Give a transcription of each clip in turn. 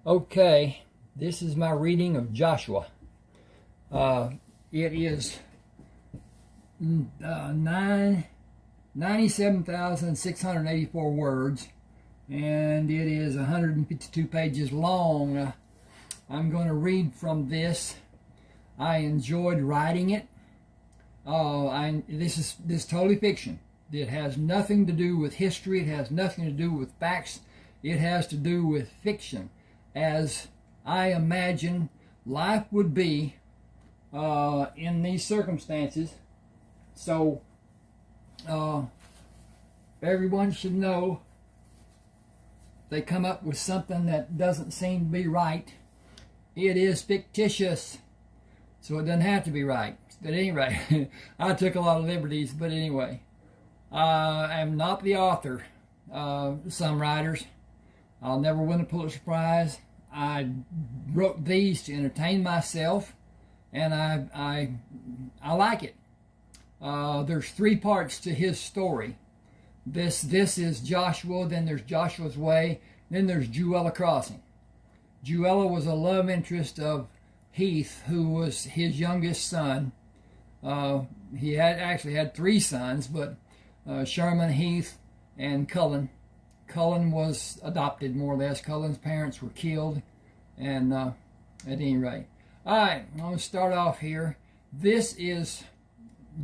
Okay, this is my reading of Joshua. It is 97,684 words, and it is 152 pages long. I'm going to read from this. I enjoyed writing it. This is totally fiction. It has nothing to do with history. It has nothing to do with facts. It has to do with fiction, as I imagine life would be in these circumstances. So everyone should know they come up with something that doesn't seem to be right, it is fictitious, so it doesn't have to be right. At any rate, I took a lot of liberties, but anyway, I am not the author. Some writers, I'll never win a Pulitzer Prize. I wrote these to entertain myself, and I like it. There's three parts to his story. This is Joshua, then there's Joshua's Way, then there's Jewella Crossing. Jewella was a love interest of Heath, who was his youngest son. He actually had three sons, but Sherman, Heath, and Cullen. Cullen was adopted, more or less. Cullen's parents were killed, and at any rate. All right, I'm going to start off here. This is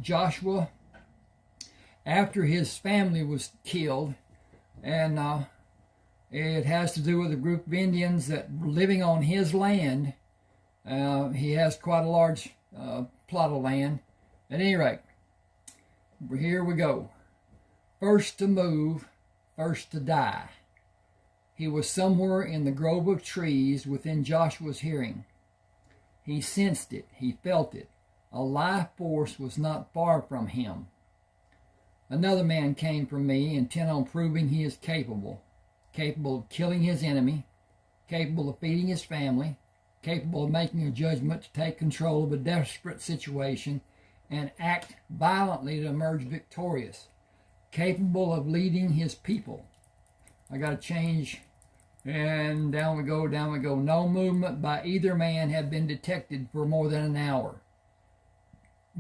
Joshua after his family was killed, and it has to do with a group of Indians that were living on his land. He has quite a large plot of land. At any rate, here we go. First to move, first to die. He was somewhere in the grove of trees within Joshua's hearing. He sensed it, he felt it. A life force was not far from him. Another man came from me, intent on proving he is capable of killing his enemy, capable of feeding his family, capable of making a judgment to take control of a desperate situation and act violently to emerge victorious, capable of leading his people. I got to change, and down we go. No movement by either man had been detected for more than an hour.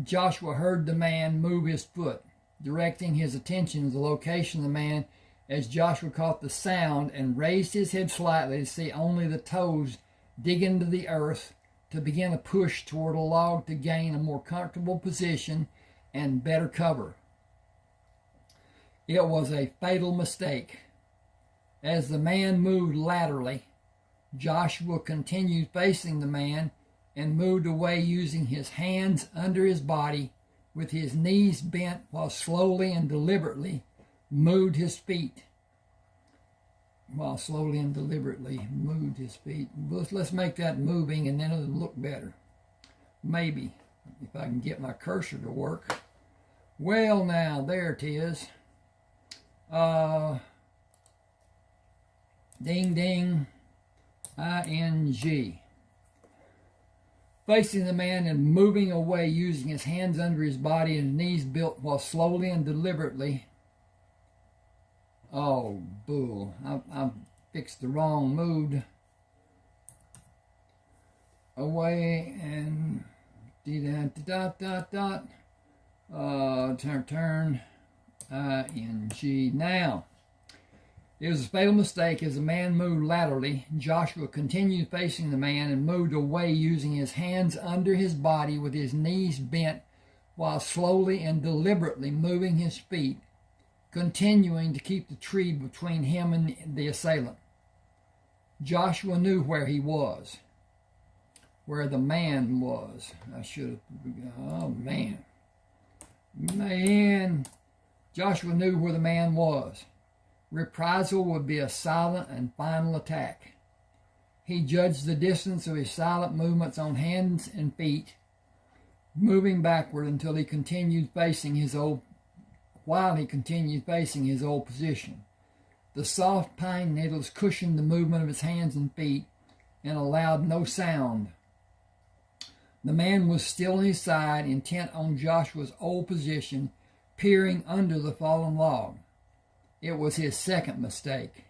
Joshua heard the man move his foot, directing his attention to the location of the man as Joshua caught the sound and raised his head slightly to see only the toes dig into the earth to begin a push toward a log to gain a more comfortable position and better cover. It was a fatal mistake. As the man moved laterally, Joshua continued facing the man and moved away using his hands under his body with his knees bent while slowly and deliberately moved his feet. Let's make that moving, and then it'll look better. Maybe, if I can get my cursor to work. Well, now, there it is. Ding, ding, ing. Facing the man and moving away using his hands under his body and his knees bent while slowly and deliberately. Oh, bull. I fixed the wrong mood. Away and turn, ing. Now, it was a fatal mistake. As the man moved laterally, Joshua continued facing the man and moved away using his hands under his body with his knees bent while slowly and deliberately moving his feet, continuing to keep the tree between him and the assailant. Joshua knew where he was, where the man was. Joshua knew where the man was. Reprisal would be a silent and final attack. He judged the distance of his silent movements on hands and feet, moving backward until he continued facing his old position. The soft pine needles cushioned the movement of his hands and feet and allowed no sound. The man was still on his side, intent on Joshua's old position, peering under the fallen log. It was his second mistake.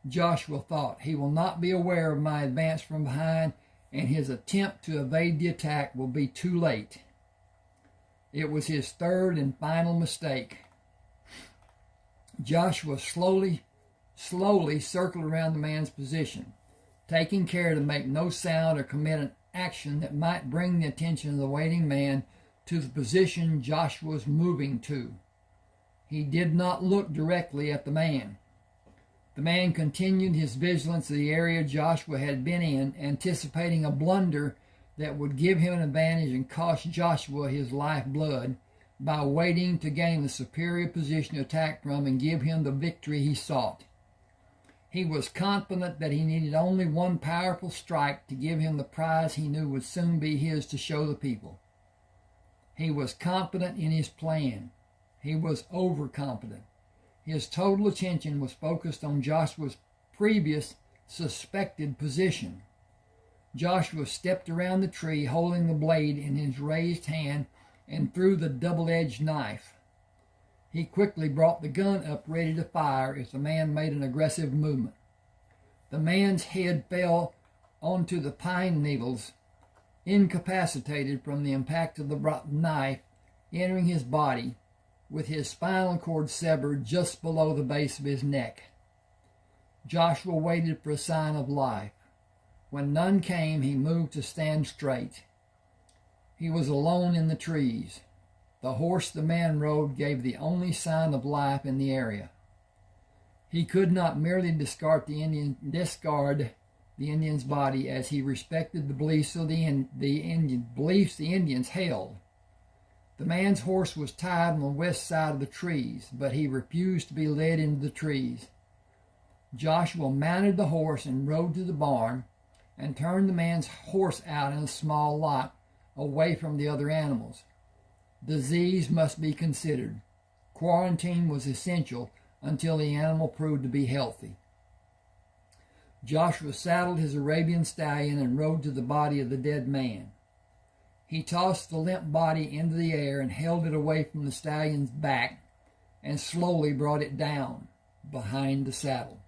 Joshua thought. He will not be aware of my advance from behind, and his attempt to evade the attack will be too late. It was his third and final mistake. Joshua slowly circled around the man's position, taking care to make no sound or commit an action that might bring the attention of the waiting man to the position Joshua was moving to. He did not look directly at the man. The man continued his vigilance of the area Joshua had been in, anticipating a blunder that would give him an advantage and cost Joshua his lifeblood by waiting to gain the superior position to attack from and give him the victory he sought. He was confident that he needed only one powerful strike to give him the prize he knew would soon be his to show the people. He was confident in his plan. He was overconfident. His total attention was focused on Joshua's previous suspected position. Joshua stepped around the tree, holding the blade in his raised hand, and threw the double-edged knife. He quickly brought the gun up ready to fire if the man made an aggressive movement. The man's head fell onto the pine needles, incapacitated from the impact of the knife entering his body, with his spinal cord severed just below the base of his neck. Joshua waited for a sign of life. When none came, he moved to stand straight. He was alone in the trees. The horse the man rode gave the only sign of life in the area. He could not merely discard the Indian's body, as he respected the beliefs the Indians held. The man's horse was tied on the west side of the trees, but he refused to be led into the trees. Joshua mounted the horse and rode to the barn and turned the man's horse out in a small lot away from the other animals. Disease must be considered. Quarantine was essential until the animal proved to be healthy. Joshua saddled his Arabian stallion and rode to the body of the dead man. He tossed the limp body into the air and held it away from the stallion's back and slowly brought it down behind the saddle.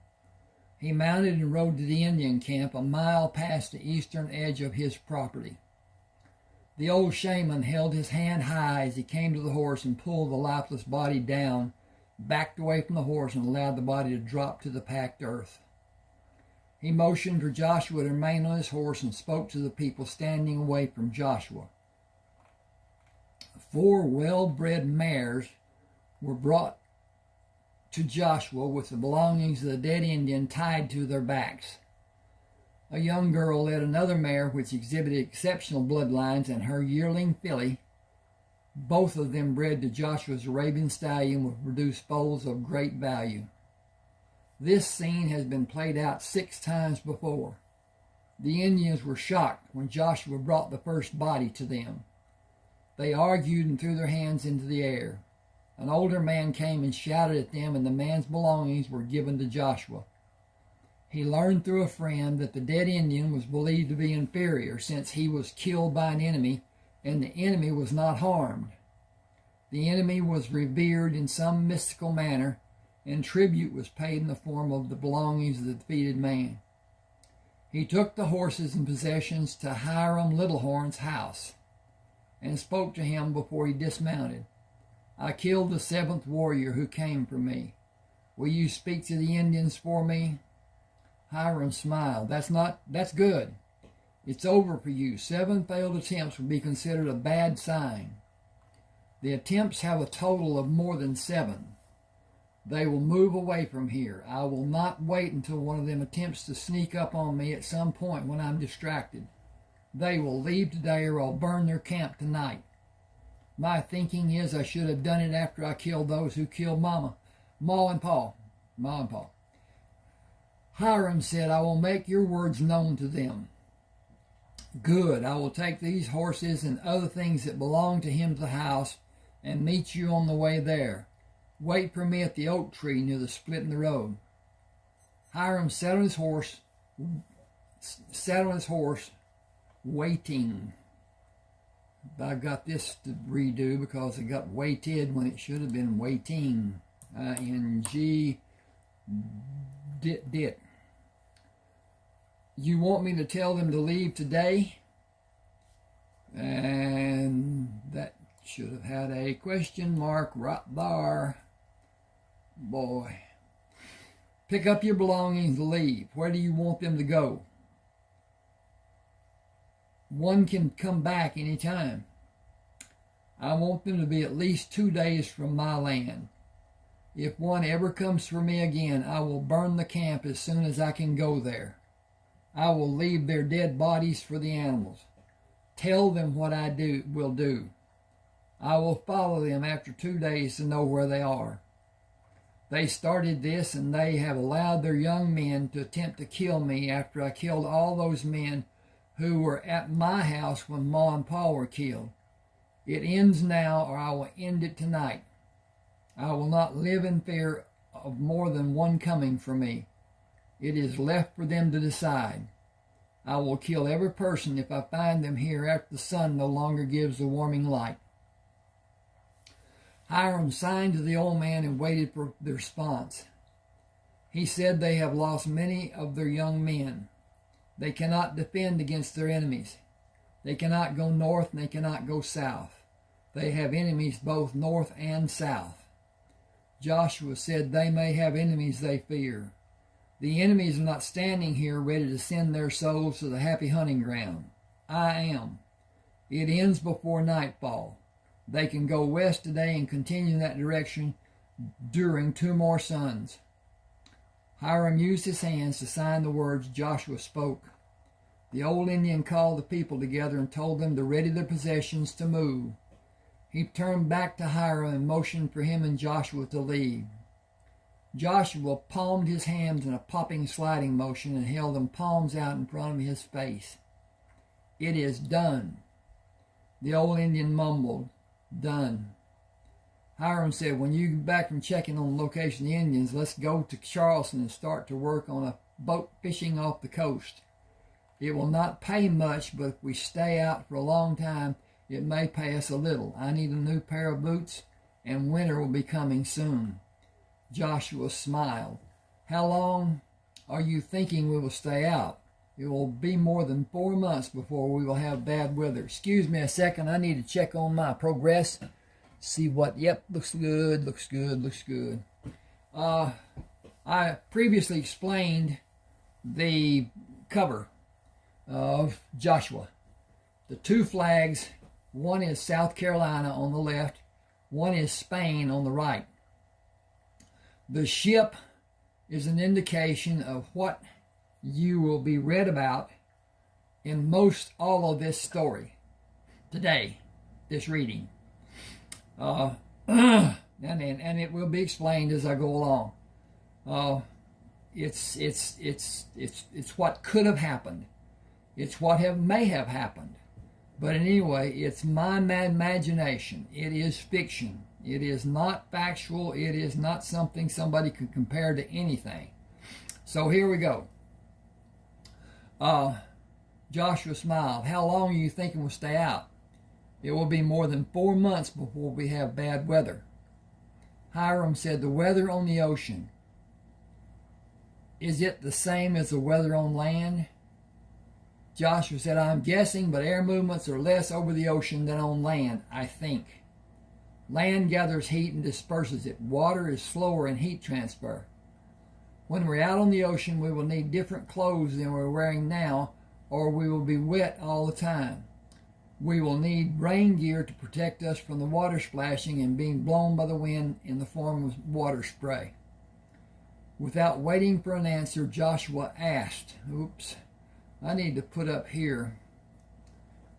He mounted and rode to the Indian camp a mile past the eastern edge of his property. The old shaman held his hand high as he came to the horse and pulled the lifeless body down, backed away from the horse, and allowed the body to drop to the packed earth. He motioned for Joshua to remain on his horse and spoke to the people standing away from Joshua. 4 well-bred mares were brought to Joshua with the belongings of the dead Indian tied to their backs. A young girl led another mare which exhibited exceptional bloodlines, and her yearling filly, both of them bred to Joshua's Arabian stallion, would produce foals of great value. This scene has been played out 6 times before. The Indians were shocked when Joshua brought the first body to them. They argued and threw their hands into the air. An older man came and shouted at them, and the man's belongings were given to Joshua. He learned through a friend that the dead Indian was believed to be inferior, since he was killed by an enemy, and the enemy was not harmed. The enemy was revered in some mystical manner, and tribute was paid in the form of the belongings of the defeated man. He took the horses and possessions to Hiram Littlehorn's house and spoke to him before he dismounted. I killed the 7th warrior who came for me. Will you speak to the Indians for me? Hiram smiled. That's good. It's over for you. 7 failed attempts would be considered a bad sign. The attempts have a total of more than 7. They will move away from here. I will not wait until one of them attempts to sneak up on me at some point when I'm distracted. They will leave today, or I'll burn their camp tonight. My thinking is I should have done it after I killed those who killed Ma and Pa. Hiram said, I will make your words known to them. Good. I will take these horses and other things that belong to him to the house and meet you on the way there. Wait for me at the oak tree near the split in the road. Hiram sat on his horse, waiting. I got this to redo because it got waited when it should have been waiting. ING, dit. you want me to tell them to leave today? And that should have had a question mark right there. Boy. Pick up your belongings and leave. Where do you want them to go? One can come back anytime. I want them to be at least 2 days from my land. If one ever comes for me again, I will burn the camp as soon as I can go there. I will leave their dead bodies for the animals. Tell them what I will do. I will follow them after 2 days to know where they are. They started this, and they have allowed their young men to attempt to kill me after I killed all those men who were at my house when Ma and Pa were killed. It ends now, or I will end it tonight. I will not live in fear of more than one coming for me. It is left for them to decide. I will kill every person if I find them here after the sun no longer gives the warming light. Hiram signed to the old man and waited for the response. He said, they have lost many of their young men. They cannot defend against their enemies. They cannot go north and they cannot go south. They have enemies both north and south. Joshua said, they may have enemies they fear. The enemies are not standing here ready to send their souls to the happy hunting ground. I am. It ends before nightfall. They can go west today and continue in that direction during 2 more suns. Hiram used his hands to sign the words Joshua spoke. The old Indian called the people together and told them to ready their possessions to move. He turned back to Hiram and motioned for him and Joshua to leave. Joshua palmed his hands in a popping sliding motion and held them palms out in front of his face. It is done. The old Indian mumbled, done. Hiram said, when you get back from checking on the location of the Indians, let's go to Charleston and start to work on a boat fishing off the coast. It will not pay much, but if we stay out for a long time, it may pay us a little. I need a new pair of boots, and winter will be coming soon. Joshua smiled. How long are you thinking we will stay out? It will be more than 4 months before we will have bad weather. Excuse me a second. I need to check on my progress. See what, yep, looks good, looks good, looks good. I previously explained the cover of Joshua. The 2 flags, one is South Carolina on the left, one is Spain on the right. The ship is an indication of what you will be read about in most all of this story today, this reading. And it will be explained as I go along. It's what could have happened. It's what may have happened. But anyway, it's my imagination. It is fiction. It is not factual. It is not something somebody could compare to anything. So here we go. Joshua smiled. How long are you thinking we'll stay out? It will be more than 4 months before we have bad weather. Hiram said, the weather on the ocean, is it the same as the weather on land? Joshua said, I'm guessing, but air movements are less over the ocean than on land, I think. Land gathers heat and disperses it. Water is slower in heat transfer. When we're out on the ocean, we will need different clothes than we're wearing now, or we will be wet all the time. We will need rain gear to protect us from the water splashing and being blown by the wind in the form of water spray. Without waiting for an answer, Joshua asked, I need to put up here,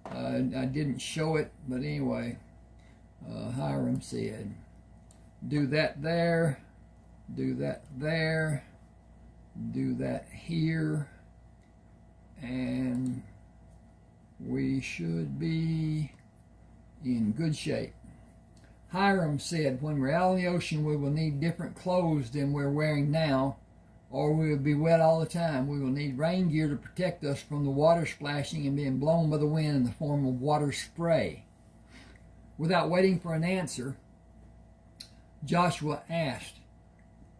I didn't show it, but anyway, Hiram said, do that there, do that there, do that here, and we should be in good shape. Hiram said, when we're out in the ocean, we will need different clothes than we're wearing now, or we will be wet all the time. We will need rain gear to protect us from the water splashing and being blown by the wind in the form of water spray. Without waiting for an answer, Joshua asked,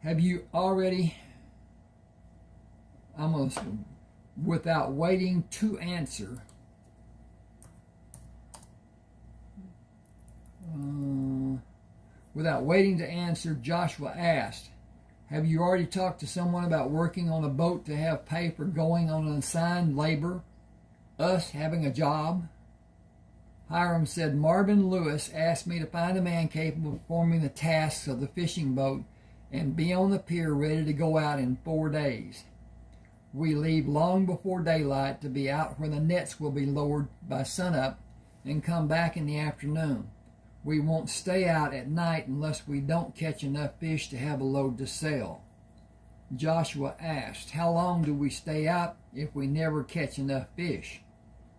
have you already, I'm going to Without waiting to answer, Joshua asked, "Have you already talked to someone about working on a boat to have pay for going on an assigned labor, us having a job?" Hiram said, "Marvin Lewis asked me to find a man capable of performing the tasks of the fishing boat and be on the pier ready to go out in 4 days. We leave long before daylight to be out where the nets will be lowered by sunup and come back in the afternoon. We won't stay out at night unless we don't catch enough fish to have a load to sell." Joshua asked, "How long do we stay out if we never catch enough fish?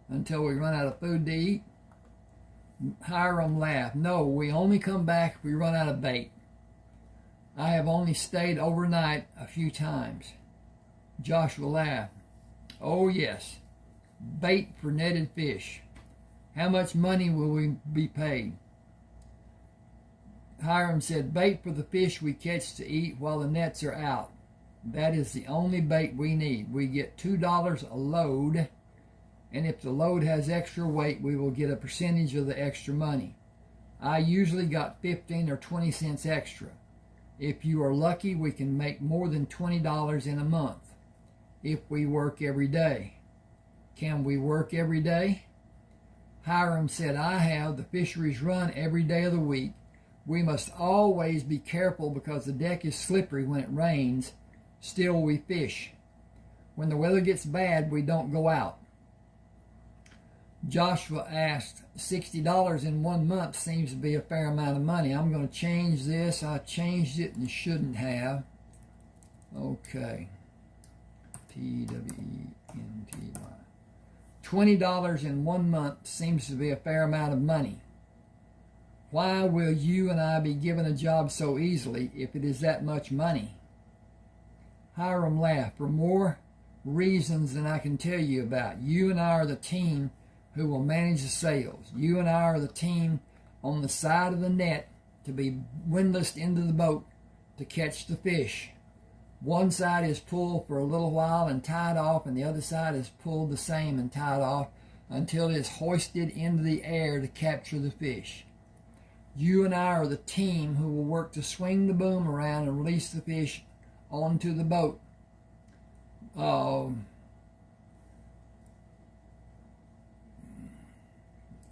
Until we run out of food to eat?" Hiram laughed. "No, we only come back if we run out of bait. I have only stayed overnight a few times." Joshua laughed. "Oh yes, bait for netted fish. How much money will we be paid?" Hiram said, "Bait for the fish we catch to eat while the nets are out. That is the only bait we need. We get $2 a load, and if the load has extra weight, we will get a percentage of the extra money. I usually got 15 or 20 cents extra. If you are lucky, we can make more than $20 in a month if we work every day." "Can we work every day?" Hiram said, "I have. The fisheries run every day of the week. We must always be careful because the deck is slippery when it rains. Still, we fish. When the weather gets bad, we don't go out." Joshua asked, $60 in 1 month seems to be a fair amount of money. I'm going to change this. I changed it and shouldn't have. Okay. TWENTY. $20 in 1 month seems to be a fair amount of money. Why will you and I be given a job so easily if it is that much money? Hiram laughed. "For more reasons than I can tell you about. You and I are the team who will manage the sails. You and I are the team on the side of the net to be windlassed into the boat to catch the fish. One side is pulled for a little while and tied off, and the other side is pulled the same and tied off until it is hoisted into the air to capture the fish. You and I are the team who will work to swing the boom around and release the fish onto the boat."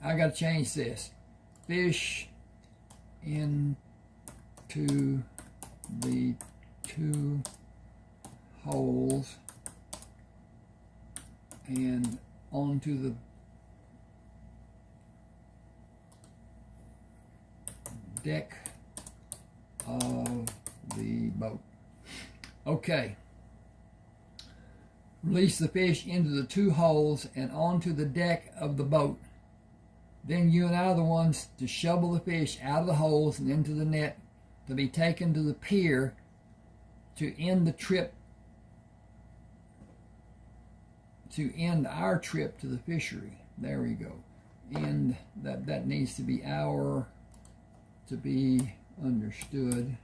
I got to change this. Fish into the 2 holes and onto the deck of the boat. Okay. Release the fish into the 2 holes and onto the deck of the boat. Then you and I are the ones to shovel the fish out of the holes and into the net to be taken to the pier to end the trip, to end our trip to the fishery. There we go. End that needs to be our, to be understood.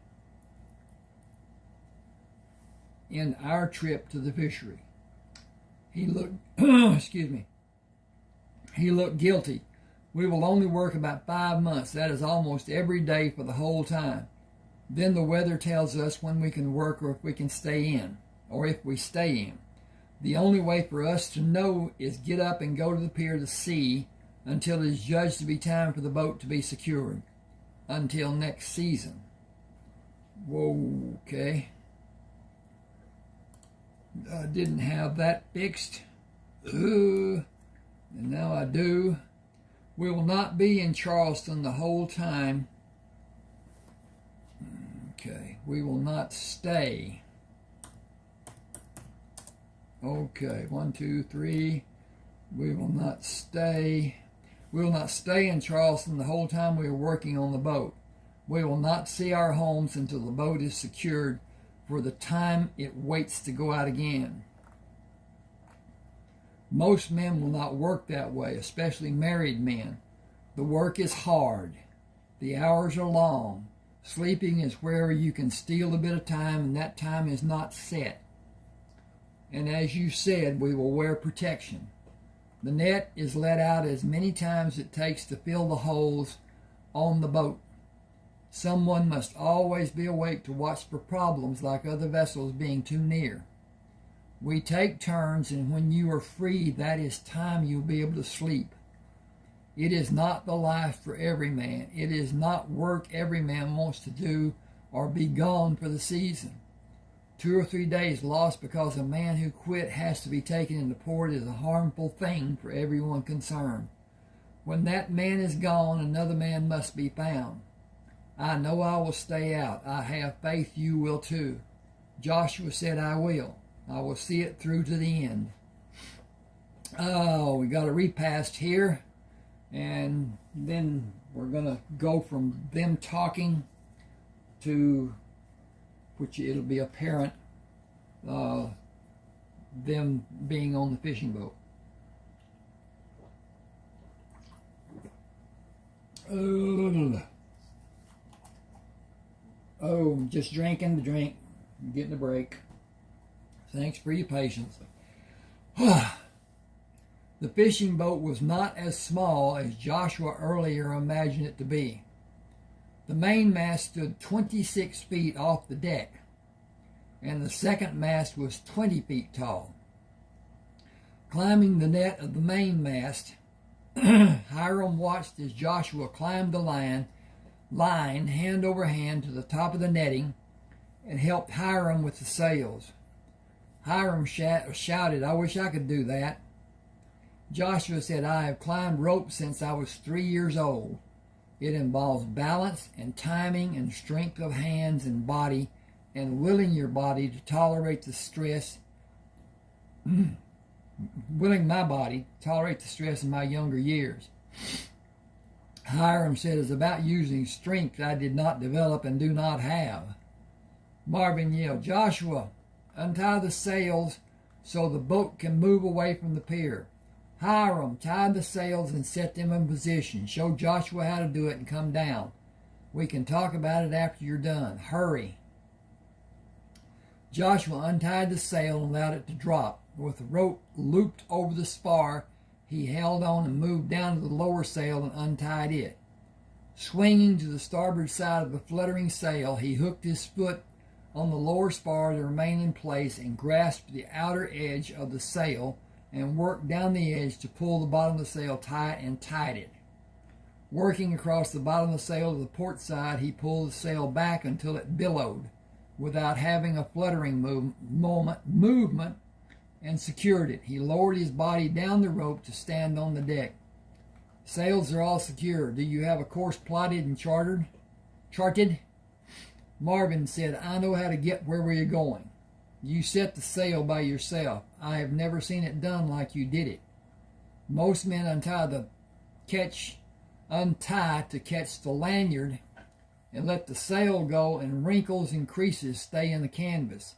End our trip to the fishery. He looked excuse me. He looked guilty. "We will only work about 5 months. That is almost every day for the whole time. Then the weather tells us when we can work or if we can stay in, or if we stay in. The only way for us to know is get up and go to the pier to see until it is judged to be time for the boat to be secured. Until next season." Whoa, okay. I didn't have that fixed. And now I do. "We will not be in Charleston the whole time." Okay, we will not stay. Okay, 1, 2, 3. We will not stay. We will not stay in Charleston the whole time we are working on the boat. We will not see our homes until the boat is secured for the time it waits to go out again. Most men will not work that way, especially married men. The work is hard. The hours are long. Sleeping is where you can steal a bit of time, and that time is not set. and as you said, we will wear protection. The net is let out as many times as it takes to fill the holes on the boat. Someone must always be awake to watch for problems like other vessels being too near. We take turns, and when you are free, that is time you'll be able to sleep. It is not the life for every man. It is not work every man wants to do or be gone for the season. 2 or 3 days lost because a man who quit has to be taken into port is a harmful thing for everyone concerned. When that man is gone, another man must be found. I know I will stay out. I have faith you will too. Joshua said, I will. I will see it through to the end. Oh, we got a repast here. And then we're going to go from them talking to, which it'll be apparent, them being on the fishing boat. Oh, just drinking the drink, getting a break. Thanks for your patience. The fishing boat was not as small as Joshua earlier imagined it to be. The mainmast stood 26 feet off the deck, and the second mast was 20 feet tall. Climbing the net of the mainmast, Hiram watched as Joshua climbed the line hand over hand to the top of the netting and helped Hiram with the sails. Hiram shouted, I wish I could do that. Joshua said, I have climbed rope since I was 3 years old. It involves balance and timing and strength of hands and body and willing your body to tolerate the stress, willing my body to tolerate the stress in my younger years. Hiram said, it's about using strength I did not develop and do not have. Marvin yelled, Joshua, untie the sails so the boat can move away from the pier. Hiram, tie the sails and set them in position. Show Joshua how to do it and come down. We can talk about it after you're done. Hurry. Joshua untied the sail and allowed it to drop. With the rope looped over the spar, he held on and moved down to the lower sail and untied it. Swinging to the starboard side of the fluttering sail, he hooked his foot on the lower spar to remain in place and grasped the outer edge of the sail and worked down the edge to pull the bottom of the sail tight and tied it. Working across the bottom of the sail to the port side, he pulled the sail back until it billowed without having a fluttering movement and secured it. He lowered his body down the rope to stand on the deck. Sails are all secure. Do you have a course plotted and charted? Marvin said, I know how to get where we are going. You set the sail by yourself. I have never seen it done like you did it. Most men untie to catch the lanyard and let the sail go, and wrinkles and creases stay in the canvas.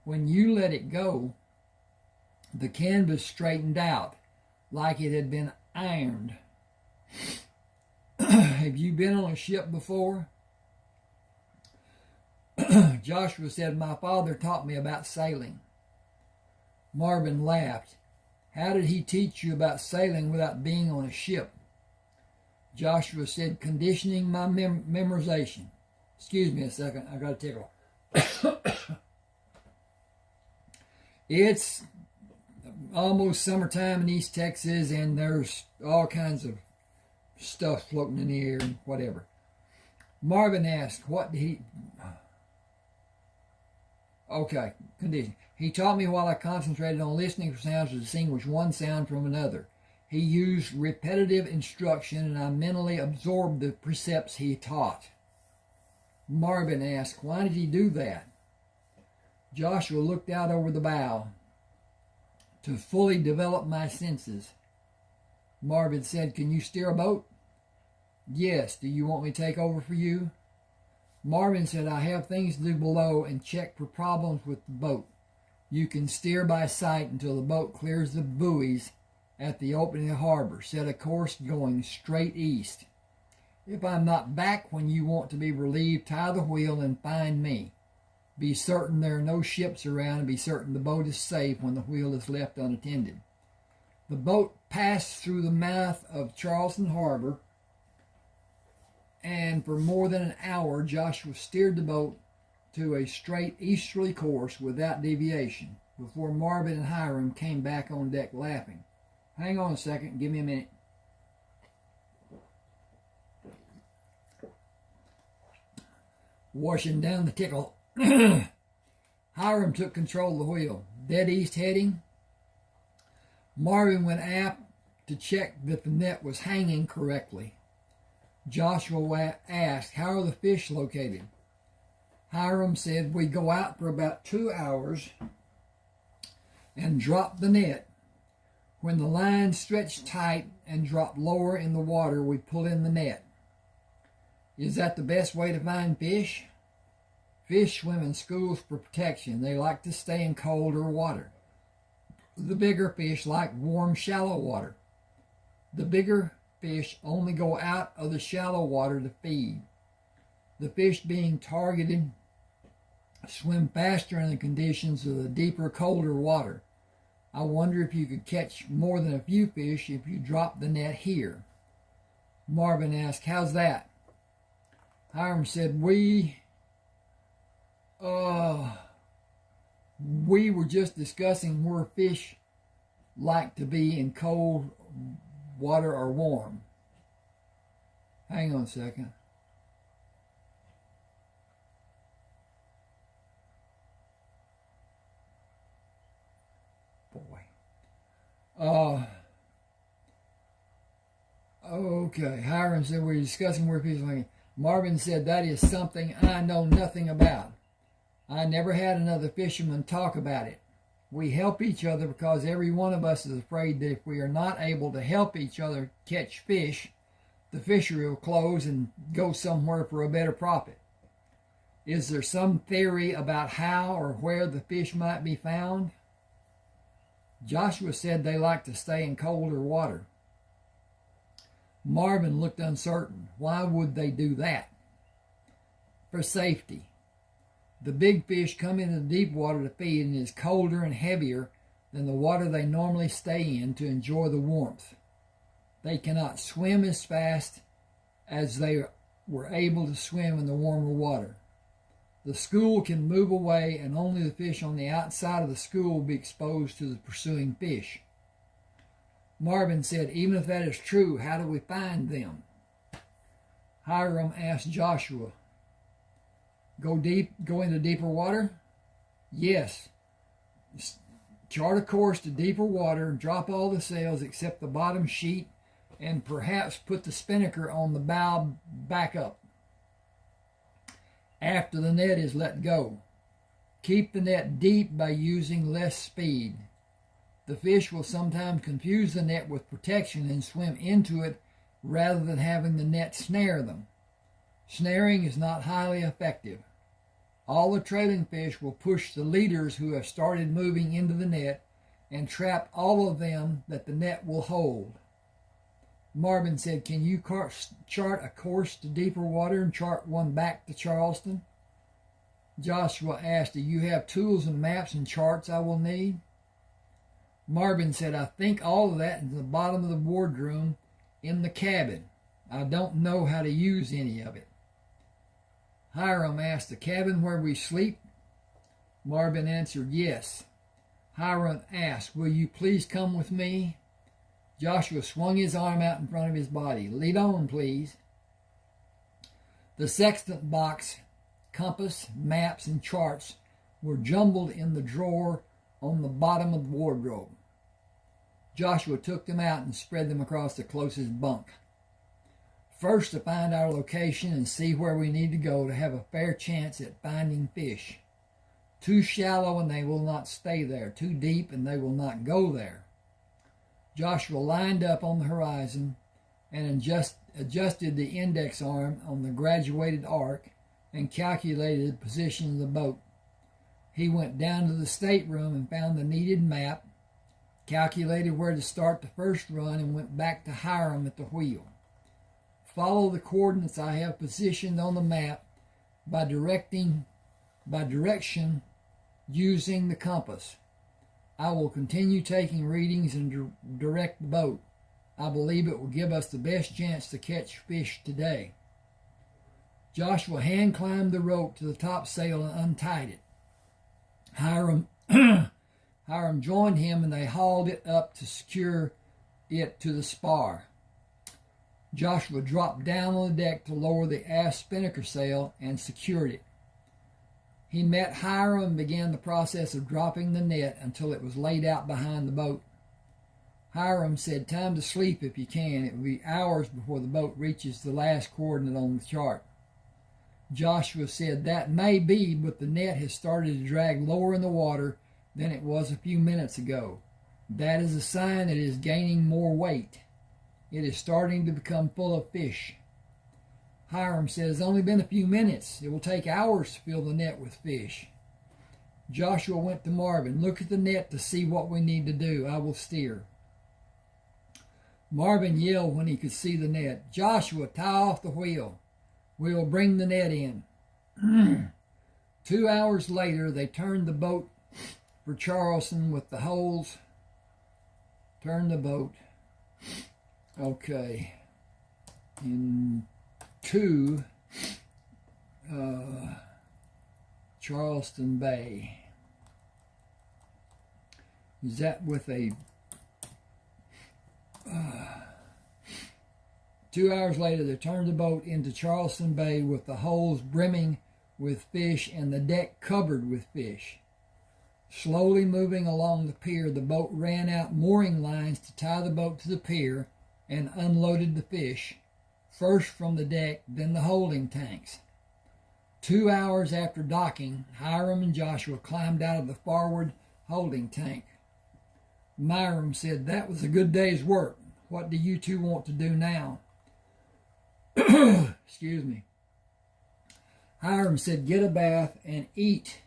When you let it go, the canvas straightened out like it had been ironed. Have you been on a ship before? Joshua said, my father taught me about sailing. Marvin laughed. How did he teach you about sailing without being on a ship? Joshua said, conditioning my memorization. Excuse me a second, I got a tickle. It's almost summertime in East Texas, and there's all kinds of stuff floating in the air and whatever. Marvin asked, what did he... Okay, condition. He taught me while I concentrated on listening for sounds to distinguish one sound from another. He used repetitive instruction, and I mentally absorbed the precepts he taught. Marvin asked, why did he do that? Joshua looked out over the bow. To fully develop my senses. Marvin said, can you steer a boat? Yes. Do you want me to take over for you? Marvin said, I have things to do below and check for problems with the boat. You can steer by sight until the boat clears the buoys at the opening of the harbor. Set a course going straight east. If I'm not back when you want to be relieved, tie the wheel and find me. Be certain there are no ships around, and be certain the boat is safe when the wheel is left unattended. The boat passed through the mouth of Charleston Harbor, and for more than an hour Joshua steered the boat to a straight easterly course without deviation before Marvin and Hiram came back on deck laughing. Hang on a second, give me a minute. Washing down the tickle. Hiram took control of the wheel. Dead east heading. Marvin went aft to check that the net was hanging correctly. Joshua asked, "How are the fish located?" Hiram said, "We go out for about 2 hours and drop the net. When the line stretched tight and dropped lower in the water, we pull in the net." "Is that the best way to find fish?" "Fish swim in schools for protection. They like to stay in colder water. The bigger fish like warm, shallow water. The bigger fish only go out of the shallow water to feed. The fish being targeted swim faster in the conditions of the deeper, colder water. I wonder if you could catch more than a few fish if you drop the net here." Marvin asked, "How's that?" Hiram said, We were just discussing where fish like to be in cold water or warm." Hang on a second. Okay. Hiram said, "We're discussing where fish like." Marvin said, "That is something I know nothing about. I never had another fisherman talk about it. We help each other because every one of us is afraid that if we are not able to help each other catch fish, the fishery will close and go somewhere for a better profit. Is there some theory about how or where the fish might be found?" Joshua said they like to stay in colder water. Marvin looked uncertain. Why would they do that? "For safety. The big fish come into the deep water to feed, and it is colder and heavier than the water they normally stay in to enjoy the warmth. They cannot swim as fast as they were able to swim in the warmer water. The school can move away, and only the fish on the outside of the school will be exposed to the pursuing fish." Marvin said, "Even if that is true, how do we find them?" Hiram asked Joshua, Go into deeper water?" "Yes. Chart a course to deeper water, drop all the sails except the bottom sheet, and perhaps put the spinnaker on the bow back up after the net is let go. Keep the net deep by using less speed. The fish will sometimes confuse the net with protection and swim into it rather than having the net snare them. Snaring is not highly effective. All the trailing fish will push the leaders who have started moving into the net and trap all of them that the net will hold." Marvin said, "Can you chart a course to deeper water and chart one back to Charleston?" Joshua asked, "Do you have tools and maps and charts I will need?" Marvin said, "I think all of that is in the bottom of the wardroom in the cabin. I don't know how to use any of it." Hiram asked, "The cabin where we sleep?" Marvin answered, "Yes." Hiram asked, "Will you please come with me?" Joshua swung his arm out in front of his body. "Lead on, please." The sextant box, compass, maps, and charts were jumbled in the drawer on the bottom of the wardrobe. Joshua took them out and spread them across the closest bunk. "First, to find our location and see where we need to go to have a fair chance at finding fish. Too shallow and they will not stay there. Too deep and they will not go there." Joshua lined up on the horizon and adjusted the index arm on the graduated arc and calculated the position of the boat. He went down to the stateroom and found the needed map, calculated where to start the first run, and went back to Hiram at the wheel. "Follow the coordinates I have positioned on the map by directing by direction using the compass. I will continue taking readings and direct the boat. I believe it will give us the best chance to catch fish today. Joshua hand climbed the rope to the topsail and untied it. Hiram joined him and they hauled it up to secure it to the spar. Joshua dropped down on the deck to lower the aft spinnaker sail and secured it. He met Hiram and began the process of dropping the net until it was laid out behind the boat. Hiram said, "Time to sleep if you can. It will be hours before the boat reaches the last coordinate on the chart." Joshua said, "That may be, but the net has started to drag lower in the water than it was a few minutes ago. That is a sign that it is gaining more weight. It is starting to become full of fish." Hiram said, "It's only been a few minutes. It will take hours to fill the net with fish." Joshua went to Marvin. "Look at the net to see what we need to do. I will steer." Marvin yelled when he could see the net, "Joshua, tie off the wheel. We will bring the net in." 2 hours later, they turned the boat for Charleston with the holes. Turn the boat. Okay. Into Charleston Bay. Is that with a 2 hours later, they turned the boat into Charleston Bay with the holes brimming with fish and the deck covered with fish. Slowly moving along the pier, the boat ran out mooring lines to tie the boat to the pier and unloaded the fish, first from the deck, then the holding tanks. 2 hours after docking, Hiram and Joshua climbed out of the forward holding tank. Hiram said, "That was a good day's work. What do you two want to do now?" Excuse me. Hiram said, "Get a bath and eat."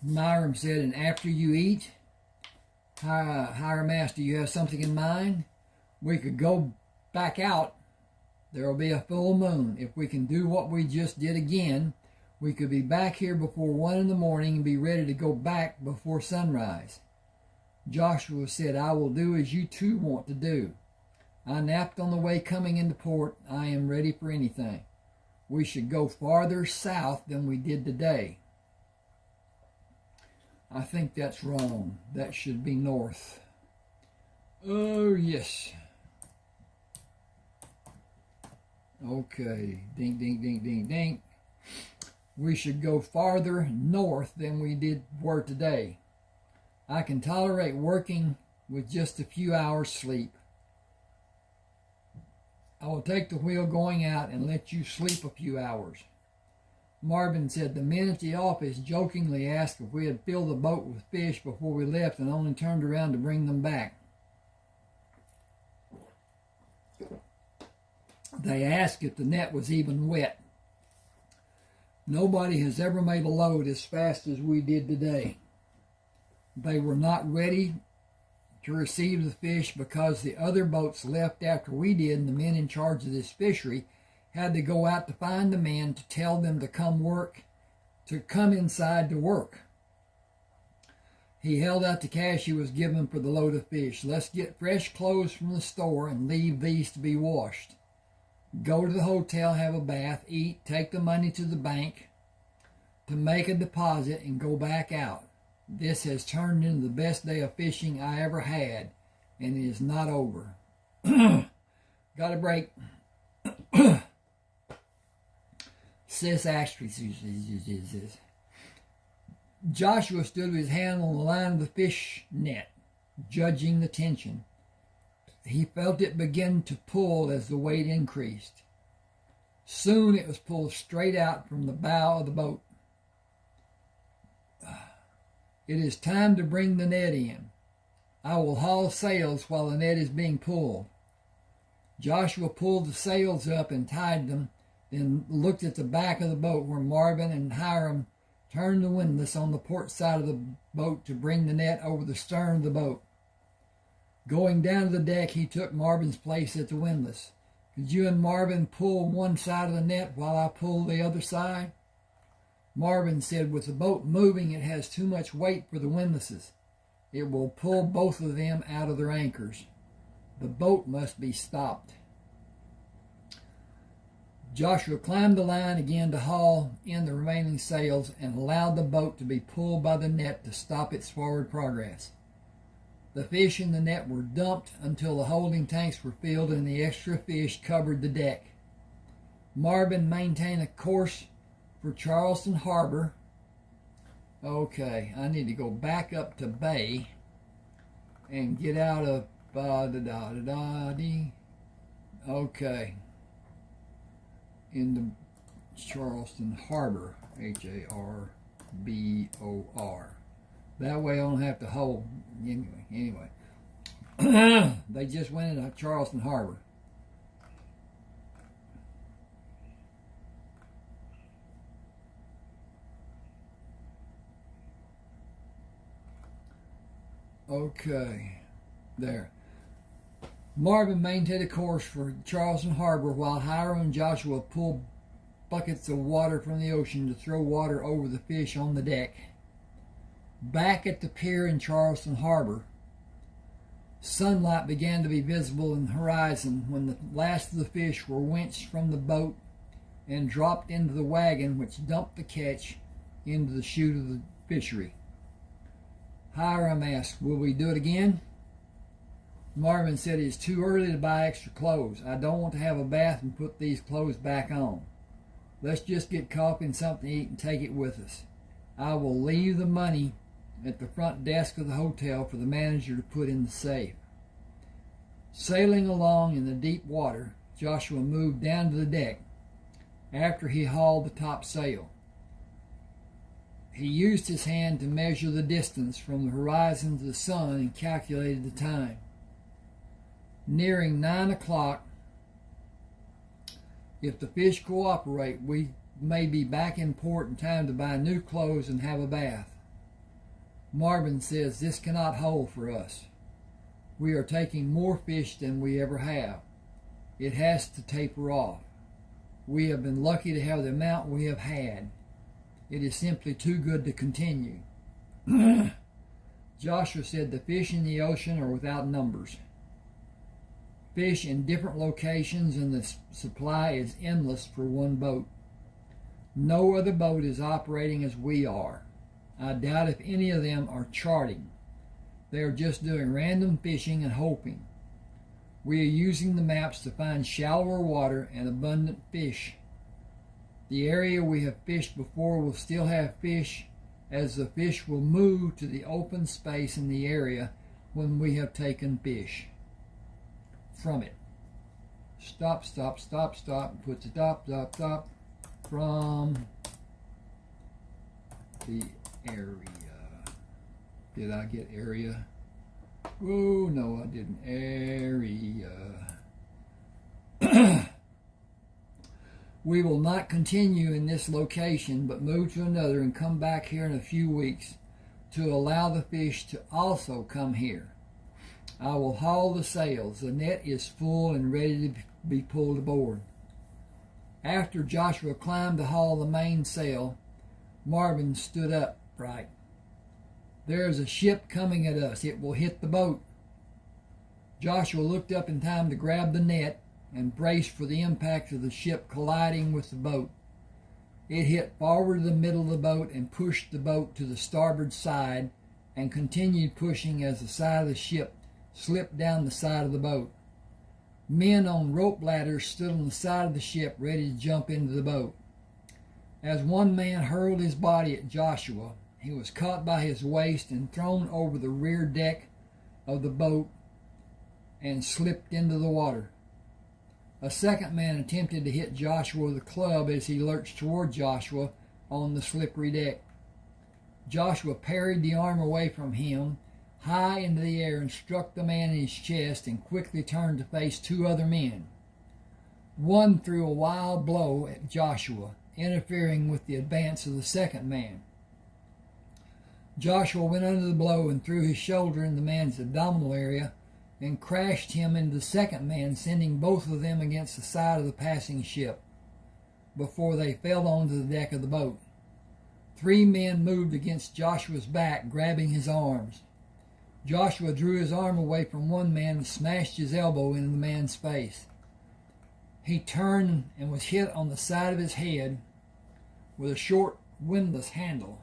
Hiram said, "And after you eat?" Hiram asked, "Do you have something in mind?" "We could go back out. There will be a full moon. If we can do what we just did again, we could be back here before 1 in the morning and be ready to go back before sunrise." Joshua said, "I will do as you two want to do. I napped on the way coming into port. I am ready for anything. We should go farther south than we did today." I think that's wrong. That should be north. Oh, yes. Okay. Ding, ding, ding, ding, ding. We should go farther north than we were today. I can tolerate working with just a few hours sleep. I will take the wheel going out and let you sleep a few hours. Marvin said the men at the office jokingly asked if we had filled the boat with fish before we left and only turned around to bring them back. They asked if the net was even wet. Nobody has ever made a load as fast as we did today. They were not ready to receive the fish because the other boats left after we did, and the men in charge of this fishery had to go out to find the men to tell them to come inside to work. He held out the cash he was given for the load of fish. "Let's get fresh clothes from the store and leave these to be washed. Go to the hotel, have a bath, eat, take the money to the bank to make a deposit, and go back out. This has turned into the best day of fishing I ever had, and it is not over." Got a break. Sis Ashley says, Joshua stood with his hand on the line of the fish net, judging the tension. He felt it begin to pull as the weight increased. Soon it was pulled straight out from the bow of the boat. "It is time to bring the net in. I will haul sails while the net is being pulled." Joshua pulled the sails up and tied them, then looked at the back of the boat where Marvin and Hiram turned the windlass on the port side of the boat to bring the net over the stern of the boat. Going down to the deck, he took Marvin's place at the windlass. "Could you and Marvin pull one side of the net while I pull the other side?" Marvin said, with the boat moving, it has too much weight for the windlasses. It will pull both of them out of their anchors. The boat must be stopped. Joshua climbed the line again to haul in the remaining sails and allowed the boat to be pulled by the net to stop its forward progress. The fish in the net were dumped until the holding tanks were filled and the extra fish covered the deck. Marvin maintained a course for Charleston Harbor. Okay, I need to go back up to Bay and get out of okay, in the Charleston Harbor, Harbor. That way I don't have to hold. Anyway. They just went into Charleston Harbor. Okay, there. Marvin maintained a course for Charleston Harbor while Hiram and Joshua pulled buckets of water from the ocean to throw water over the fish on the deck. Back at the pier in Charleston Harbor, sunlight began to be visible in the horizon when the last of the fish were winched from the boat and dropped into the wagon which dumped the catch into the chute of the fishery. Hiram asked, "Will we do it again?" Marvin said, "It's too early to buy extra clothes. I don't want to have a bath and put these clothes back on. Let's just get coffee and something to eat and take it with us. I will leave the money at the front desk of the hotel for the manager to put in the safe." Sailing along in the deep water, Joshua moved down to the deck after he hauled the top sail. He used his hand to measure the distance from the horizon to the sun and calculated the time. Nearing 9 o'clock, if the fish cooperate, we may be back in port in time to buy new clothes and have a bath. Marvin says this cannot hold for us. We are taking more fish than we ever have. It has to taper off. We have been lucky to have the amount we have had. It is simply too good to continue. Joshua said the fish in the ocean are without numbers. Fish in different locations and the supply is endless for one boat. No other boat is operating as we are. I doubt if any of them are charting. They are just doing random fishing and hoping. We are using the maps to find shallower water and abundant fish. The area we have fished before will still have fish, as the fish will move to the open space in the area when we have taken fish from it. Stop, put the stop from the area. Did I get area? Oh, no, I didn't. Area. We will not continue in this location, but move to another and come back here in a few weeks to allow the fish to also come here. I will haul the sails. The net is full and ready to be pulled aboard. After Joshua climbed to haul the mainsail, Marvin stood upright. There is a ship coming at us. It will hit the boat. Joshua looked up in time to grab the net and braced for the impact of the ship colliding with the boat. It hit forward to the middle of the boat and pushed the boat to the starboard side and continued pushing as the side of the ship slipped down the side of the boat. Men on rope ladders stood on the side of the ship ready to jump into the boat. As one man hurled his body at Joshua, he was caught by his waist and thrown over the rear deck of the boat and slipped into the water. A second man attempted to hit Joshua with a club as he lurched toward Joshua on the slippery deck. Joshua parried the arm away from him high into the air and struck the man in his chest and quickly turned to face two other men. One threw a wild blow at Joshua, interfering with the advance of the second man. Joshua went under the blow and threw his shoulder in the man's abdominal area and crashed him into the second man, sending both of them against the side of the passing ship before they fell onto the deck of the boat. 3 men moved against Joshua's back, grabbing his arms. Joshua drew his arm away from one man and smashed his elbow into the man's face. He turned and was hit on the side of his head with a short, windlass handle.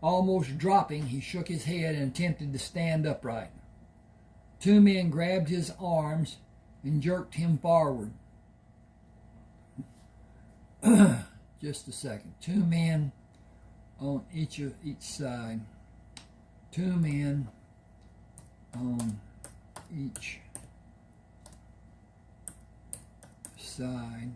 Almost dropping, he shook his head and attempted to stand upright. 2 men grabbed his arms and jerked him forward. Just a second. 2 men on each side. 2 men on each side.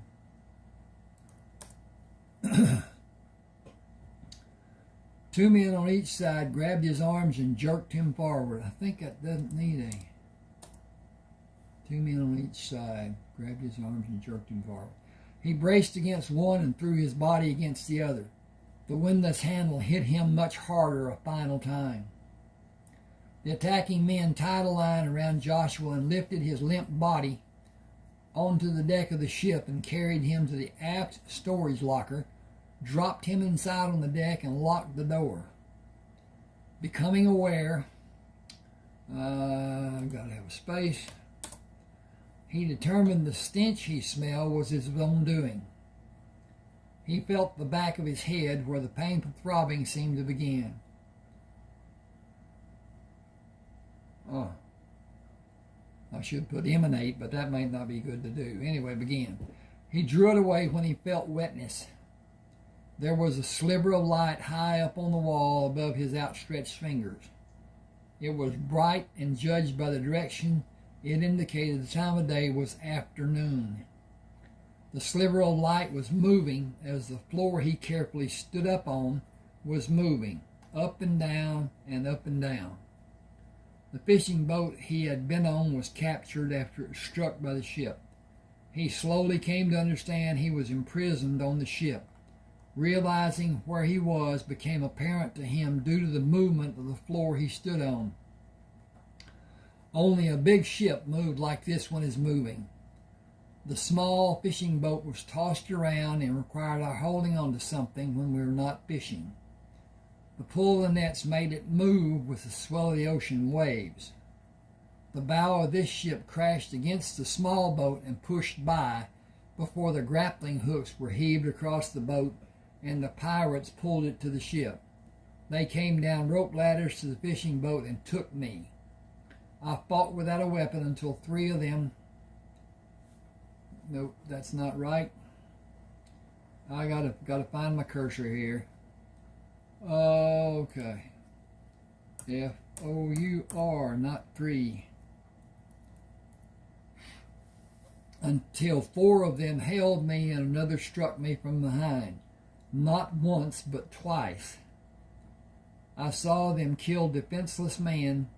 Two men on each side grabbed his arms and jerked him forward. I think that doesn't need a... 2 men on each side grabbed his arms and jerked him forward. He braced against one and threw his body against the other. The windlass handle hit him much harder a final time. The attacking men tied a line around Joshua and lifted his limp body onto the deck of the ship and carried him to the aft storage locker, dropped him inside on the deck, and locked the door. Becoming aware, I've got to have a space, he determined the stench he smelled was his own doing. He felt the back of his head where the painful throbbing seemed to begin. Oh, I should put emanate, but that might not be good to do. Anyway, begin. He drew it away when he felt wetness. There was a sliver of light high up on the wall above his outstretched fingers. It was bright, and judged by the direction it indicated, the time of day was afternoon. The sliver of light was moving as the floor he carefully stood up on was moving, up and down and up and down. The fishing boat he had been on was captured after it was struck by the ship. He slowly came to understand he was imprisoned on the ship. Realizing where he was became apparent to him due to the movement of the floor he stood on. Only a big ship moved like this one is moving. The small fishing boat was tossed around and required our holding on to something when we were not fishing. The pull of the nets made it move with the swell of the ocean waves. The bow of this ship crashed against the small boat and pushed by before the grappling hooks were heaved across the boat and the pirates pulled it to the ship. They came down rope ladders to the fishing boat and took me. I fought without a weapon until 3 of them... Nope, that's not right. I gotta find my cursor here. Okay. F-O-U-R, not 3. Until 4 of them held me and another struck me from behind. Not once, but twice. I saw them kill defenseless men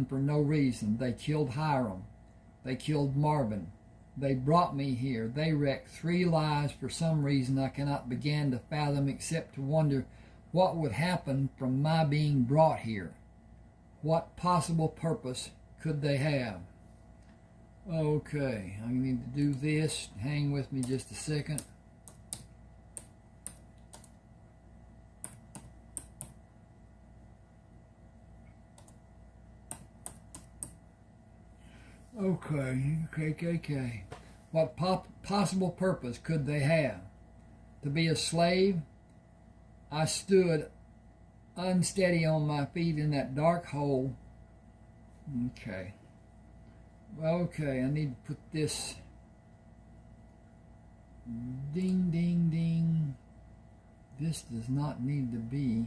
for no reason. They killed Hiram. They killed Marvin. They brought me here. They wrecked 3 lives for some reason I cannot begin to fathom, except to wonder what would happen from my being brought here. What possible purpose could they have? Okay, I need to do this. Hang with me just a second. Okay. What possible purpose could they have? To be a slave? I stood unsteady on my feet in that dark hole. Okay, I need to put this. Ding, ding, ding. This does not need to be.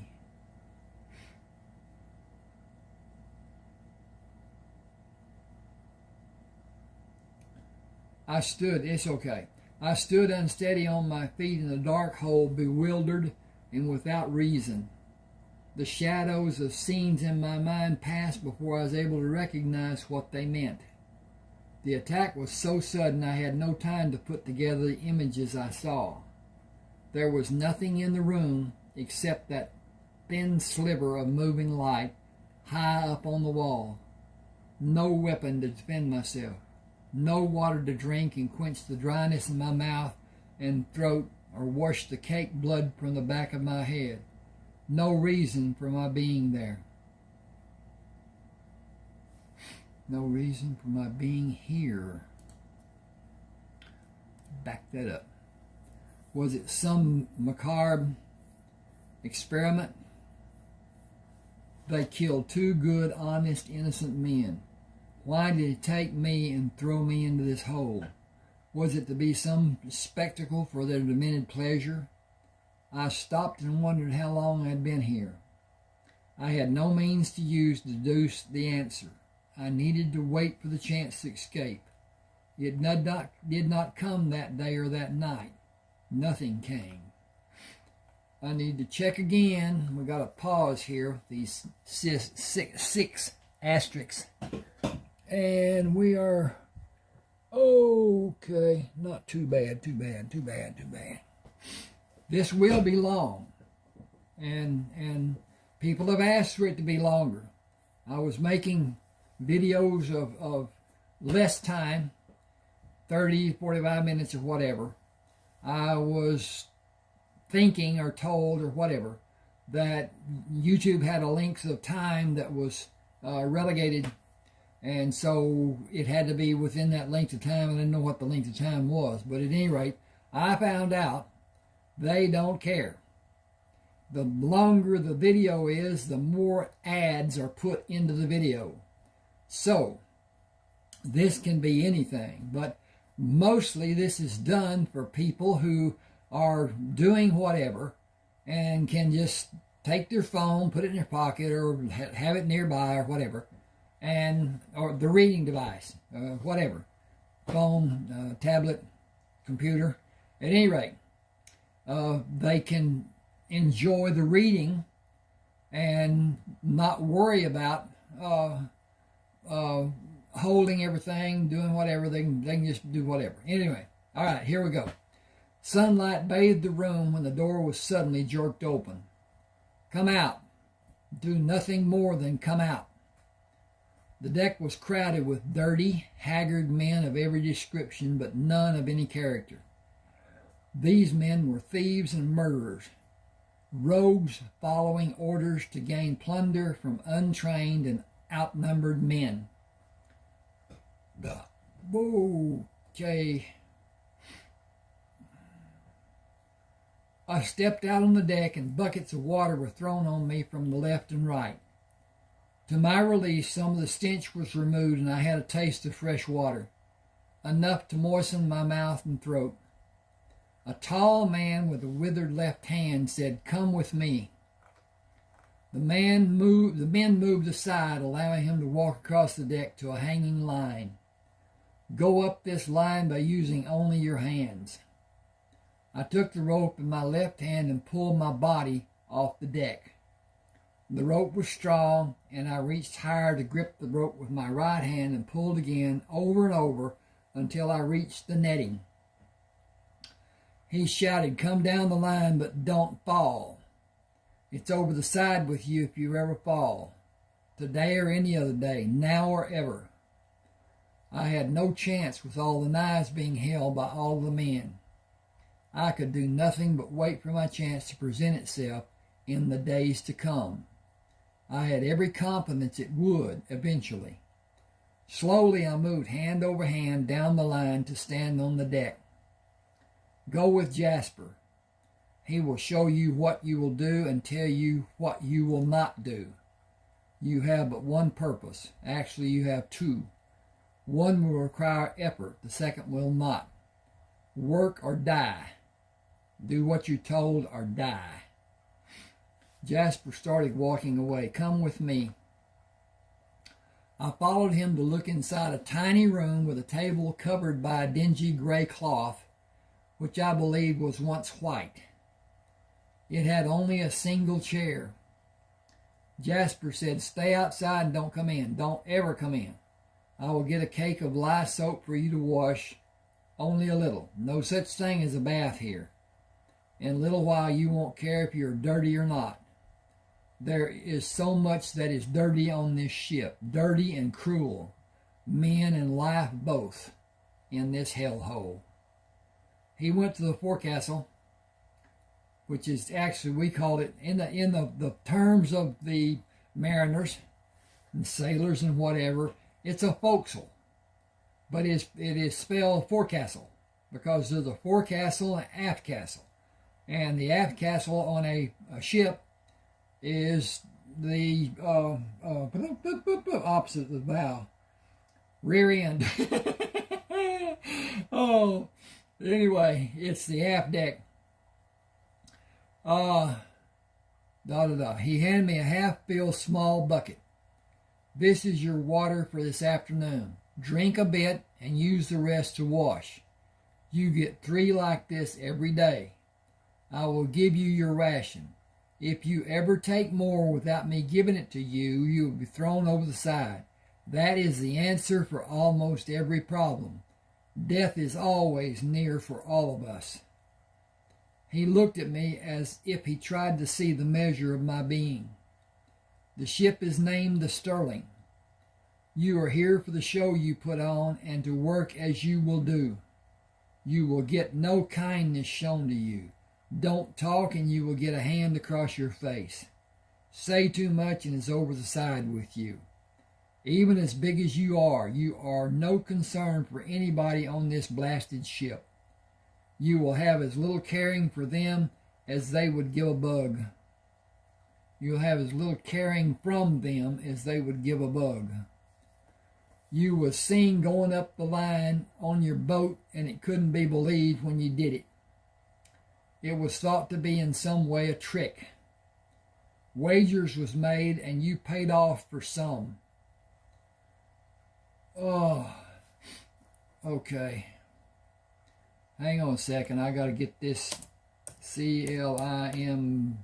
It's okay. I stood unsteady on my feet in a dark hole, bewildered and without reason. The shadows of scenes in my mind passed before I was able to recognize what they meant. The attack was so sudden I had no time to put together the images I saw. There was nothing in the room except that thin sliver of moving light high up on the wall. No weapon to defend myself. No water to drink and quench the dryness in my mouth and throat or wash the caked blood from the back of my head. no reason for my being there. No reason for my being here. Back that up. Was it some macabre experiment? They killed two good, honest, innocent men. Why did it take me and throw me into this hole? Was it to be some spectacle for their demented pleasure? I stopped and wondered how long I had been here. I had no means to use to deduce the answer. I needed to wait for the chance to escape. It did not come that day or that night. Nothing came. I need to check again. We got to pause here. These six asterisks. And we are okay. Not too bad. This will be long. And people have asked for it to be longer. I was making videos of less time, 30, 45 minutes or whatever. I was thinking or told or whatever that YouTube had a length of time that was relegated, and so it had to be within that length of time. I didn't know what the length of time was, but at any rate, I found out they don't care. The longer the video is, the more ads are put into the video. So this can be anything, but mostly this is done for people who are doing whatever and can just take their phone, put it in their pocket, or have it nearby or whatever, or the reading device, whatever, phone, tablet, computer. At any rate, they can enjoy the reading and not worry about holding everything, doing whatever. They can just do whatever. Anyway, all right, here we go. Sunlight bathed the room when the door was suddenly jerked open. Come out. Do nothing more than come out. The deck was crowded with dirty, haggard men of every description, but none of any character. These men were thieves and murderers, rogues following orders to gain plunder from untrained and outnumbered men. Okay. I stepped out on the deck and buckets of water were thrown on me from the left and right. To my relief, some of the stench was removed and I had a taste of fresh water, enough to moisten my mouth and throat. A tall man with a withered left hand said, "Come with me." The men moved aside, allowing him to walk across the deck to a hanging line. Go up this line by using only your hands. I took the rope in my left hand and pulled my body off the deck. The rope was strong, and I reached higher to grip the rope with my right hand and pulled again, over and over, until I reached the netting. He shouted, "Come down the line, but don't fall. It's over the side with you if you ever fall. Today or any other day, now or ever." I had no chance with all the knives being held by all the men. I could do nothing but wait for my chance to present itself in the days to come. I had every confidence it would eventually. Slowly I moved hand over hand down the line to stand on the deck. Go with Jasper. He will show you what you will do and tell you what you will not do. You have but one purpose. Actually, you have two. One will require effort. The second will not. Work or die. Do what you're told or die. Jasper started walking away. Come with me. I followed him to look inside a tiny room with a table covered by a dingy gray cloth, which I believe was once white. It had only a single chair. Jasper said, "Stay outside and don't come in. Don't ever come in. I will get a cake of lye soap for you to wash, only a little. No such thing as a bath here. In a little while you won't care if you're dirty or not. There is so much that is dirty on this ship, dirty and cruel, men and life both, in this hellhole." He went to the forecastle. which is actually, we called it, in the terms of the mariners and sailors and whatever, it's a forecastle. But it is spelled forecastle because there's a forecastle and aft castle. And the aft castle on a ship is the opposite of the bow, rear end. Oh, anyway, it's the aft deck. He handed me a half-filled small bucket. This is your water for this afternoon. Drink a bit and use the rest to wash. You get 3 like this every day. I will give you your ration. If you ever take more without me giving it to you, you will be thrown over the side. That is the answer for almost every problem. Death is always near for all of us. He looked at me as if he tried to see the measure of my being. The ship is named the Sterling. You are here for the show you put on and to work as you will do. You will get no kindness shown to you. Don't talk and you will get a hand across your face. Say too much and it's over the side with you. Even as big as you are no concern for anybody on this blasted ship. You will have as little caring for them as they would give a bug. You'll have as little caring from them as they would give a bug. You was seen going up the line on your boat and it couldn't be believed when you did it. It was thought to be in some way a trick. Wagers was made and you paid off for some. Oh, okay. Hang on a second. I got to get this CLIMBING,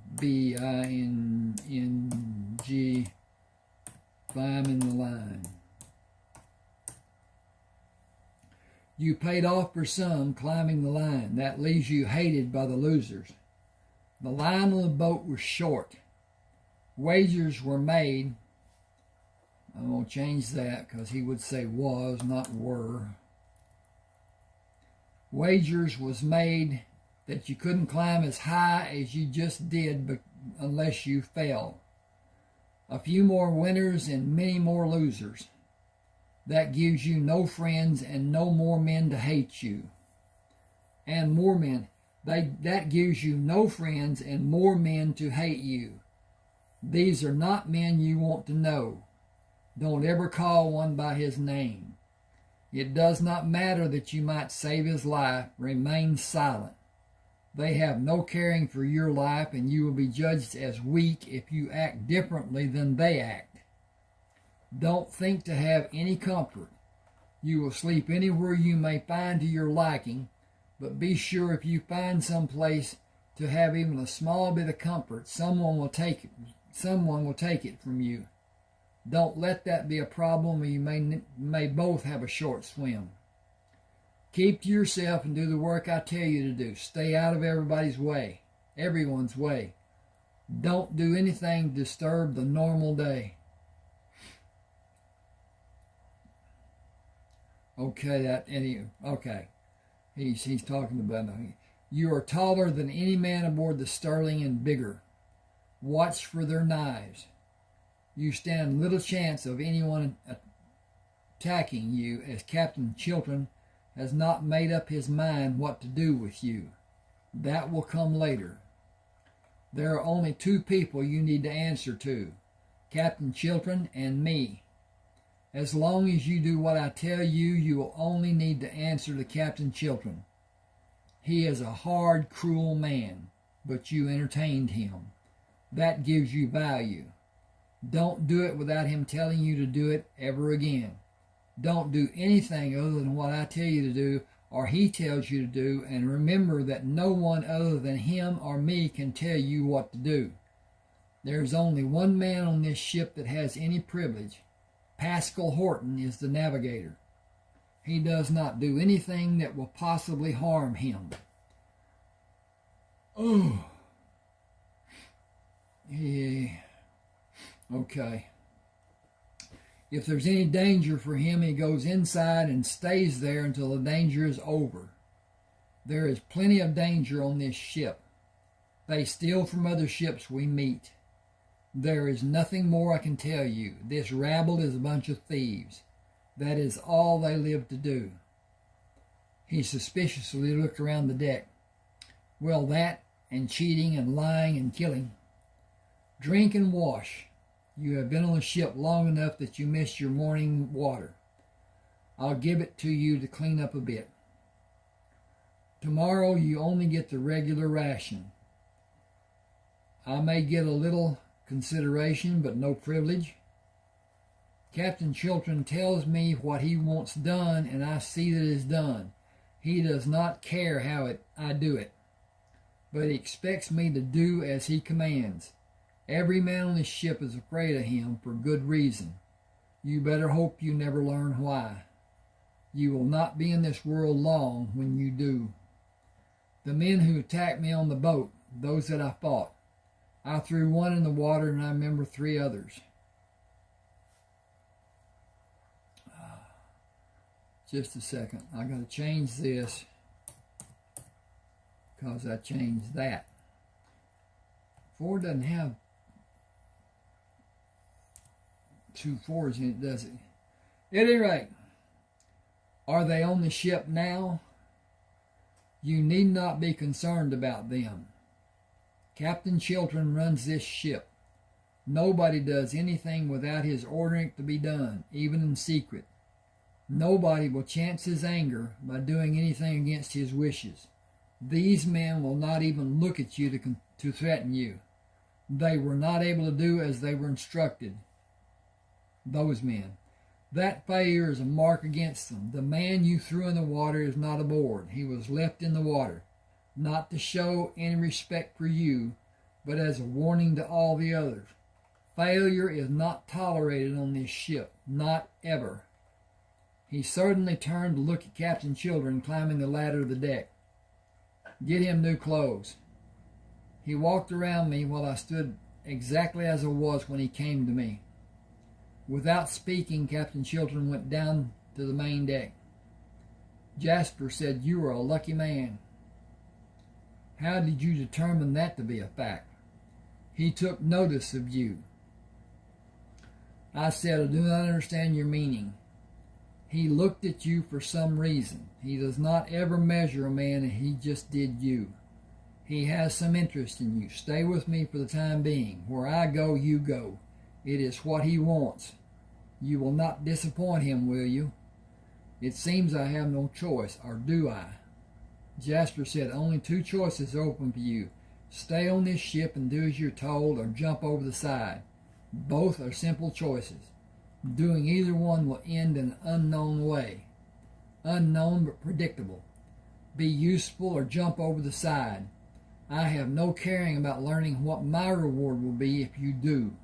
climbing the line. You paid off for some climbing the line. That leaves you hated by the losers. The line on the boat was short. Wagers were made. I'm going to change that because he would say was, not were. Wagers was made that you couldn't climb as high as you just did unless you fell. A few more winners and many more losers. That gives you no friends and no more men to hate you. And more men. That gives you no friends and more men to hate you. These are not men you want to know. Don't ever call one by his name. It does not matter that you might save his life. Remain silent. They have no caring for your life, and you will be judged as weak if you act differently than they act. Don't think to have any comfort. You will sleep anywhere you may find to your liking, but be sure if you find some place to have even a small bit of comfort, someone will take it from you. Don't let that be a problem, or you may both have a short swim. Keep to yourself and do the work I tell you to do. Stay out of everyone's way. Don't do anything to disturb the normal day. He's talking about you are taller than any man aboard the Sterling and bigger. Watch for their knives. You stand little chance of anyone attacking you, as Captain Chilton has not made up his mind what to do with you. That will come later. There are only 2 people you need to answer to, Captain Chilton and me. As long as you do what I tell you, you will only need to answer to Captain Chilton. He is a hard, cruel man, but you entertained him. That gives you value. Don't do it without him telling you to do it ever again. Don't do anything other than what I tell you to do or he tells you to do, and remember that no one other than him or me can tell you what to do. There's only one man on this ship that has any privilege. Pascal Horton is the navigator. He does not do anything that will possibly harm him. Oh. Yeah. Okay. If there's any danger for him, he goes inside and stays there until the danger is over. There is plenty of danger on this ship. They steal from other ships we meet. There is nothing more I can tell you. This rabble is a bunch of thieves. That is all they live to do." He suspiciously looked around the deck. "Well, that, and cheating and lying and killing. Drink and wash. You have been on the ship long enough that you missed your morning water. I'll give it to you to clean up a bit. Tomorrow you only get the regular ration. I may get a little consideration, but no privilege. Captain Chilton tells me what he wants done, and I see that it is done. He does not care how I do it, but he expects me to do as he commands. Every man on this ship is afraid of him for good reason. You better hope you never learn why. You will not be in this world long when you do. The men who attacked me on the boat, those that I fought, I threw one in the water and I remember 3 others. Just a second. I got to change this because I changed that. 4 doesn't have 2 4s in it, does it? At any rate, are they on the ship now? You need not be concerned about them. Captain Chilton runs this ship. Nobody does anything without his ordering it to be done, even in secret. Nobody will chance his anger by doing anything against his wishes. These men will not even look at you to threaten you. They were not able to do as they were instructed. Those men. That failure is a mark against them. The man you threw in the water is not aboard. He was left in the water, not to show any respect for you, but as a warning to all the others. Failure is not tolerated on this ship, not ever. He suddenly turned to look at Captain Chilton climbing the ladder of the deck. Get him new clothes. He walked around me while I stood exactly as I was when he came to me. Without speaking, Captain Chilton went down to the main deck. Jasper said, "You are a lucky man." "How did you determine that to be a fact?" "He took notice of you." I said, "I do not understand your meaning." "He looked at you for some reason. He does not ever measure a man, and he just did you. He has some interest in you. Stay with me for the time being. Where I go, you go. It is what he wants. You will not disappoint him, will you?" "It seems I have no choice, or do I?" Jasper said, "Only 2 choices open for you. Stay on this ship and do as you're told, or jump over the side. Both are simple choices. Doing either one will end in an unknown way. Unknown but predictable. Be useful or jump over the side. I have no caring about learning what my reward will be if you do.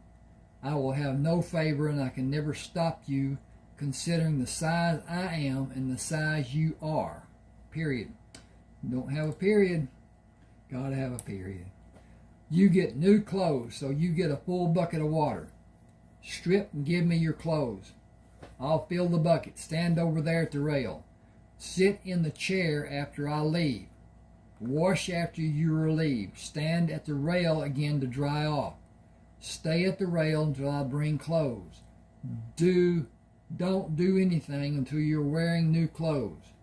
I will have no favor, and I can never stop you, considering the size I am and the size you are. Period. Don't have a period. Gotta have a period. You get new clothes, so you get a full bucket of water. Strip and give me your clothes. I'll fill the bucket. Stand over there at the rail. Sit in the chair after I leave. Wash after you are relieved. Stand at the rail again to dry off. Stay at the rail until I bring clothes. Don't do anything until you're wearing new clothes.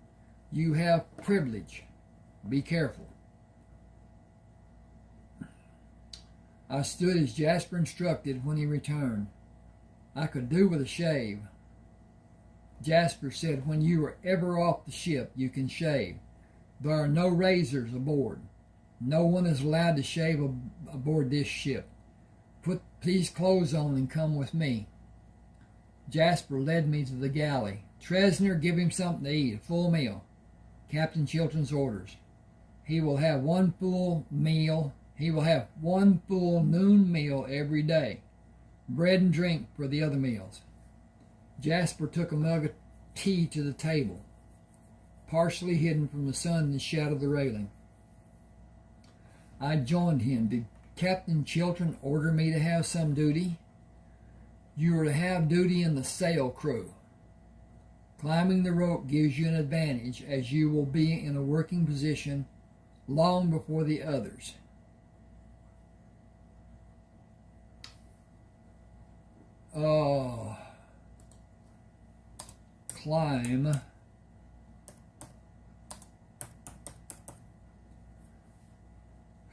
You have privilege. Be careful." I stood as Jasper instructed when he returned. I could do with a shave. Jasper said, "When you are ever off the ship, you can shave. There are no razors aboard. No one is allowed to shave aboard this ship. Put these clothes on and come with me." Jasper led me to the galley. "Tresner, give him something to eat, a full meal. Captain Chilton's orders. He will have one full noon meal every day. Bread and drink for the other meals." Jasper took a mug of tea to the table, partially hidden from the sun in the shadow of the railing. I joined him. "Did Captain Chilton order me to have some duty?" "You are to have duty in the sail crew. Climbing the rope gives you an advantage, as you will be in a working position long before the others. climb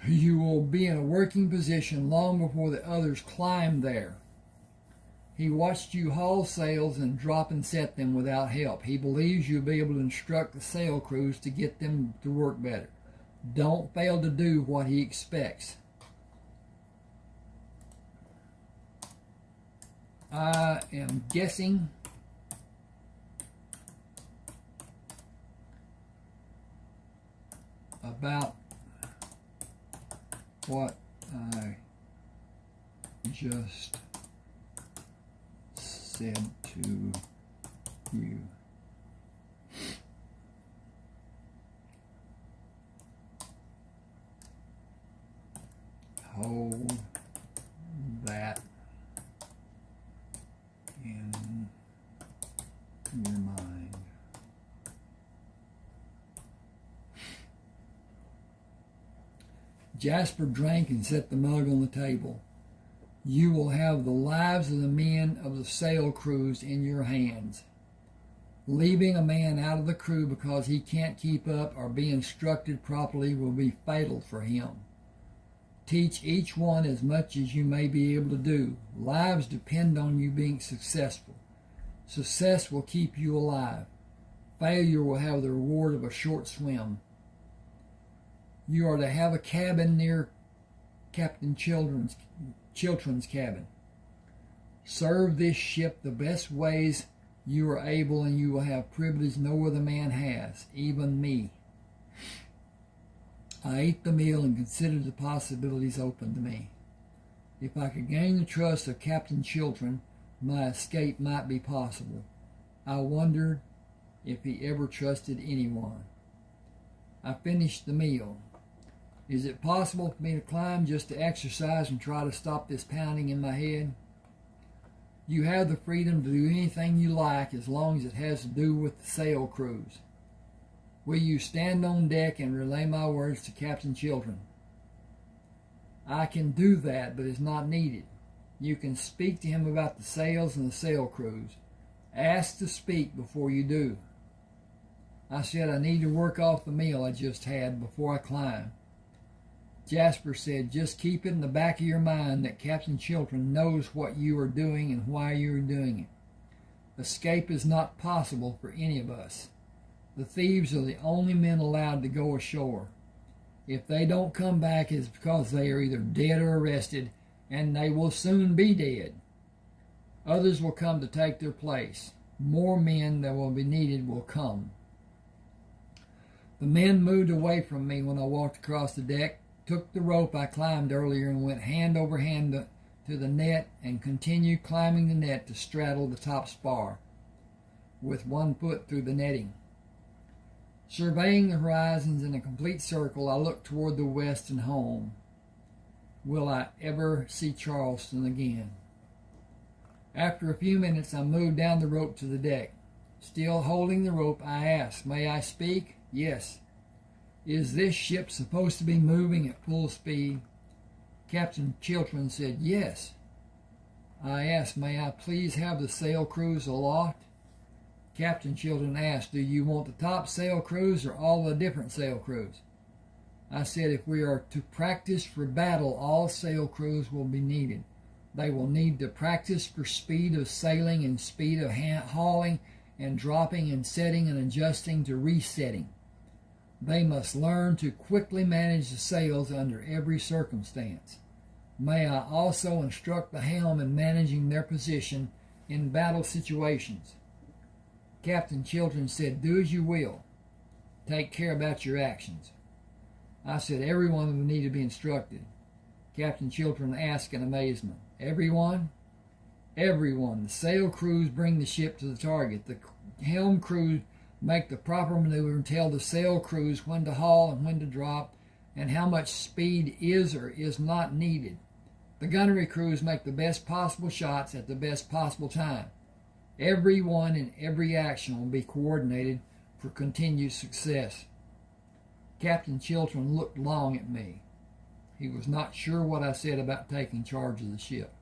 you will be in a working position long before the others climb there. He watched you haul sails and drop and set them without help. He believes you'll be able to instruct the sail crews to get them to work better. Don't fail to do what he expects. I am guessing about what I just said to you. Hold that in your mind. Jasper drank and set the mug on the table. You will have the lives of the men of the sail crews in your hands. Leaving a man out of the crew because he can't keep up or be instructed properly will be fatal for him. Teach each one as much as you may be able to do. Lives depend on you being successful. Success will keep you alive. Failure will have the reward of a short swim. You are to have a cabin near Captain Chilton's cabin. Serve this ship the best ways you are able, and you will have privilege no other man has, even me. I ate the meal and considered the possibilities open to me. If I could gain the trust of Captain Chilton, my escape might be possible. I wondered if he ever trusted anyone. I finished the meal. Is it possible for me to climb just to exercise and try to stop this pounding in my head? You have the freedom to do anything you like as long as it has to do with the sail crews. Will you stand on deck and relay my words to Captain Chilton? I can do that, but it's not needed. You can speak to him about the sails and the sail crews. Ask to speak before you do. I said I need to work off the meal I just had before I climb. Jasper said, just keep it in the back of your mind that Captain Chilton knows what you are doing and why you are doing it. Escape is not possible for any of us. The thieves are the only men allowed to go ashore. If they don't come back, it's because they are either dead or arrested, and they will soon be dead. Others will come to take their place. More men that will be needed will come. The men moved away from me when I walked across the deck, took the rope I climbed earlier and went hand over hand to the net and continued climbing the net to straddle the top spar with one foot through the netting. Surveying the horizons in a complete circle, I looked toward the west and home. Will I ever see Charleston again? After a few minutes, I moved down the rope to the deck. Still holding the rope, I asked, may I speak? Yes. Is this ship supposed to be moving at full speed? Captain Chilton said, yes. I asked, may I please have the sail crews aloft? Captain Chilton asked, do you want the top sail crews or all the different sail crews? I said, if we are to practice for battle, all sail crews will be needed. They will need to practice for speed of sailing and speed of hauling and dropping and setting and adjusting to resetting. They must learn to quickly manage the sails under every circumstance. May I also instruct the helm in managing their position in battle situations. Captain Chilton said, do as you will. Take care about your actions. I said, everyone will need to be instructed. Captain Chilton asked in amazement, everyone? Everyone. The sail crews bring the ship to the target. The helm crews make the proper maneuver and tell the sail crews when to haul and when to drop and how much speed is or is not needed. The gunnery crews make the best possible shots at the best possible time. Everyone in every action will be coordinated for continued success. Captain Chilton looked long at me. He was not sure what I said about taking charge of the ship.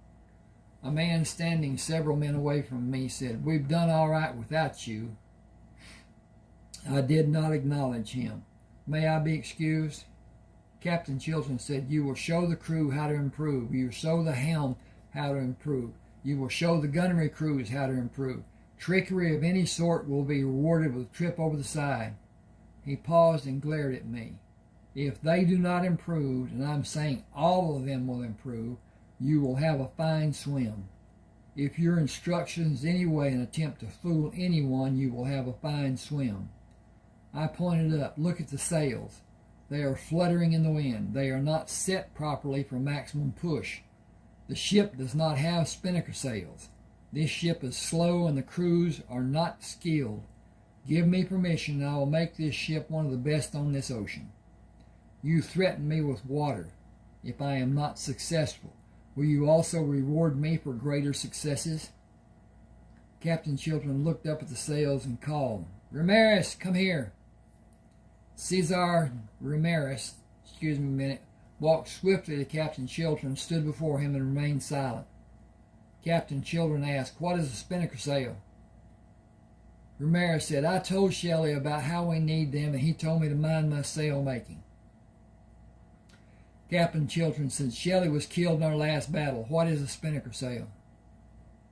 A man standing several men away from me said, "We've done all right without you." I did not acknowledge him. "May I be excused?" Captain Chilton said, "You will show the crew how to improve. You will show the helm how to improve. You will show the gunnery crews how to improve. Trickery of any sort will be rewarded with a trip over the side." He paused and glared at me. "If they do not improve, and I'm saying all of them will improve, you will have a fine swim. If your instructions anyway an attempt to fool anyone, you will have a fine swim." I pointed up. "Look at the sails. They are fluttering in the wind. They are not set properly for maximum push. The ship does not have spinnaker sails. This ship is slow and the crews are not skilled. Give me permission and I will make this ship one of the best on this ocean. You threaten me with water if I am not successful. Will you also reward me for greater successes?" Captain Chilton looked up at the sails and called, "Ramirez, come here." Cesar Ramirez, walked swiftly to Captain Chilton, stood before him, and remained silent. Captain Chilton asked, "What is a spinnaker sail?" Ramirez said, "I told Shelley about how we need them, and he told me to mind my sail making." Captain Chilton said, "Shelley was killed in our last battle. What is a spinnaker sail?"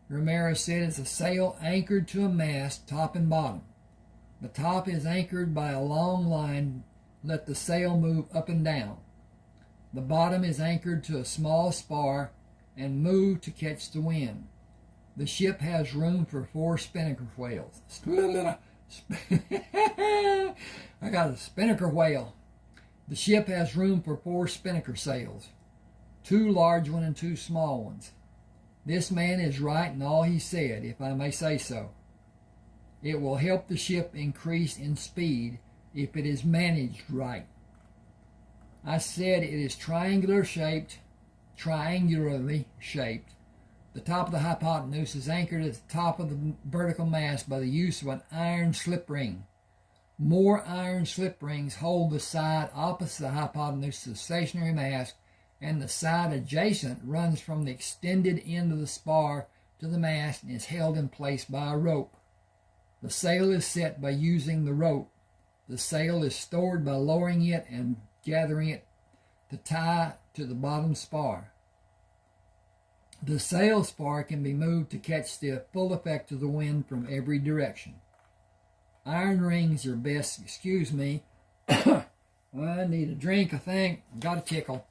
Ramirez said, "It's a sail anchored to a mast, top and bottom. The top is anchored by a long line. Let the sail move up and down. The bottom is anchored to a small spar and moved to catch the wind. The ship has room for 4 spinnaker whales." I got a spinnaker whale. "The ship has room for 4 spinnaker sails, 2 large ones and 2 small ones. This man is right in all he said, if I may say so. It will help the ship increase in speed if it is managed right." I said, "It is triangularly shaped. The top of the hypotenuse is anchored at the top of the vertical mast by the use of an iron slip ring. More iron slip rings hold the side opposite the hypotenuse to the stationary mast, and the side adjacent runs from the extended end of the spar to the mast and is held in place by a rope. The sail is set by using the rope. The sail is stored by lowering it and gathering it to tie to the bottom spar. The sail spar can be moved to catch the full effect of the wind from every direction. Iron rings are best." Excuse me. I need a drink, I think. Got a tickle.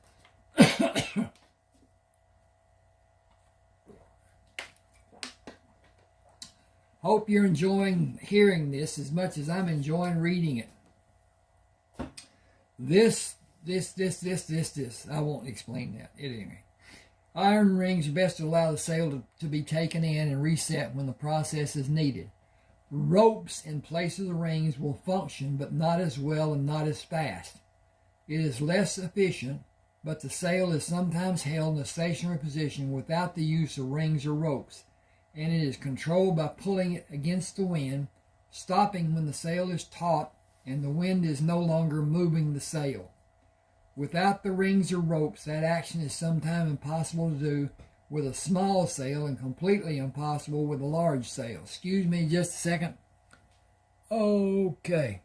Hope you're enjoying hearing this as much as I'm enjoying reading it. This. I won't explain that. Anyway. Iron rings are best to allow the sail to be taken in and reset when the process is needed. Ropes in place of the rings will function, but not as well and not as fast. It is less efficient, but the sail is sometimes held in a stationary position without the use of rings or ropes, and it is controlled by pulling it against the wind, stopping when the sail is taut and the wind is no longer moving the sail. Without the rings or ropes, that action is sometimes impossible to do with a small sail and completely impossible with a large sail." Excuse me just a second. Okay.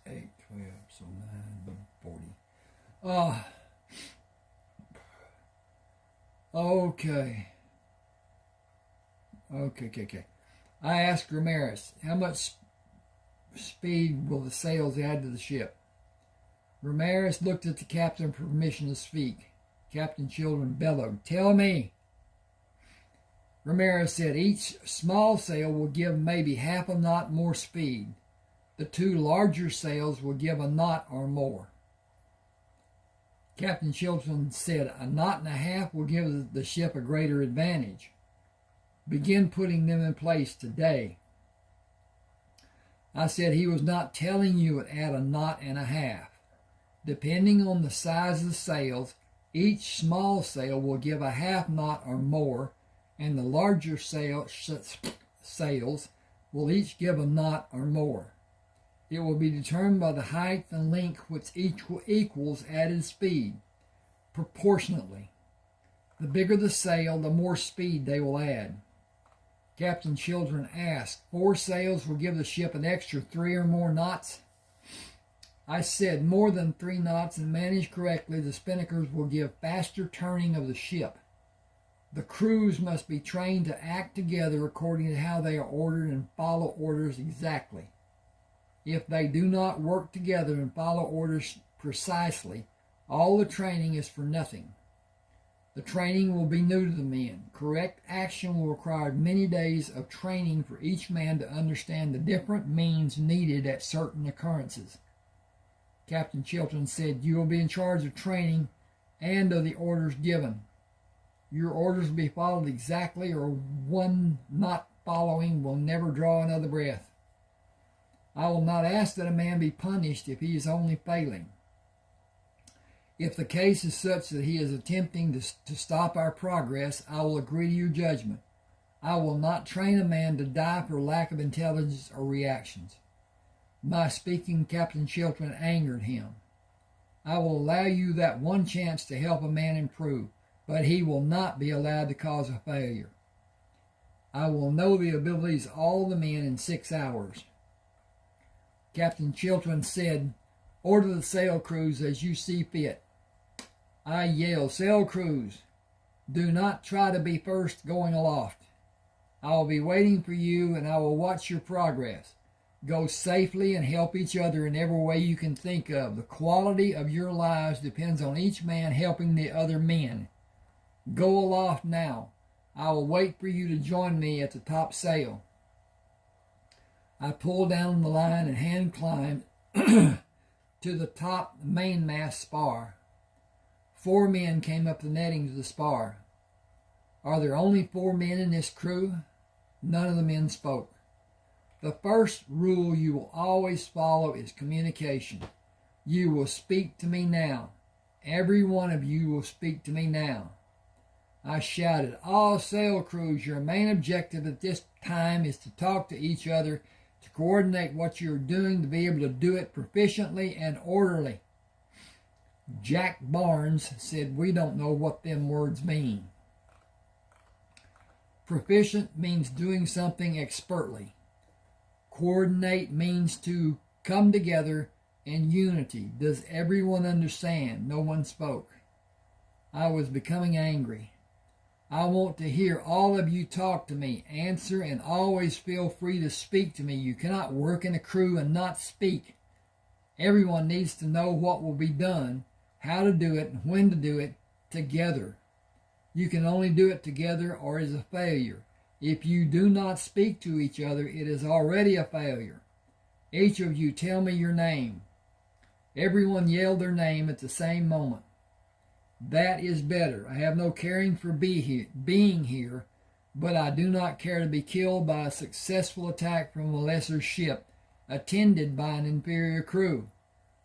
8, 12, so 9, 40. Okay. I asked Ramirez, "How much speed will the sails add to the ship?" Ramirez looked at the captain for permission to speak. Captain Chilton bellowed, "Tell me." Ramirez said, "Each small sail will give maybe half a knot more speed. The 2 larger sails will give a knot or more." Captain Chilton said, "A knot and a half will give the ship a greater advantage. Begin putting them in place today." I said he was not telling you it add a knot and a half. Depending on the size of the sails, each small sail will give a half knot or more, and the larger sails will each give a knot or more. It will be determined by the height and length, which equals added speed, proportionately. The bigger the sail, the more speed they will add. Captain Children asked, 4 sails will give the ship an extra 3 or more knots? I said more than 3 knots, and managed correctly, the spinnakers will give faster turning of the ship. The crews must be trained to act together according to how they are ordered and follow orders exactly. If they do not work together and follow orders precisely, all the training is for nothing. The training will be new to the men. Correct action will require many days of training for each man to understand the different means needed at certain occurrences. Captain Chilton said, you will be in charge of training and of the orders given. Your orders will be followed exactly, or one not following will never draw another breath. I will not ask that a man be punished if he is only failing. If the case is such that he is attempting to stop our progress, I will agree to your judgment. I will not train a man to die for lack of intelligence or reactions. My speaking Captain Chilton angered him. I will allow you that one chance to help a man improve, but he will not be allowed to cause a failure. I will know the abilities of all the men in 6 hours. Captain Chilton said, order the sail crews as you see fit. I yelled, sail crews, do not try to be first going aloft. I will be waiting for you, and I will watch your progress. Go safely and help each other in every way you can think of. The quality of your lives depends on each man helping the other men. Go aloft now. I will wait for you to join me at the top sail. I pulled down the line and hand climbed to the top mainmast spar. 4 men came up the nettings of the spar. Are there only 4 men in this crew? None of the men spoke. The first rule you will always follow is communication. You will speak to me now. Every one of you will speak to me now. I shouted, all sail crews, your main objective at this time is to talk to each other, to coordinate what you're doing, to be able to do it proficiently and orderly. Jack Barnes said, we don't know what them words mean. Proficient means doing something expertly. Coordinate means to come together in unity. Does everyone understand? No one spoke. I was becoming angry. I want to hear all of you talk to me, answer, and always feel free to speak to me. You cannot work in a crew and not speak. Everyone needs to know what will be done, how to do it, and when to do it together. You can only do it together or it is a failure. If you do not speak to each other, it is already a failure. Each of you tell me your name. Everyone yelled their name at the same moment. That is better. I have no caring for being here, but I do not care to be killed by a successful attack from a lesser ship, attended by an inferior crew.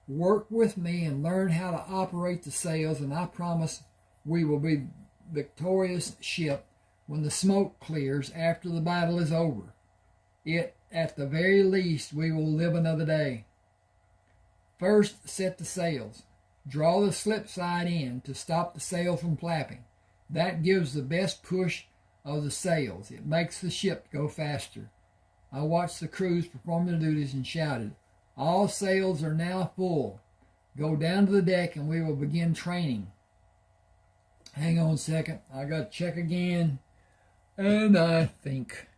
Work with me and learn how to operate the sails, and I promise we will be victorious ship when the smoke clears after the battle is over. At the very least, we will live another day. First, set the sails. Draw the slip side in to stop the sail from flapping. That gives the best push of the sails. It makes the ship go faster. I watched the crews perform their duties and shouted, all sails are now full. Go down to the deck and we will begin training. Hang on a second. I got to check again. And I think.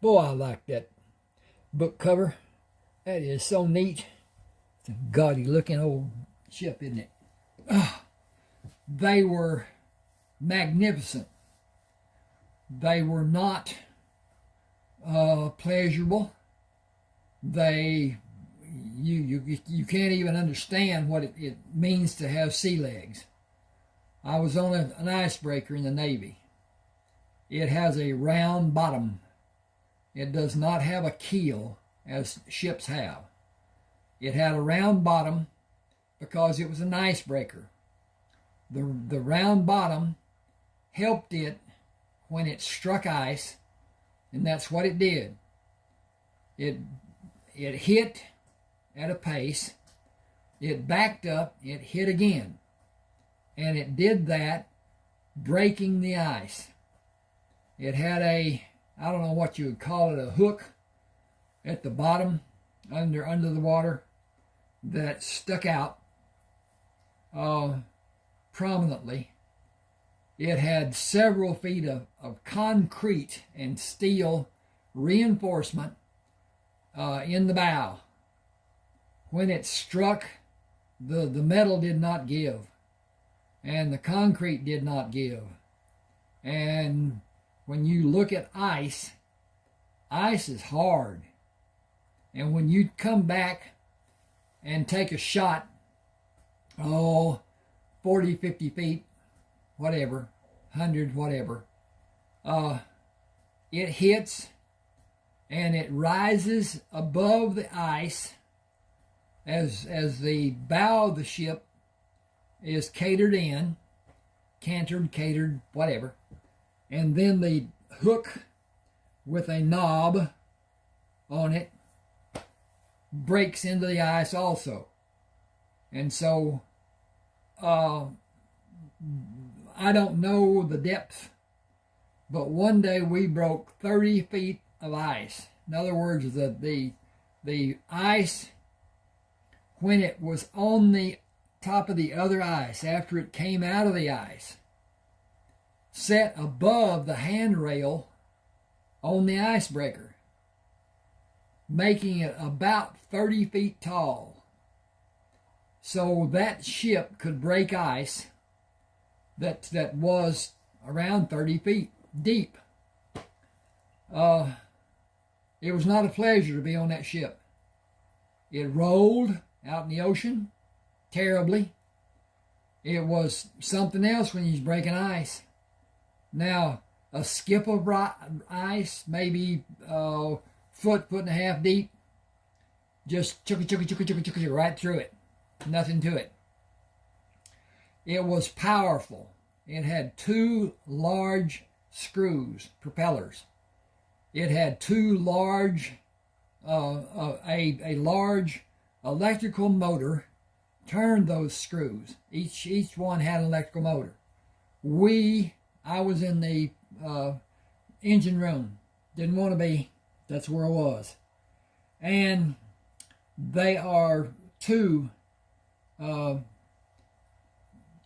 Boy, I like that book cover. That is so neat. It's a gaudy looking old ship, isn't it? They were magnificent. They were not pleasurable. You can't even understand what it means to have sea legs. I was on an icebreaker in the Navy. It has a round bottom. It does not have a keel as ships have. It had a round bottom because it was an icebreaker. The round bottom helped it when it struck ice, and that's what it did. It hit at a pace, it backed up, it hit again, and it did that, breaking the ice. It had a, I don't know what you would call it, a hook at the bottom under the water that stuck out prominently. It had several feet of concrete and steel reinforcement in the bow. When it struck, the metal did not give, and the concrete did not give. And when you look at ice, ice is hard. And when you come back and take a shot, 40, 50 feet, whatever, 100, whatever, it hits and it rises above the ice as the bow of the ship is cantered, whatever, and then the hook with a knob on it breaks into the ice also. And so I don't know the depth, but one day we broke 30 feet of ice. In other words, the ice, when it was on the top of the other ice, after it came out of the ice, set above the handrail on the icebreaker, making it about 30 feet tall. So that ship could break ice that was around 30 feet deep. It was not a pleasure to be on that ship. It rolled out in the ocean terribly. It was something else when you was breaking ice. Now, a skip of ice, maybe foot and a half deep, just chugga right through it. Nothing to it. It was powerful. It had two large screws, propellers. It had two large, a large electrical motor turned those screws. Each one had an electrical motor. I was in the engine room. Didn't want to be. That's where I was. And they are two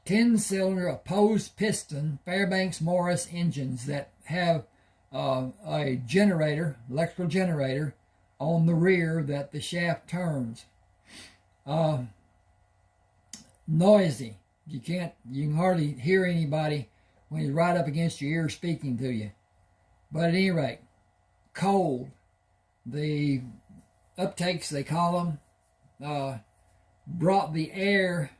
10-cylinder opposed piston Fairbanks Morris engines that have a generator, electrical generator, on the rear that the shaft turns. Noisy. You can hardly hear anybody when he's right up against your ear speaking to you. But at any rate, cold. The uptakes, they call them, brought the air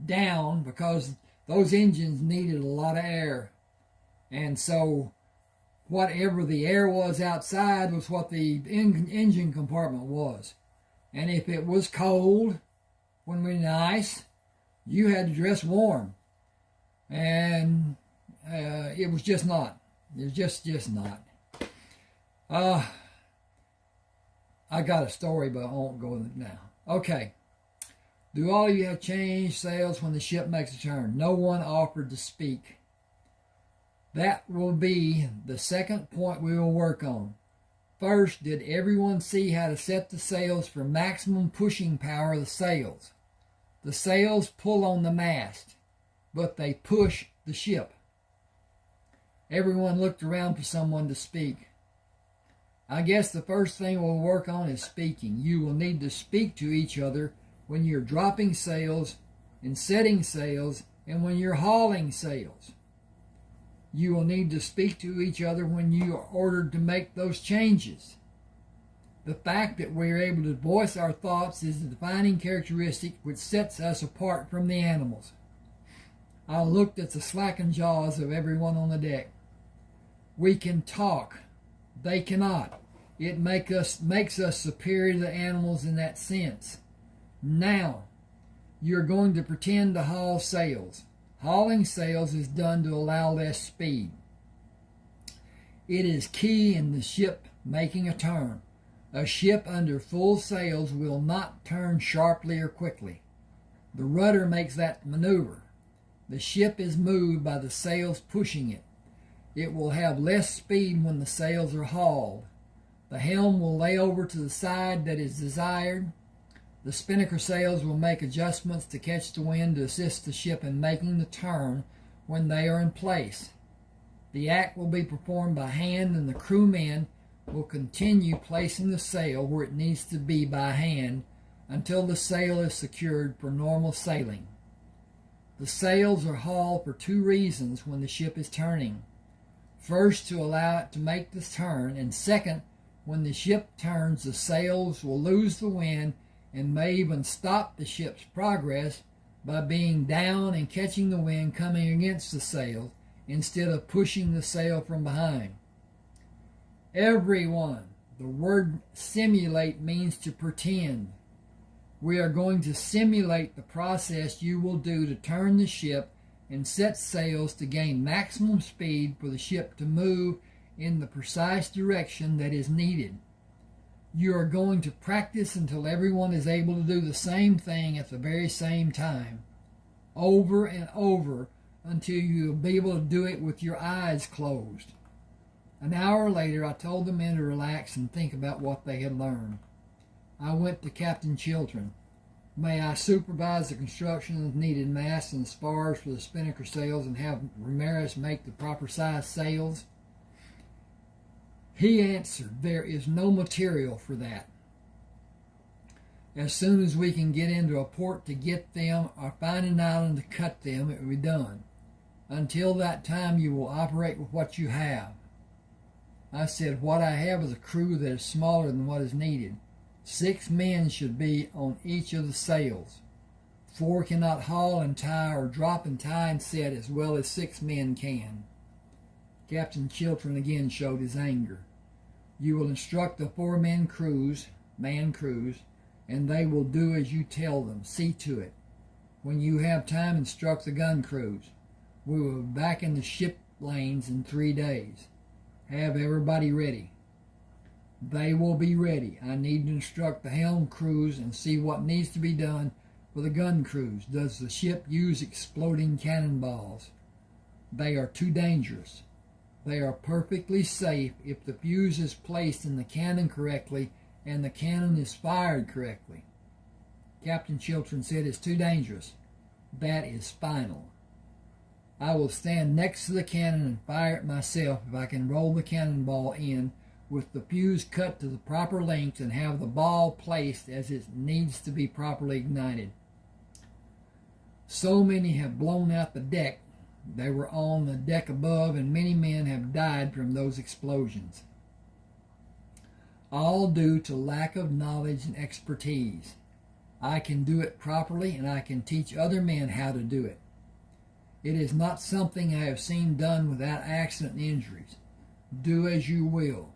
down because those engines needed a lot of air. And so whatever the air was outside was what the engine compartment was. And if it was cold when we were in ice, you had to dress warm. And it was just not. It was just not. I got a story, but I won't go into it now. Okay. Do all of you have changed sails when the ship makes a turn? No one offered to speak. That will be the second point we will work on. First, did everyone see how to set the sails for maximum pushing power of the sails? The sails pull on the mast, but they push the ship. Everyone looked around for someone to speak. I guess the first thing we'll work on is speaking. You will need to speak to each other when you're dropping sails and setting sails and when you're hauling sails. You will need to speak to each other when you are ordered to make those changes. The fact that we are able to voice our thoughts is the defining characteristic which sets us apart from the animals. I looked at the slackened jaws of everyone on the deck. We can talk. They cannot. It makes us superior to the animals in that sense. Now, you're going to pretend to haul sails. Hauling sails is done to allow less speed. It is key in the ship making a turn. A ship under full sails will not turn sharply or quickly. The rudder makes that maneuver. The ship is moved by the sails pushing it. It will have less speed when the sails are hauled. The helm will lay over to the side that is desired. The spinnaker sails will make adjustments to catch the wind to assist the ship in making the turn when they are in place. The act will be performed by hand, and the crewmen will continue placing the sail where it needs to be by hand until the sail is secured for normal sailing. The sails are hauled for two reasons when the ship is turning. First, to allow it to make the turn, and second, when the ship turns, the sails will lose the wind and may even stop the ship's progress by being down and catching the wind coming against the sails instead of pushing the sail from behind. Everyone, the word simulate means to pretend. We are going to simulate the process you will do to turn the ship and set sails to gain maximum speed for the ship to move in the precise direction that is needed. You are going to practice until everyone is able to do the same thing at the very same time, over and over, until you will be able to do it with your eyes closed. An hour later, I told the men to relax and think about what they had learned. I went to Captain Chilton. May I supervise the construction of needed masts and spars for the spinnaker sails and have Ramirez make the proper size sails? He answered, there is no material for that. As soon as we can get into a port to get them or find an island to cut them, it will be done. Until that time, you will operate with what you have. I said, what I have is a crew that is smaller than what is needed. 6 men should be on each of the sails. 4 cannot haul and tie or drop and tie and set as well as 6 men can. Captain Chilton again showed his anger. You will instruct the 4 man crews, and they will do as you tell them. See to it. When you have time, instruct the gun crews. We will be back in the ship lanes in 3 days. Have everybody ready. They will be ready. I need to instruct the helm crews and see what needs to be done for the gun crews. Does the ship use exploding cannonballs? They are too dangerous. They are perfectly safe if the fuse is placed in the cannon correctly and the cannon is fired correctly. Captain Chilton said it's too dangerous. That is final. I will stand next to the cannon and fire it myself if I can roll the cannonball in with the fuse cut to the proper length and have the ball placed as it needs to be properly ignited. So many have blown out the deck. They were on the deck above, and many men have died from those explosions. All due to lack of knowledge and expertise. I can do it properly, and I can teach other men how to do it. It is not something I have seen done without accident and injuries. Do as you will.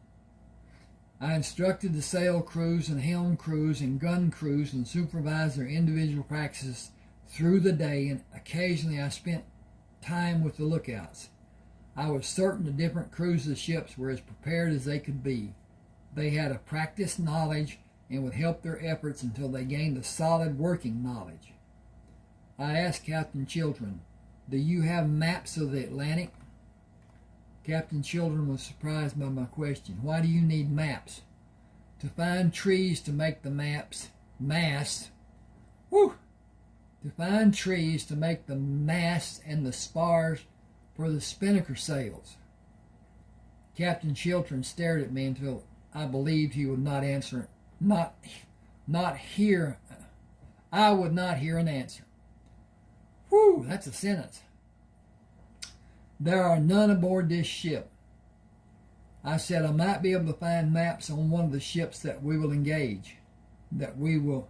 I instructed the sail crews and helm crews and gun crews and supervised their individual practices through the day, and occasionally I spent time with the lookouts. I was certain the different crews of the ships were as prepared as they could be. They had a practiced knowledge and would help their efforts until they gained a solid working knowledge. I asked Captain Chilton, do you have maps of the Atlantic? Captain Chilton was surprised by my question. Why do you need maps? To find trees to make the masts. To find trees to make the masts and the spars for the spinnaker sails. Captain Chilton stared at me until I believed he would not answer. I would not hear an answer. Whew, that's a sentence. There are none aboard this ship. I said I might be able to find maps on one of the ships that we will engage, that will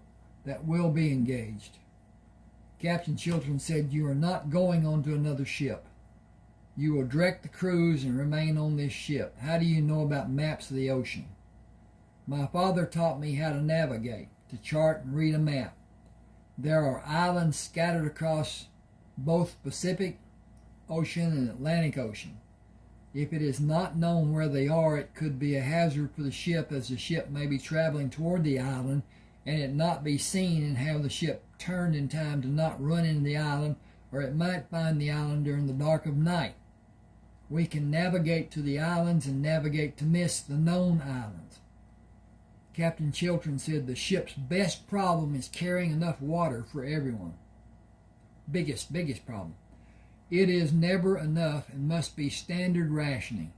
be engaged. Captain Chilton said, you are not going on to another ship. You will direct the crews and remain on this ship. How do you know about maps of the ocean? My father taught me how to navigate, to chart and read a map. There are islands scattered across both Pacific Ocean and Atlantic Ocean. If it is not known where they are, it could be a hazard for the ship, as the ship may be traveling toward the island and it not be seen and have the ship turned in time to not run into the island or it might find the island during the dark of night. We can navigate to the islands and navigate to miss the known islands. Captain Chilton said the ship's best problem is carrying enough water for everyone. Biggest problem. It is never enough and must be standard rationing.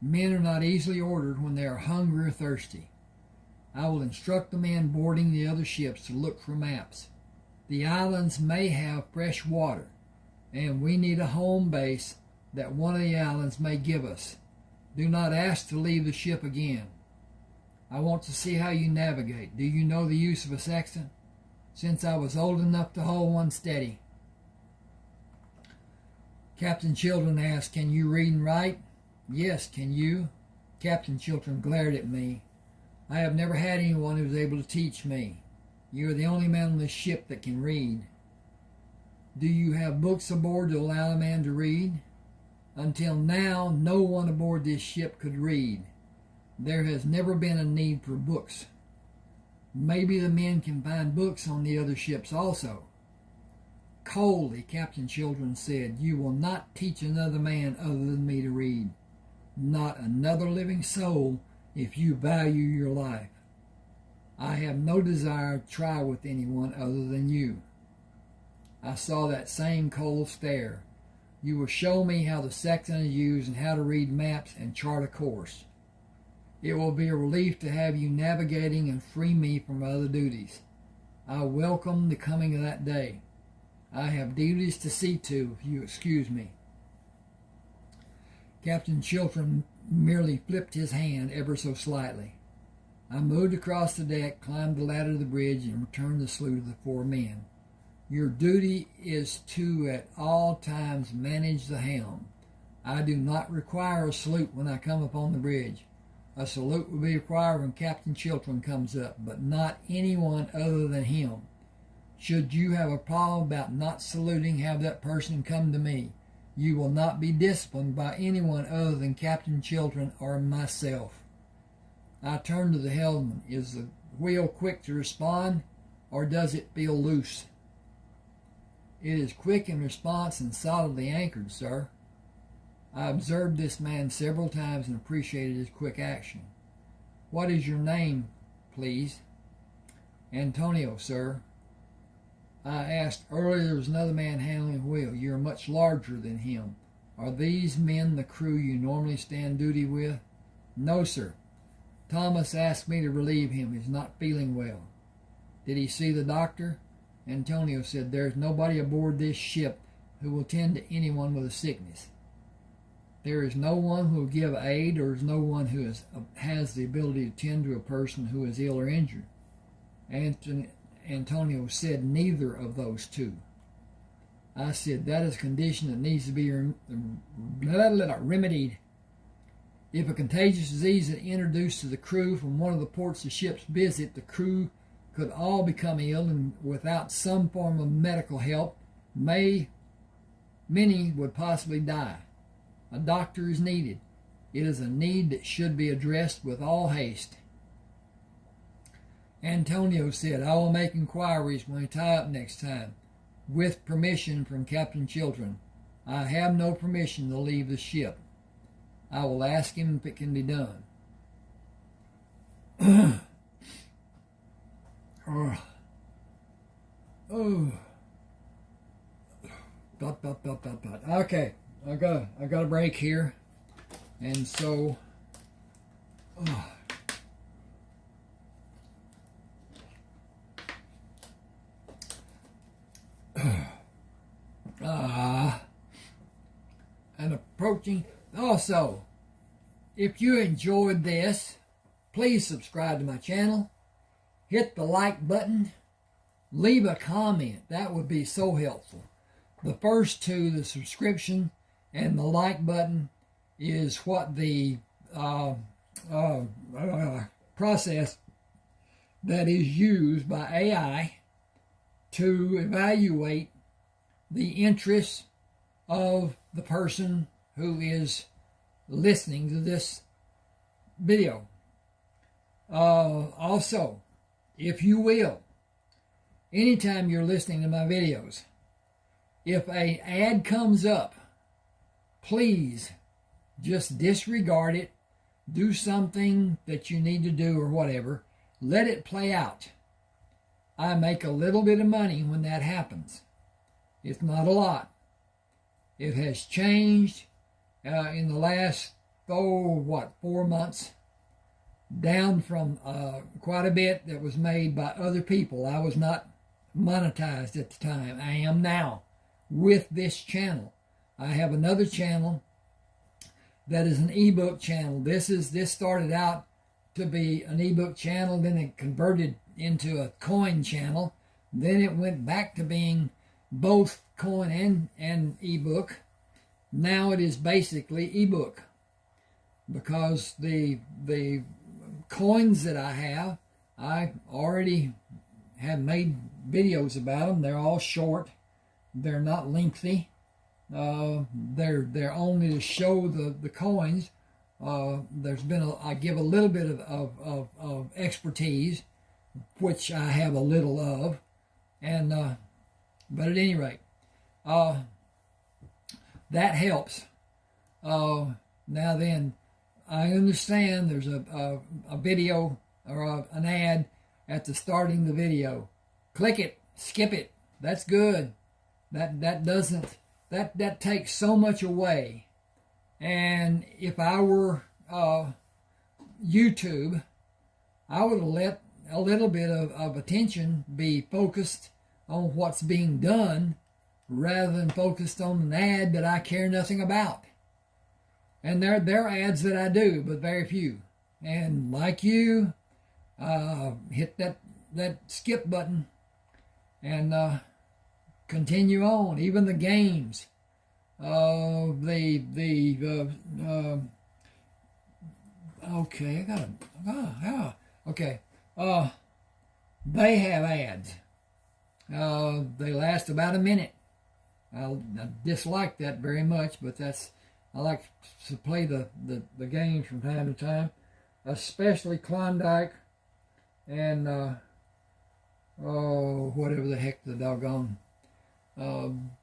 Men are not easily ordered when they are hungry or thirsty. I will instruct the men boarding the other ships to look for maps. The islands may have fresh water, and we need a home base that one of the islands may give us. Do not ask to leave the ship again. I want to see how you navigate. Do you know the use of a sextant? Since I was old enough to hold one steady. Captain Chilton asked, can you read and write? Yes, can you? Captain Chilton glared at me. I have never had anyone who was able to teach me. You are the only man on this ship that can read. Do you have books aboard to allow a man to read? Until now, no one aboard this ship could read. There has never been a need for books. Maybe the men can find books on the other ships also. Coldly, Captain Chilton said, you will not teach another man other than me to read. Not another living soul if you value your life. I have no desire to try with anyone other than you. I saw that same cold stare. You will show me how the sextant is used and how to read maps and chart a course. It will be a relief to have you navigating and free me from other duties. I welcome the coming of that day. I have duties to see to, if you excuse me. Captain Chilton merely flipped his hand ever so slightly. I moved across the deck, climbed the ladder to the bridge, and returned the salute of the four men. Your duty is to at all times manage the helm. I do not require a salute when I come upon the bridge. A salute will be required when Captain Chilton comes up, but not anyone other than him. Should you have a problem about not saluting, have that person come to me. You will not be disciplined by anyone other than Captain Chilton or myself. I turned to the helmsman. Is the wheel quick to respond, or does it feel loose? It is quick in response and solidly anchored, sir. I observed this man several times and appreciated his quick action. What is your name, please? Antonio, sir. I asked earlier, there was another man handling the wheel. You are much larger than him. Are these men the crew you normally stand duty with? No, sir. Thomas asked me to relieve him. He's not feeling well. Did he see the doctor? Antonio said, there is nobody aboard this ship who will tend to anyone with a sickness. There is no one who will give aid, or is no one who has the ability to tend to a person who is ill or injured. Antonio said, neither of those two. I said, that is a condition that needs to be remedied. If a contagious disease is introduced to the crew from one of the ports the ships visit, the crew could all become ill, and without some form of medical help, many would possibly die. A doctor is needed. It is a need that should be addressed with all haste. Antonio said, I will make inquiries when we tie up next time, with permission from Captain Chilton. I have no permission to leave the ship. I will ask him if it can be done. Okay, I got a break here, and so. And approaching. Also, if you enjoyed this, please subscribe to my channel, hit the like button, leave a comment. That would be so helpful. The first two, the subscription and the like button, is what the process that is used by AI to evaluate the interests of the person who is listening to this video. Also, if you will, anytime you're listening to my videos, If an ad comes up, please just disregard it. Do something that you need to do or whatever. Let it play out. I make a little bit of money when that happens. It's not a lot. It has changed in the last, 4 months, down from quite a bit that was made by other people. I was not monetized at the time. I am now with this channel. I have another channel that is an ebook channel. This started out to be an ebook channel, then it converted into a coin channel. Then it went back to being both coin and ebook. Now it is basically ebook, because the coins that I already have made videos about them. They're all short. They're not lengthy. They're only to show the coins. I give a little bit of expertise, which I have a little of, and but at any rate, that helps. Now then, I understand there's a video or an ad at the starting of the video. Click it, skip it. That's good. That takes so much away. And if I were YouTube, I would have let a little bit of attention be focused on what's being done rather than focused on an ad that I care nothing about. And there are ads that I do, but very few. And like you, hit that skip button and continue on. Even the games, okay, okay. They have ads. They last about a minute. I dislike that very much, but I like to play the games from time to time, especially Klondike and whatever the heck the doggone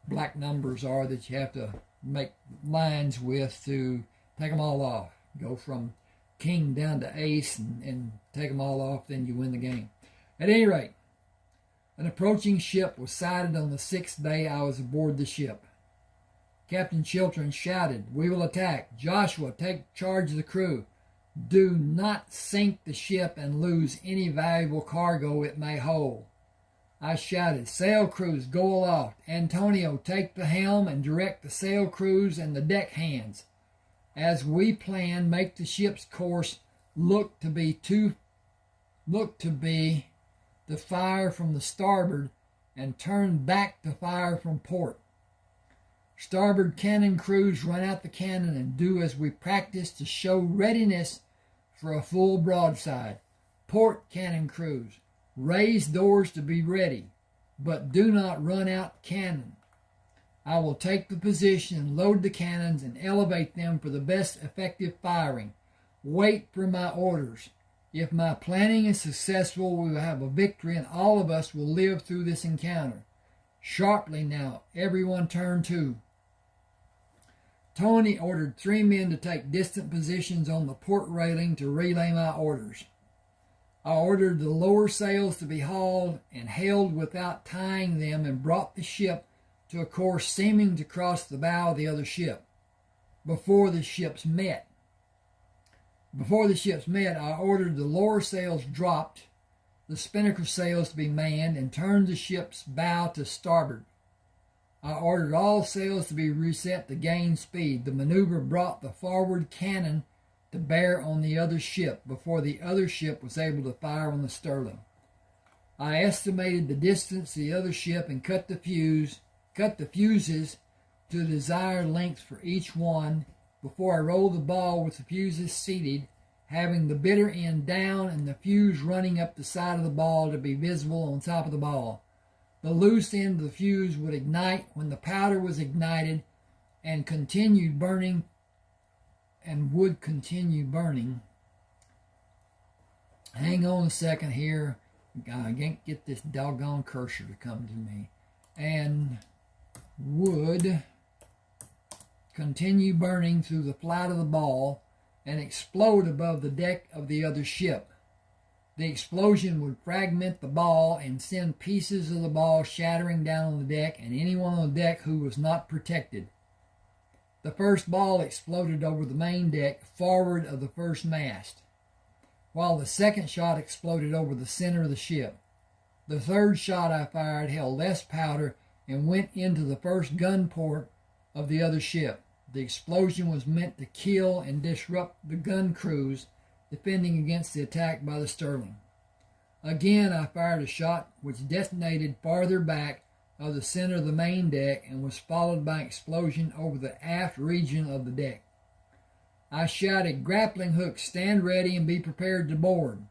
black numbers are that you have to make lines with to take them all off. Go from king down to ace and take them all off, then you win the game. At any rate, an approaching ship was sighted on the 6th day I was aboard the ship. Captain Chiltern shouted, "We will attack. Joshua, take charge of the crew. Do not sink the ship and lose any valuable cargo it may hold." I shouted, "Sail crews, go aloft. Antonio, take the helm and direct the sail crews and the deck hands. As we plan, make the ship's course look to be the fire from the starboard and turn back to fire from port. Starboard cannon crews, run out the cannon and do as we practice to show readiness for a full broadside. Port cannon crews, raise doors to be ready, but do not run out cannon. I will take the position and load the cannons and elevate them for the best effective firing. Wait for my orders. If my planning is successful, we will have a victory and all of us will live through this encounter. Sharply now, everyone turn to." Tony ordered 3 men to take distant positions on the port railing to relay my orders. I ordered the lower sails to be hauled and held without tying them and brought the ship to a course seeming to cross the bow of the other ship. Before the ships met, I ordered the lower sails dropped, the spinnaker sails to be manned, and turned the ship's bow to starboard. I ordered all sails to be reset to gain speed. The maneuver brought the forward cannon to bear on the other ship before the other ship was able to fire on the Sterling. I estimated the distance to the other ship and cut the fuses to the desired length for each one before I rolled the ball with the fuses seated, having the bitter end down and the fuse running up the side of the ball to be visible on top of the ball. The loose end of the fuse would ignite when the powder was ignited and would continue burning. Hang on a second here. I can't get this doggone cursor to come to me. And would continue burning through the flight of the ball and explode above the deck of the other ship. The explosion would fragment the ball and send pieces of the ball shattering down on the deck and anyone on the deck who was not protected. The first ball exploded over the main deck forward of the first mast, while the second shot exploded over the center of the ship. The third shot I fired held less powder and went into the first gun port of the other ship. The explosion was meant to kill and disrupt the gun crews defending against the attack by the Sterling. Again, I fired a shot which detonated farther back of the center of the main deck and was followed by an explosion over the aft region of the deck. I shouted, "Grappling hooks, stand ready and be prepared to board."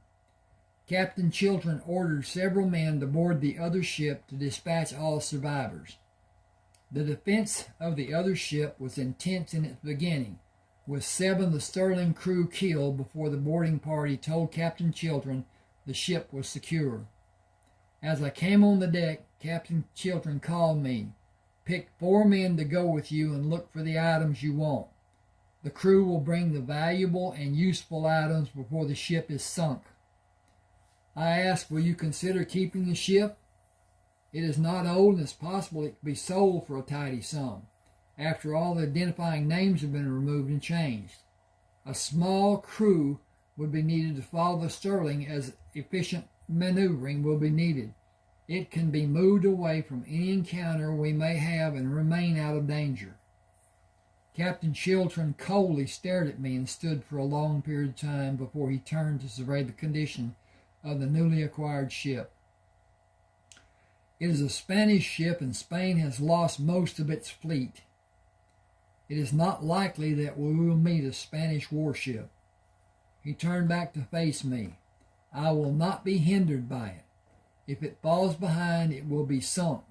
Captain Chilton ordered several men to board the other ship to dispatch all survivors. The defense of the other ship was intense in its beginning, with 7 of the Sterling crew killed before the boarding party told Captain Chilton the ship was secure. As I came on the deck, Captain Chilton called me. "Pick 4 men to go with you and look for the items you want. The crew will bring the valuable and useful items before the ship is sunk." I asked, "Will you consider keeping the ship? It is not old and it's possible it could be sold for a tidy sum. After all, the identifying names have been removed and changed. A small crew would be needed to follow the Sterling as efficient maneuvering will be needed. It can be moved away from any encounter we may have and remain out of danger." Captain Chilton coldly stared at me and stood for a long period of time before he turned to survey the condition of the newly acquired ship. "It is a Spanish ship and Spain has lost most of its fleet. It is not likely that we will meet a Spanish warship." He turned back to face me. "I will not be hindered by it. If it falls behind, it will be sunk.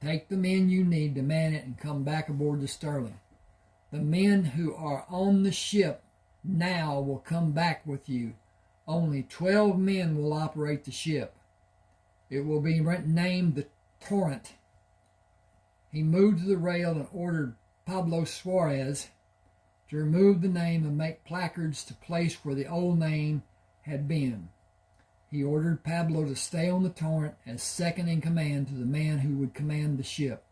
Take the men you need to man it and come back aboard the Sterling. The men who are on the ship now will come back with you. Only 12 men will operate the ship. It will be named the Torrent." He moved to the rail and ordered Pablo Suarez to remove the name and make placards to place where the old name had been. He ordered Pablo to stay on the Torrent as second in command to the man who would command the ship.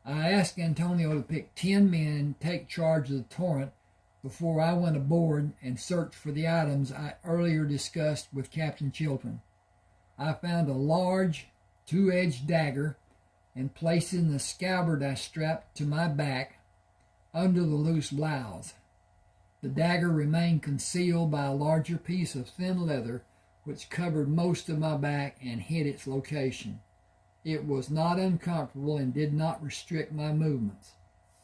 I asked Antonio to pick 10 men and take charge of the Torrent before I went aboard and searched for the items I earlier discussed with Captain Chilton. I found a large 2-edged dagger and placed it in the scabbard I strapped to my back under the loose blouse. The dagger remained concealed by a larger piece of thin leather which covered most of my back and hid its location. It was not uncomfortable and did not restrict my movements.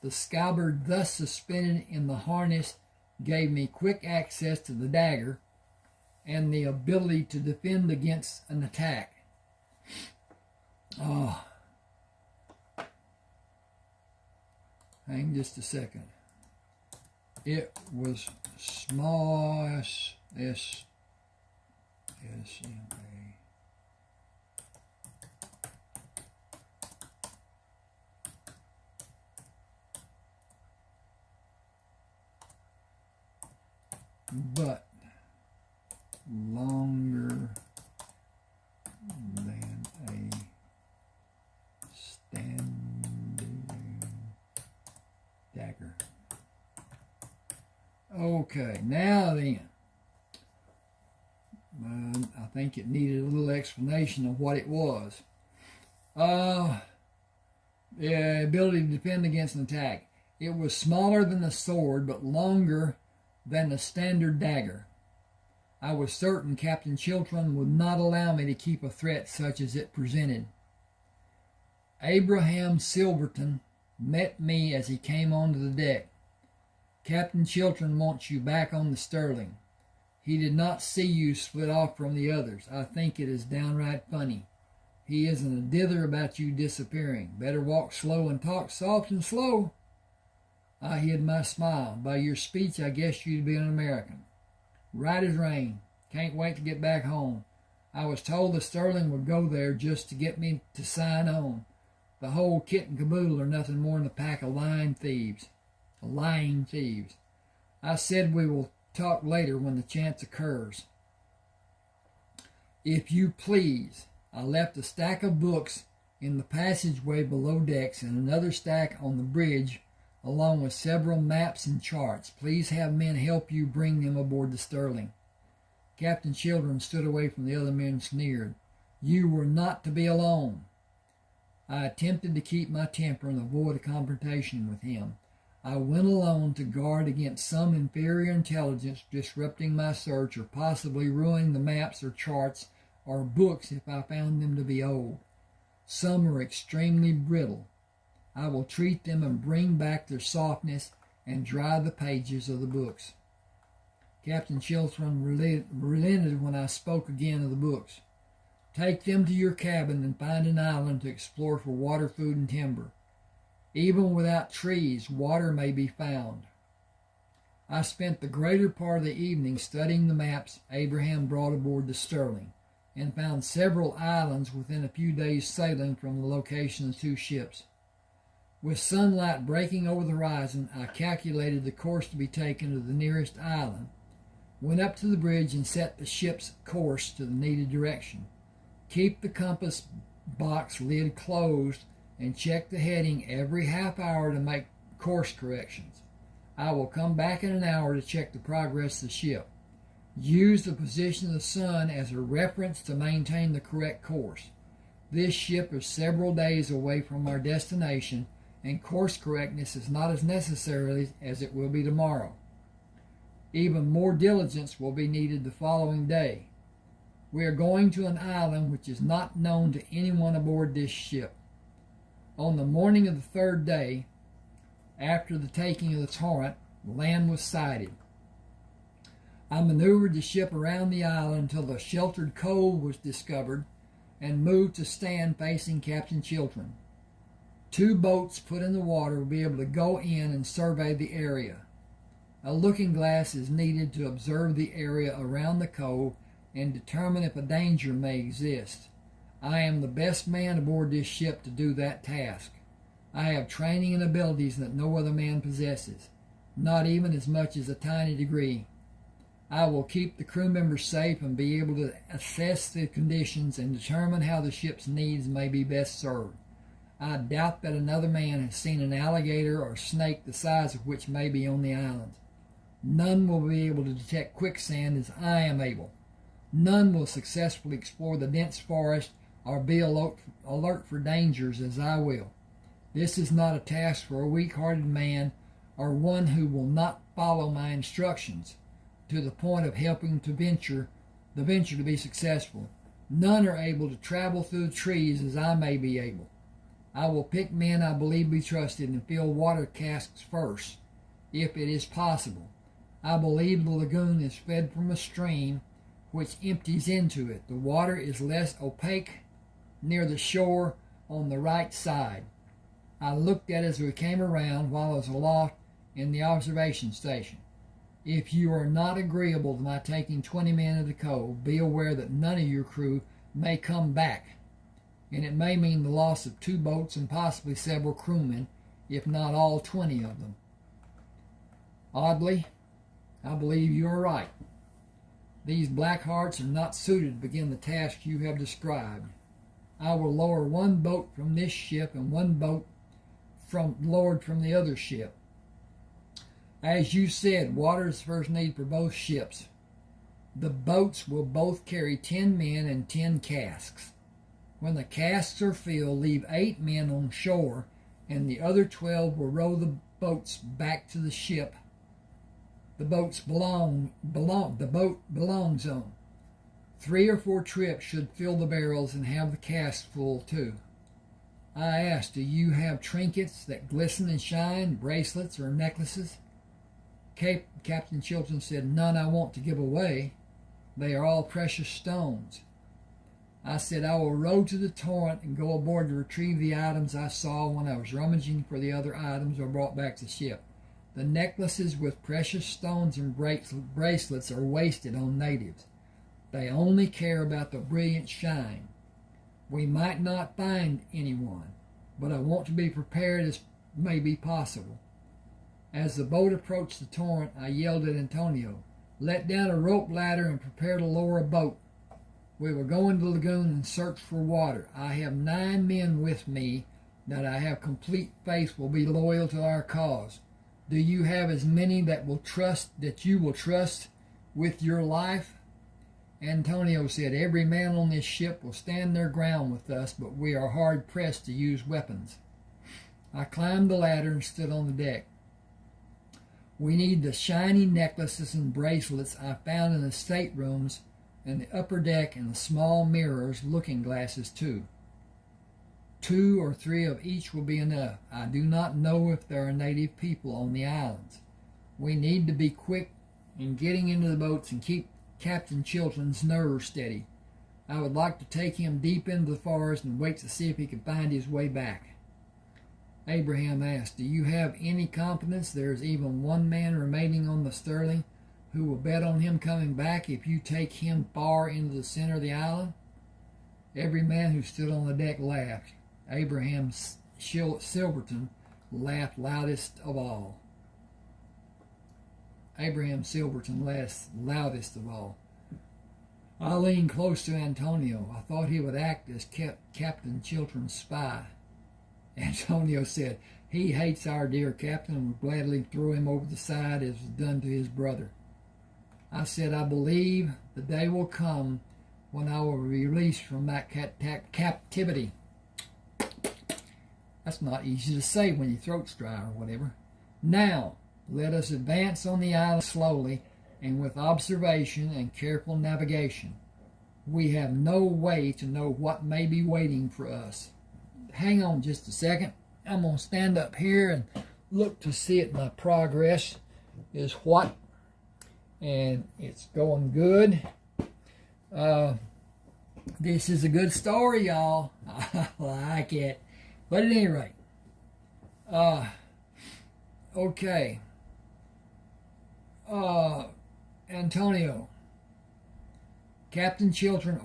The scabbard thus suspended in the harness gave me quick access to the dagger and the ability to defend against an attack. Hang just a second. It was small S-M-A. But longer than a standing dagger. Okay, now then, I think it needed a little explanation of what it was. The ability to defend against an attack. It was smaller than a sword, but longer than a standard dagger. I was certain Captain Chilton would not allow me to keep a threat such as it presented. Abraham Silverton met me as he came onto the deck. "Captain Chilton wants you back on the Sterling. He did not see you split off from the others. I think it is downright funny. He isn't a dither about you disappearing. Better walk slow and talk soft and slow." I hid my smile. "By your speech, I guess you'd be an American." "Right as rain. Can't wait to get back home. I was told the Sterling would go there just to get me to sign on. The whole kit and caboodle are nothing more than a pack of lying thieves. I said we will talk later when the chance occurs. If you please, I left a stack of books in the passageway below decks and another stack on the bridge, along with several maps and charts. Please have men help you bring them aboard the Sterling. Captain Children stood away from the other men and sneered. You were not to be alone. I attempted to keep my temper and avoid a confrontation with him. I went alone to guard against some inferior intelligence disrupting my search or possibly ruining the maps or charts or books if I found them to be old. Some are extremely brittle. I will treat them and bring back their softness and dry the pages of the books. Captain Chiltern relented when I spoke again of the books. Take them to your cabin and find an island to explore for water, food, and timber. Even without trees, water may be found. I spent the greater part of the evening studying the maps Abraham brought aboard the Sterling, and found several islands within a few days' sailing from the location of the 2 ships. With sunlight breaking over the horizon, I calculated the course to be taken to the nearest island, went up to the bridge and set the ship's course to the needed direction. Keep the compass box lid closed and check the heading every half hour to make course corrections. I will come back in an hour to check the progress of the ship. Use the position of the sun as a reference to maintain the correct course. This ship is several days away from our destination, and course correctness is not as necessary as it will be tomorrow. Even more diligence will be needed the following day. We are going to an island which is not known to anyone aboard this ship. On the morning of the 3rd day, after the taking of the Torrent, land was sighted. I maneuvered the ship around the island until a sheltered cove was discovered and moved to stand facing Captain Chiltern. 2 boats put in the water will be able to go in and survey the area. A looking glass is needed to observe the area around the cove and determine if a danger may exist. I am the best man aboard this ship to do that task. I have training and abilities that no other man possesses, not even as much as a tiny degree. I will keep the crew members safe and be able to assess the conditions and determine how the ship's needs may be best served. I doubt that another man has seen an alligator or snake the size of which may be on the island. None will be able to detect quicksand as I am able. None will successfully explore the dense forest or be alert for dangers as I will. This is not a task for a weak-hearted man or one who will not follow my instructions to the point of helping the venture to be successful. None are able to travel through the trees as I may be able. I will pick men I believe be trusted and fill water casks first, if it is possible. I believe the lagoon is fed from a stream which empties into it. The water is less opaque near the shore on the right side. I looked at it as we came around while I was aloft in the observation station. If you are not agreeable to my taking 20 men into the cove, be aware that none of your crew may come back, and it may mean the loss of 2 boats and possibly several crewmen, if not all 20 of them. Oddly, I believe you are right. These black hearts are not suited to begin the task you have described. I will lower 1 boat from this ship and 1 boat lowered from the other ship. As you said, water is the first need for both ships. The boats will both carry 10 men and 10 casks. When the casks are filled, leave 8 men on shore, and the other 12 will row the boats back to the ship the boat belongs on. 3 or 4 trips should fill the barrels and have the casks full too. I asked, do you have trinkets that glisten and shine, bracelets or necklaces? Captain Chilton said, none I want to give away. They are all precious stones. I said, I will row to the Torrent and go aboard to retrieve the items I saw when I was rummaging for the other items I brought back to the ship. The necklaces with precious stones and bracelets are wasted on natives. They only care about the brilliant shine. We might not find anyone. but I want to be prepared as may be possible. As the boat approached the torrent, I yelled at Antonio, "Let down a rope ladder and prepare to lower a boat. We will go into the lagoon and search for water. I have 9 men with me that I have complete faith will be loyal to our cause. Do you have as many that you will trust with your life?" Antonio said, "Every man on this ship will stand their ground with us, but we are hard pressed to use weapons." I climbed the ladder and stood on the deck. "We need the shiny necklaces and bracelets I found in the staterooms and the upper deck, and the small mirrors, looking glasses too. 2 or 3 of each will be enough. I do not know if there are native people on the islands. We need to be quick in getting into the boats and keep Captain Chilton's nerves steady. I would like to take him deep into the forest and wait to see if he can find his way back." Abraham asked, "Do you have any confidence there is even one man remaining on the Sterling who will bet on him coming back if you take him far into the center of the island?" Every man who stood on the deck laughed. Abraham Silverton laughed loudest of all. Abraham Silverton laughed loudest of all. I leaned close to Antonio. I thought he would act as Captain Chilton's spy. Antonio said, "He hates our dear captain and would gladly throw him over the side as was done to his brother." I said, "I believe the day will come when I will be released from that captivity." That's not easy to say when your throat's dry or whatever. "Now, let us advance on the island slowly and with observation and careful navigation. We have no way to know what may be waiting for us." Hang on just a second. I'm going to stand up here and look to see if my progress is what. And it's going good. This is a good story, y'all. I like it. But at any rate, okay. Antonio, Captain Chilton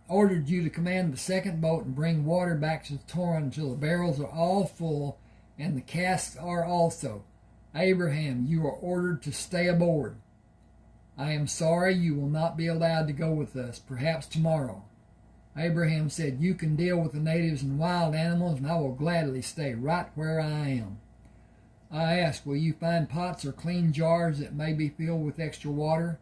ordered you to command the second boat and bring water back to the torrent until the barrels are all full and the casks are also. Abraham, you are ordered to stay aboard. I am sorry you will not be allowed to go with us, perhaps tomorrow. Abraham said, "You can deal with the natives and wild animals, and I will gladly stay right where I am." I asked, "Will you find pots or clean jars that may be filled with extra water?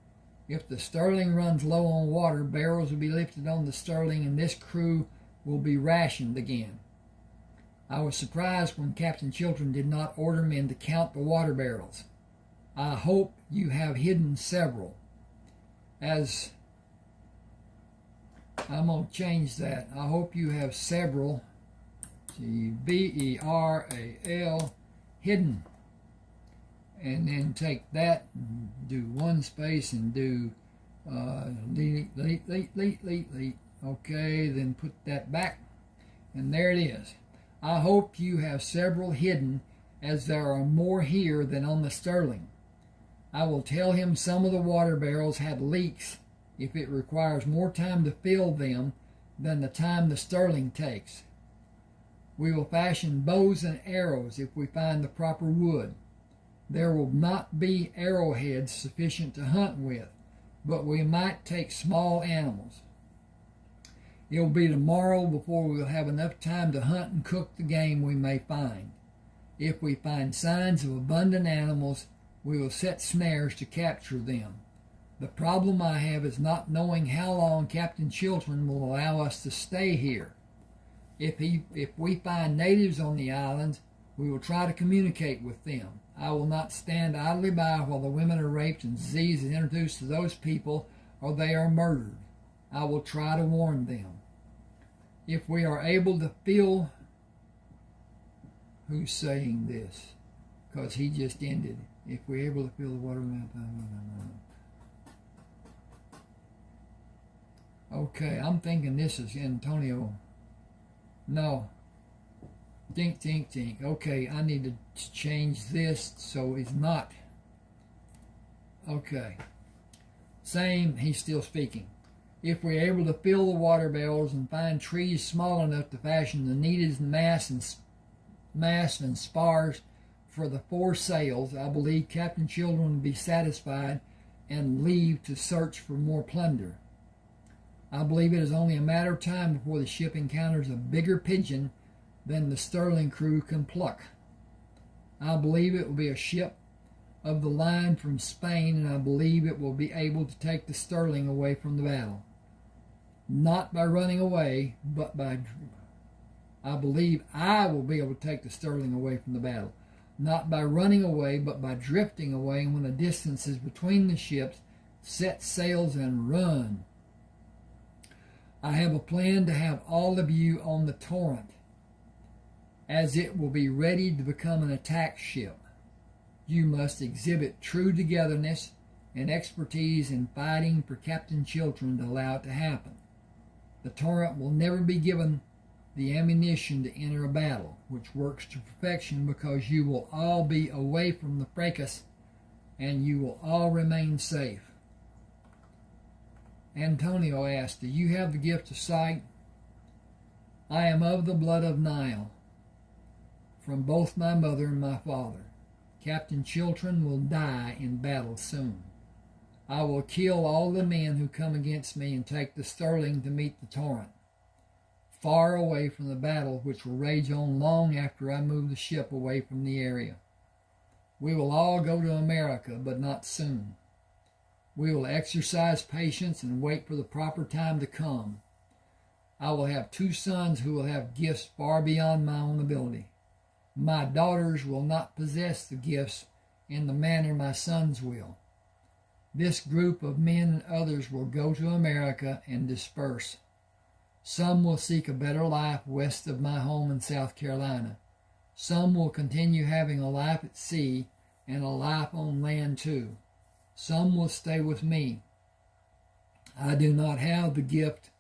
If the Sterling runs low on water, barrels will be lifted on the Sterling, and this crew will be rationed again." I was surprised when Captain Chilton did not order men to count the water barrels. "I hope you have hidden several." As I'm going to change that. I hope you have several, Beral, hidden. And then take that, and do one space, and do delete. Okay, then put that back. And there it is. I hope you have several hidden, as there are more here than on the Sterling. I will tell him some of the water barrels had leaks if it requires more time to fill them than the time the Sterling takes. We will fashion bows and arrows if we find the proper wood. There will not be arrowheads sufficient to hunt with, but we might take small animals. It will be tomorrow before we will have enough time to hunt and cook the game we may find. If we find signs of abundant animals, we will set snares to capture them. The problem I have is not knowing how long Captain Chilton will allow us to stay here. If we find natives on the islands, we will try to communicate with them. I will not stand idly by while the women are raped and disease is introduced to those people or they are murdered. I will try to warn them. If we are able to feel... Who's saying this? Because he just ended. If we're able to feel the water... Okay, I'm thinking this is Antonio. No. Think. Okay, I need to change this so it's not. Okay. Same, he's still speaking. If we're able to fill the water barrels and find trees small enough to fashion the needed mast and spars for the foresails, I believe Captain Children will be satisfied and leave to search for more plunder. I believe it is only a matter of time before the ship encounters a bigger pigeon than the Sterling crew can pluck. I believe it will be a ship of the line from Spain, and I believe it will be able to take the Sterling away from the battle. Not by running away, but I believe I will be able to take the Sterling away from the battle. Not by running away, but by drifting away, and when the distance is between the ships, set sails and run. I have a plan to have all of you on the Torrent, as it will be ready to become an attack ship. You must exhibit true togetherness and expertise in fighting for Captain Chiltern to allow it to happen. The Torrent will never be given the ammunition to enter a battle, which works to perfection because you will all be away from the fracas and you will all remain safe. Antonio asked, do you have the gift of sight? I am of the blood of Nile, from both my mother and my father. Captain Chiltern will die in battle soon. I will kill all the men who come against me and take the Sterling to meet the Torrent, far away from the battle which will rage on long after I move the ship away from the area. We will all go to America, but not soon. We will exercise patience and wait for the proper time to come. I will have 2 sons who will have gifts far beyond my own ability. My daughters will not possess the gifts in the manner my sons will. This group of men and others will go to America and disperse. Some will seek a better life west of my home in South Carolina. Some will continue having a life at sea and a life on land too. Some will stay with me. I do not have the gift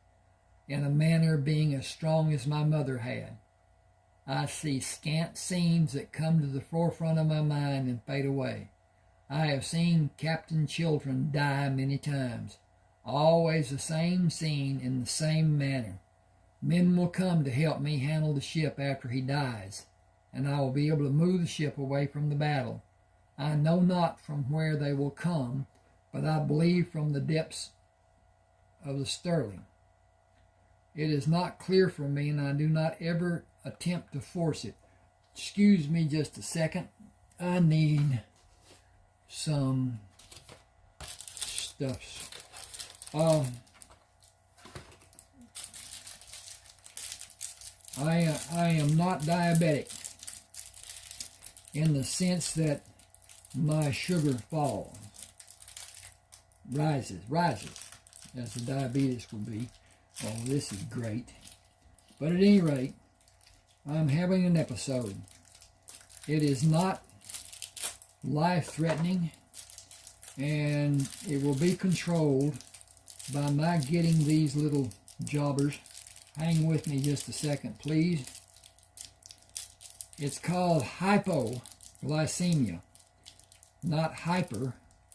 in a manner being as strong as my mother had. I see scant scenes that come to the forefront of my mind and fade away. I have seen Captain Chiltern die many times, always the same scene in the same manner. Men will come to help me handle the ship after he dies, and I will be able to move the ship away from the battle. I know not from where they will come, but I believe from the depths of the Sterling. It is not clear for me, and I do not ever attempt to force it. Excuse me just a second. I need some stuff. I am not diabetic in the sense that my sugar falls, rises, as the diabetes would be. Oh, this is great. But at any rate, I'm having an episode. It is not life-threatening, and it will be controlled by my getting these little jobbers. Hang with me just a second, please. It's called hypoglycemia, not hyper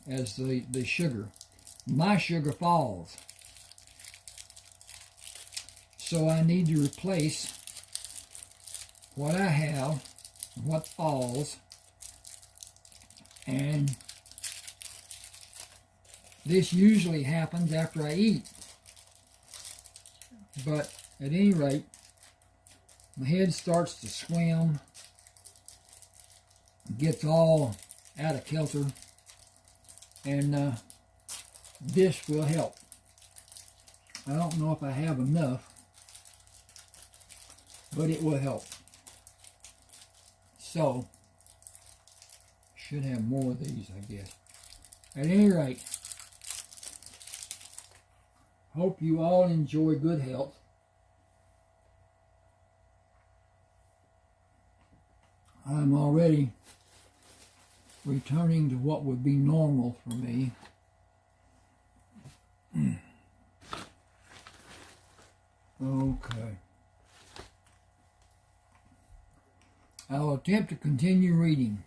as the sugar. My sugar falls, so I need to replace what I have, what falls, and this usually happens after I eat. But at any rate, my head starts to swim, gets all out of kilter, and this will help. I don't know if I have enough, but it will help. So, should have more of these, I guess. At any rate, hope you all enjoy good health. I'm already returning to what would be normal for me. Okay. I'll attempt to continue reading.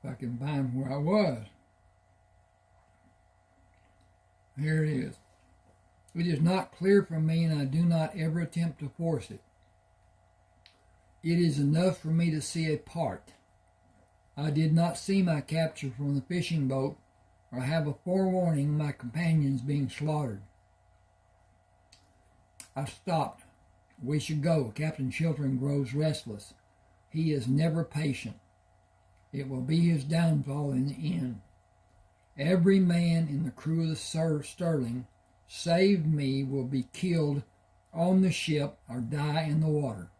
If I can find where I was. Here it is. It is not clear from me, and I do not ever attempt to force it. It is enough for me to see a part. I did not see my capture from the fishing boat, or have a forewarning of my companions being slaughtered. I stopped. We should go. Captain Chiltern grows restless. He is never patient. It will be his downfall in the end. Every man in the crew of the Sterling, save me, will be killed on the ship or die in the water.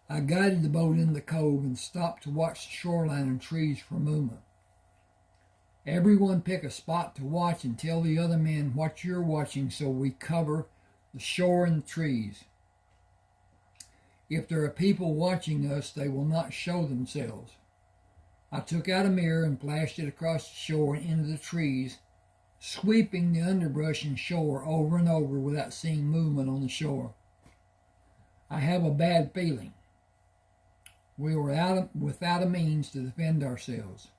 I guided the boat into the cove and stopped to watch the shoreline and trees for movement. Everyone pick a spot to watch and tell the other men what you're watching so we cover the shore and the trees. If there are people watching us, they will not show themselves. I took out a mirror and flashed it across the shore and into the trees, sweeping the underbrush and shore over and over without seeing movement on the shore. I have a bad feeling. We were without a means to defend ourselves.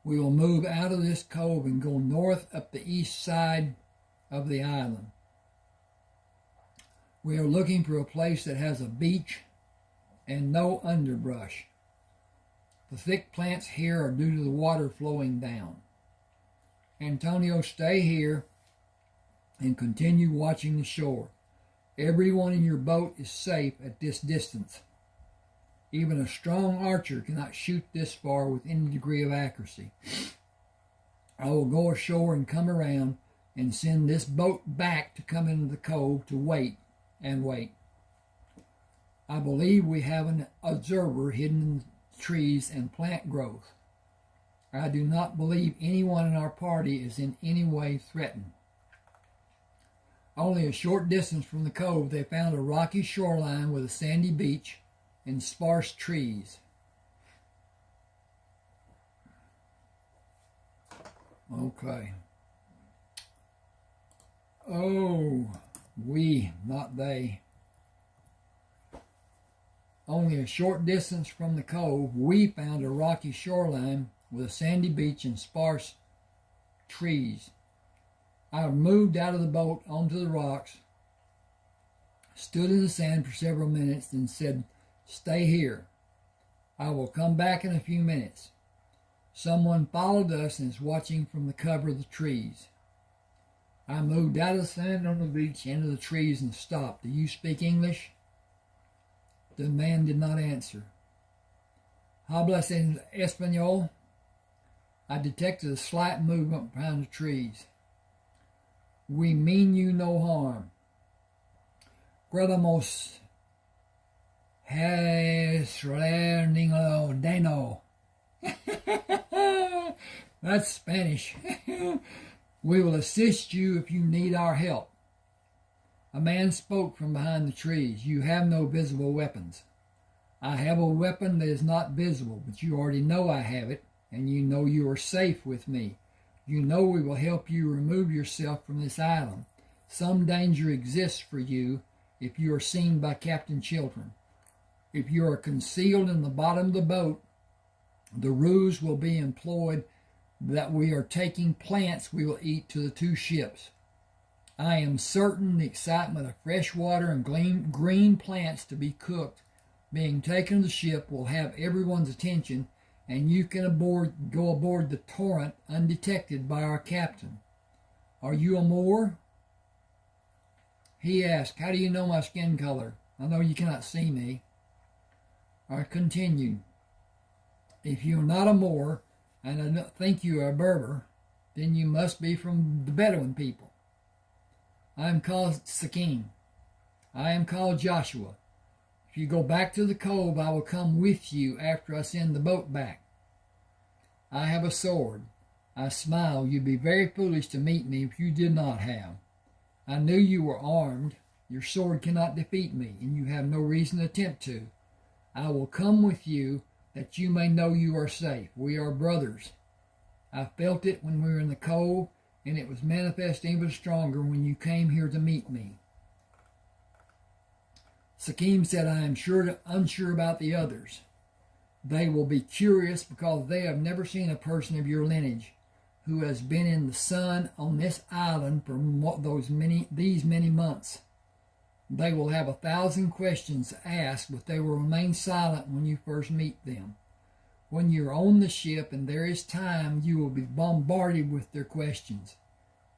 We will move out of this cove and go north up the east side of the island. We are looking for a place that has a beach and no underbrush. The thick plants here are due to the water flowing down. Antonio, stay here and continue watching the shore. Everyone in your boat is safe at this distance. Even a strong archer cannot shoot this far with any degree of accuracy. I will go ashore and come around and send this boat back to come into the cove to wait and wait. I believe we have an observer hidden in the trees and plant growth. I do not believe anyone in our party is in any way threatened. Only a short distance from the cove, they found a rocky shoreline with a sandy beach and sparse trees. Okay. Oh, we, not they. Only a short distance from the cove, we found a rocky shoreline with a sandy beach and sparse trees. I moved out of the boat onto the rocks, stood in the sand for several minutes, and said, "Stay here. I will come back in a few minutes." Someone followed us and is watching from the cover of the trees. I moved out of the sand on the beach into the trees and stopped. "Do you speak English?" The man did not answer. "Hablas en español?" I detected a slight movement behind the trees. "We mean you no harm. Queremos Dano." That's Spanish. "We will assist you if you need our help." A man spoke from behind the trees. "You have no visible weapons." "I have a weapon that is not visible, but you already know I have it, and you know you are safe with me. You know we will help you remove yourself from this island. Some danger exists for you if you are seen by Captain Chiltern. If you are concealed in the bottom of the boat, the ruse will be employed that we are taking plants we will eat to the two ships. I am certain the excitement of fresh water and green plants to be cooked being taken to the ship will have everyone's attention, and you can go aboard the Torrent undetected by our captain. Are you a Moor?" He asked, "How do you know my skin color? I know you cannot see me." I continued, "If you are not a Moor, and I don't think you are a Berber, then you must be from the Bedouin people. I am called Sakim. I am called Joshua. If you go back to the cove, I will come with you after I send the boat back. I have a sword. I smile. You'd be very foolish to meet me if you did not have. I knew you were armed. Your sword cannot defeat me, and you have no reason to attempt to. I will come with you that you may know you are safe. We are brothers. I felt it when we were in the cove, and it was manifest even stronger when you came here to meet me." Sakim said, "I am unsure about the others. They will be curious because they have never seen a person of your lineage. who has been in the sun on this island for these many months. They will have 1,000 questions asked, but they will remain silent when you first meet them. When you're on the ship and there is time, you will be bombarded with their questions.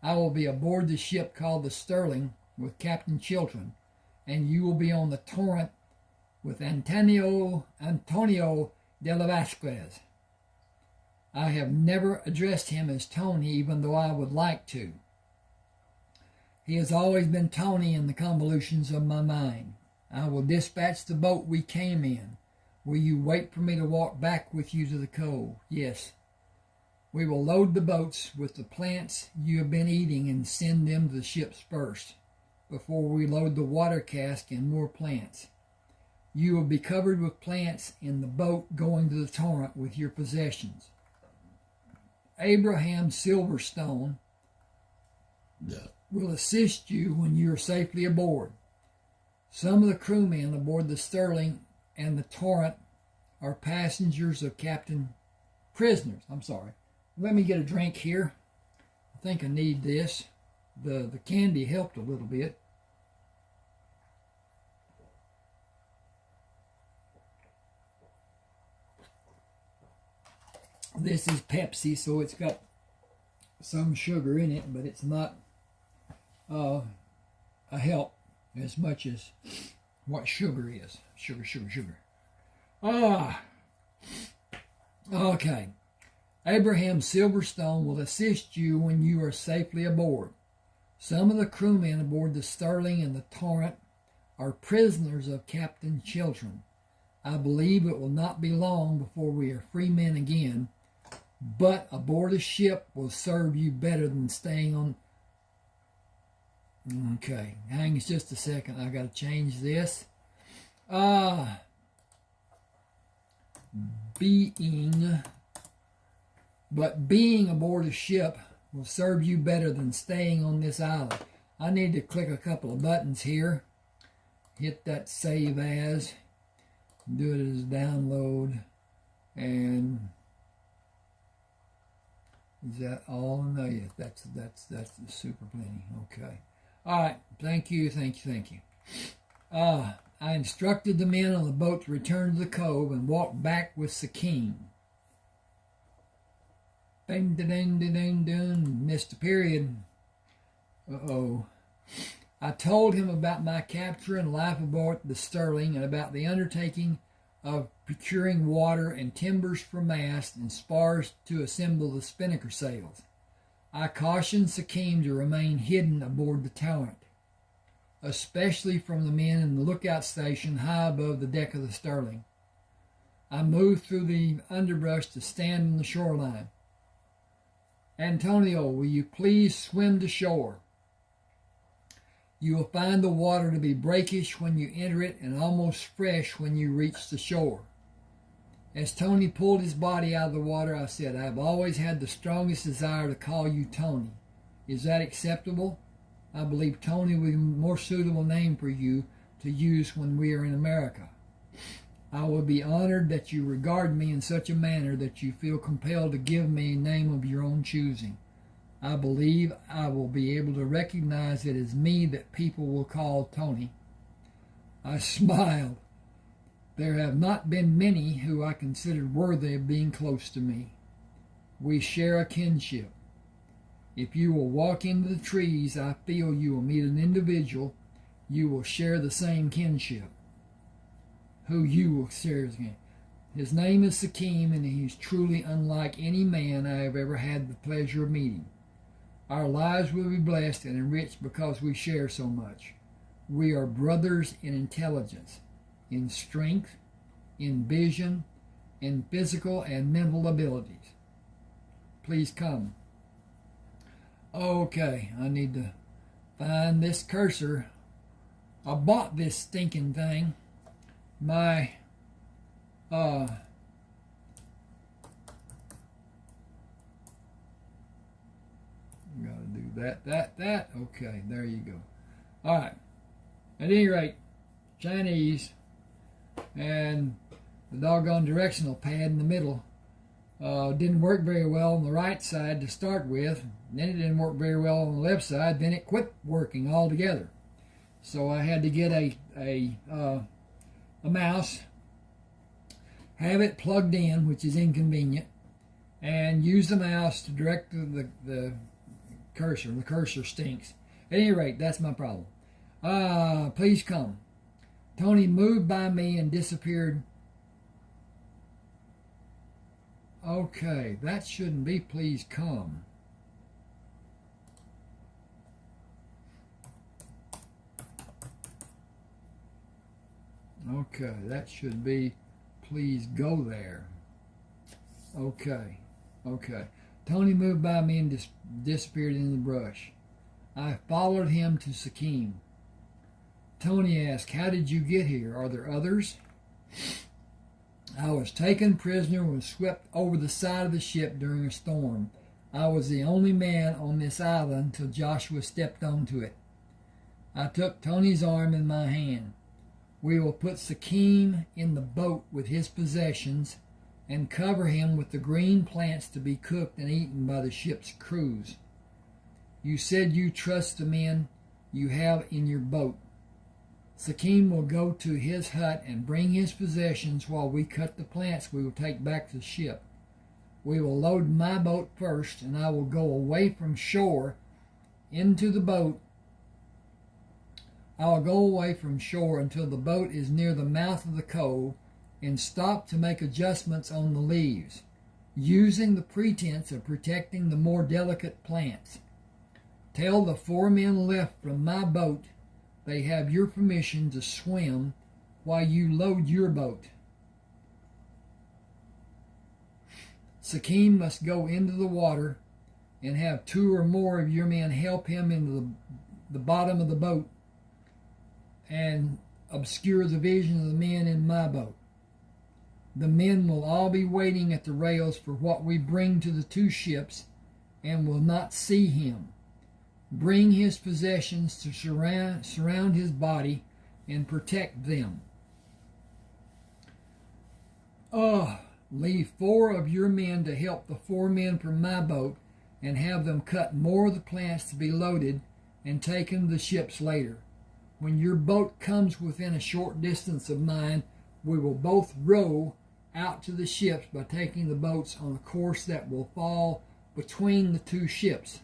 I will be aboard the ship called the Sterling with Captain Chilton, and you will be on the Torrent with Antonio de la Vasquez. I have never addressed him as Tony, even though I would like to. He has always been Tony in the convolutions of my mind. I will dispatch the boat we came in. Will you wait for me to walk back with you to the cove? Yes. We will load the boats with the plants you have been eating and send them to the ships first, before we load the water cask and more plants. You will be covered with plants in the boat going to the Torrent with your possessions. Abraham Silverstone will assist you when you are safely aboard. Some of the crewmen aboard the Sterling and the Torrent are prisoners. Let me get a drink here. I think I need this. The candy helped a little bit. This is Pepsi, so it's got some sugar in it, but it's not a help as much as what sugar is. Sugar. Okay. Abraham Silverstone will assist you when you are safely aboard. Some of the crewmen aboard the Sterling and the Torrent are prisoners of Captain Chilton. I believe it will not be long before we are free men again, but aboard a ship will serve you better than staying on... Okay, hang on just a second. I got to change this. Being aboard a ship will serve you better than staying on this island. I need to click a couple of buttons here. Hit that save as. Do it as download. And is that all? No, yes, that's the super plenty. Okay. All right. Thank you. I instructed the men on the boat to return to the cove and walk back with Sakim. Ding, ding, ding, ding, ding. Missed a period. I told him about my capture and life aboard the Sterling and about the undertaking of procuring water and timbers for mast and spars to assemble the spinnaker sails. I cautioned Sakim to remain hidden aboard the Torrent, especially from the men in the lookout station high above the deck of the Sterling. I moved through the underbrush to stand on the shoreline. Antonio, will you please swim to shore? You will find the water to be brackish when you enter it and almost fresh when you reach the shore. As Tony pulled his body out of the water, I said, I have always had the strongest desire to call you Tony. Is that acceptable? I believe Tony will be a more suitable name for you to use when we are in America. I will be honored that you regard me in such a manner that you feel compelled to give me a name of your own choosing. I believe I will be able to recognize it as me that people will call Tony. I smiled. There have not been many who I considered worthy of being close to me. We share a kinship. If you will walk into the trees, I feel you will meet an individual you will share the same kinship. Who you will share again. His name is Sakim, and he's truly unlike any man I have ever had the pleasure of meeting. Our lives will be blessed and enriched because we share so much. We are brothers in intelligence, in strength, in vision, in physical and mental abilities. Please come. Okay, I need to find this cursor. I bought this stinking thing. My gotta do that. Okay, there you go. All right. At any rate, Chinese, and the doggone directional pad in the middle Didn't work very well on the right side to start with. Then it didn't work very well on the left side. Then it quit working altogether. So I had to get a mouse, have it plugged in, which is inconvenient, and use the mouse to direct the cursor. The cursor stinks. At any rate, that's my problem. Please come. Tony moved by me and disappeared. Okay, that shouldn't be please come. Okay, that should be please go there. Okay. Tony moved by me and disappeared in the brush. I followed him to Sikkim. Tony asked, how did you get here? Are there others? I was taken prisoner and was swept over the side of the ship during a storm. I was the only man on this island until Joshua stepped onto it. I took Tony's arm in my hand. We will put Sikkim in the boat with his possessions and cover him with the green plants to be cooked and eaten by the ship's crews. You said you trust the men you have in your boat. Sikkim will go to his hut and bring his possessions while we cut the plants we will take back to the ship. We will load my boat first, and I will go away from shore into the boat. I will go away from shore until the boat is near the mouth of the cove and stop to make adjustments on the leaves, using the pretense of protecting the more delicate plants. Tell the 4 men left from my boat they have your permission to swim while you load your boat. Sikkim must go into the water and have 2 or more of your men help him into the bottom of the boat and obscure the vision of the men in my boat. The men will all be waiting at the rails for what we bring to the 2 ships and will not see him. Bring his possessions to surround his body and protect them. Leave 4 of your men to help the 4 men from my boat and have them cut more of the plants to be loaded and taken to the ships later. When your boat comes within a short distance of mine, we will both row out to the ships by taking the boats on a course that will fall between the 2 ships.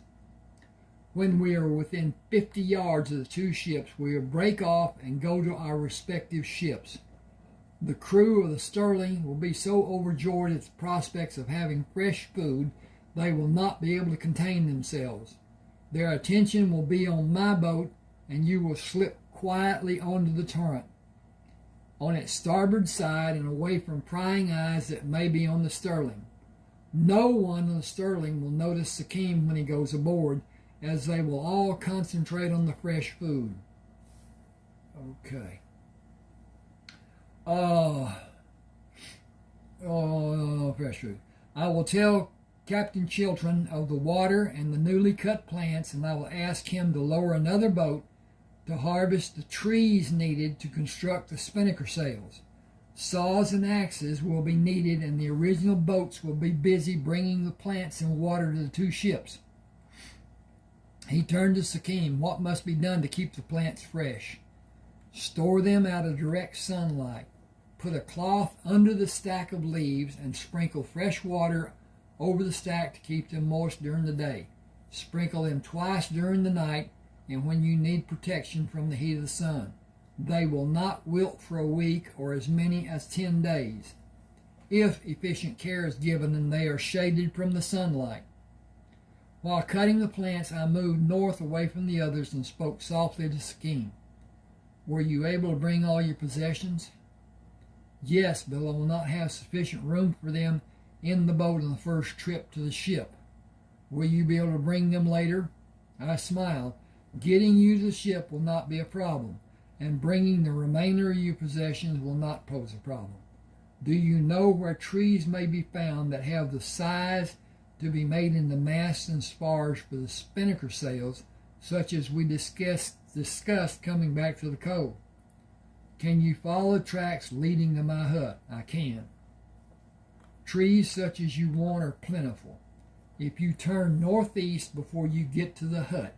When we are within 50 yards of the 2 ships, we will break off and go to our respective ships. The crew of the Sterling will be so overjoyed at the prospects of having fresh food, they will not be able to contain themselves. Their attention will be on my boat, and you will slip quietly onto the turret, on its starboard side and away from prying eyes that may be on the Sterling. No one on the Sterling will notice Sikkim when he goes aboard, as they will all concentrate on the fresh food. Okay. Fresh food. I will tell Captain Chiltern of the water and the newly cut plants, and I will ask him to lower another boat to harvest the trees needed to construct the spinnaker sails. Saws and axes will be needed, and the original boats will be busy bringing the plants and water to the 2 ships. He turned to Sikkim. What must be done to keep the plants fresh? Store them out of direct sunlight. Put a cloth under the stack of leaves and sprinkle fresh water over the stack to keep them moist during the day. Sprinkle them twice during the night and when you need protection from the heat of the sun. They will not wilt for a week or as many as 10 days, if efficient care is given and they are shaded from the sunlight. While cutting the plants, I moved north away from the others and spoke softly to Sikkim. Were you able to bring all your possessions? Yes, but I will not have sufficient room for them in the boat on the first trip to the ship. Will you be able to bring them later? I smiled. Getting you to the ship will not be a problem, and bringing the remainder of your possessions will not pose a problem. Do you know where trees may be found that have the size to be made into masts and spars for the spinnaker sails, such as we discussed coming back to the cove? Can you follow the tracks leading to my hut? I can. Trees such as you want are plentiful. If you turn northeast before you get to the hut.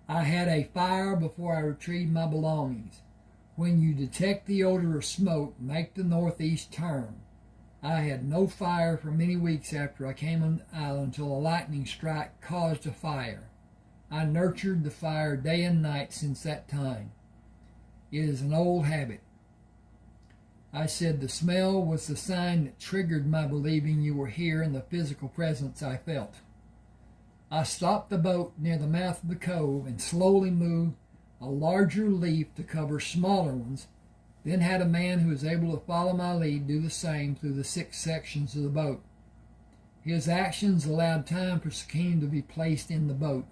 I had a fire before I retrieved my belongings. When you detect the odor of smoke, make the northeast turn. I had no fire for many weeks after I came on the island until a lightning strike caused a fire. I nurtured the fire day and night since that time. It is an old habit. I said the smell was the sign that triggered my believing you were here and the physical presence I felt. I stopped the boat near the mouth of the cove and slowly moved a larger leaf to cover smaller ones, then had a man who was able to follow my lead do the same through the 6 sections of the boat. His actions allowed time for Sakine to be placed in the boat.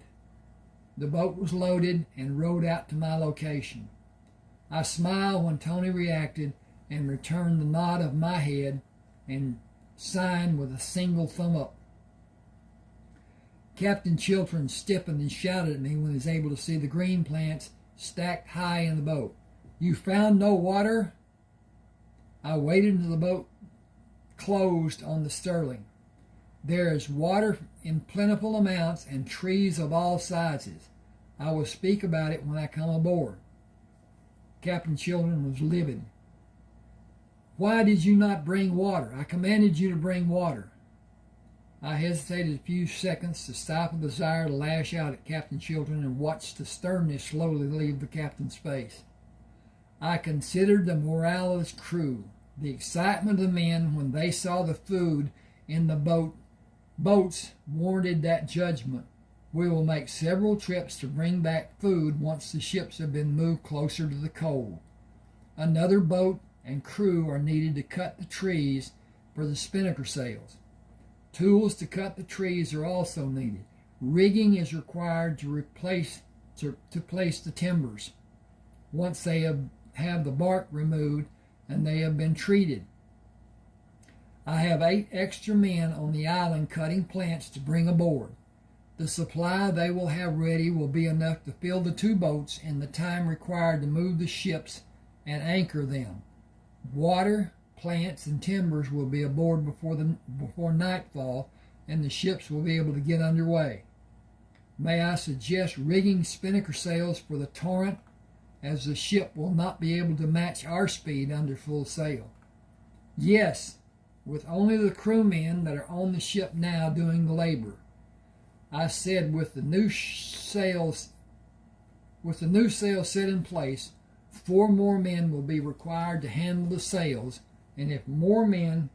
The boat was loaded and rowed out to my location. I smiled when Tony reacted and returned the nod of my head and signed with a single thumb up. Captain Chiltern stiffened and shouted at me when he was able to see the green plants stacked high in the boat. You found no water? I waited until the boat closed on the Sterling. There is water in plentiful amounts and trees of all sizes. I will speak about it when I come aboard. Captain Chiltern was livid. Why did you not bring water? I commanded you to bring water. I hesitated a few seconds to stifle the desire to lash out at Captain Chiltern and watch the sternness slowly leave the captain's face. I considered the morale of his crew, the excitement of the men when they saw the food in the boats warranted that judgment. We will make several trips to bring back food once the ships have been moved closer to the coal. Another boat and crew are needed to cut the trees for the spinnaker sails. Tools to cut the trees are also needed. Rigging is required to place the timbers once they have the bark removed and they have been treated. I have 8 extra men on the island cutting plants to bring aboard. The supply they will have ready will be enough to fill the 2 boats in the time required to move the ships and anchor them. Water, plants, and timbers will be aboard before nightfall, and the ships will be able to get underway. May I suggest rigging spinnaker sails for the Torrent, as the ship will not be able to match our speed under full sail? Yes, with only the crewmen that are on the ship now doing the labor. I said with the new sails set in place, 4 more men will be required to handle the sails, and if more men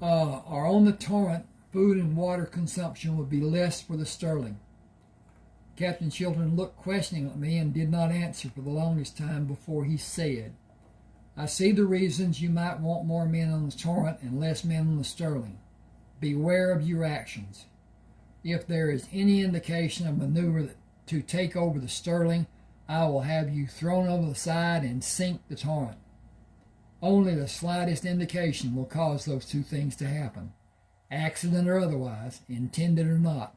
are on the Torrent, food and water consumption would be less for the Sterling. Captain Chiltern looked questioning at me and did not answer for the longest time before he said, I see the reasons you might want more men on the Torrent and less men on the Sterling. Beware of your actions. If there is any indication of maneuver to take over the Sterling, I will have you thrown over the side and sink the Torrent. Only the slightest indication will cause those 2 things to happen, accident or otherwise, intended or not.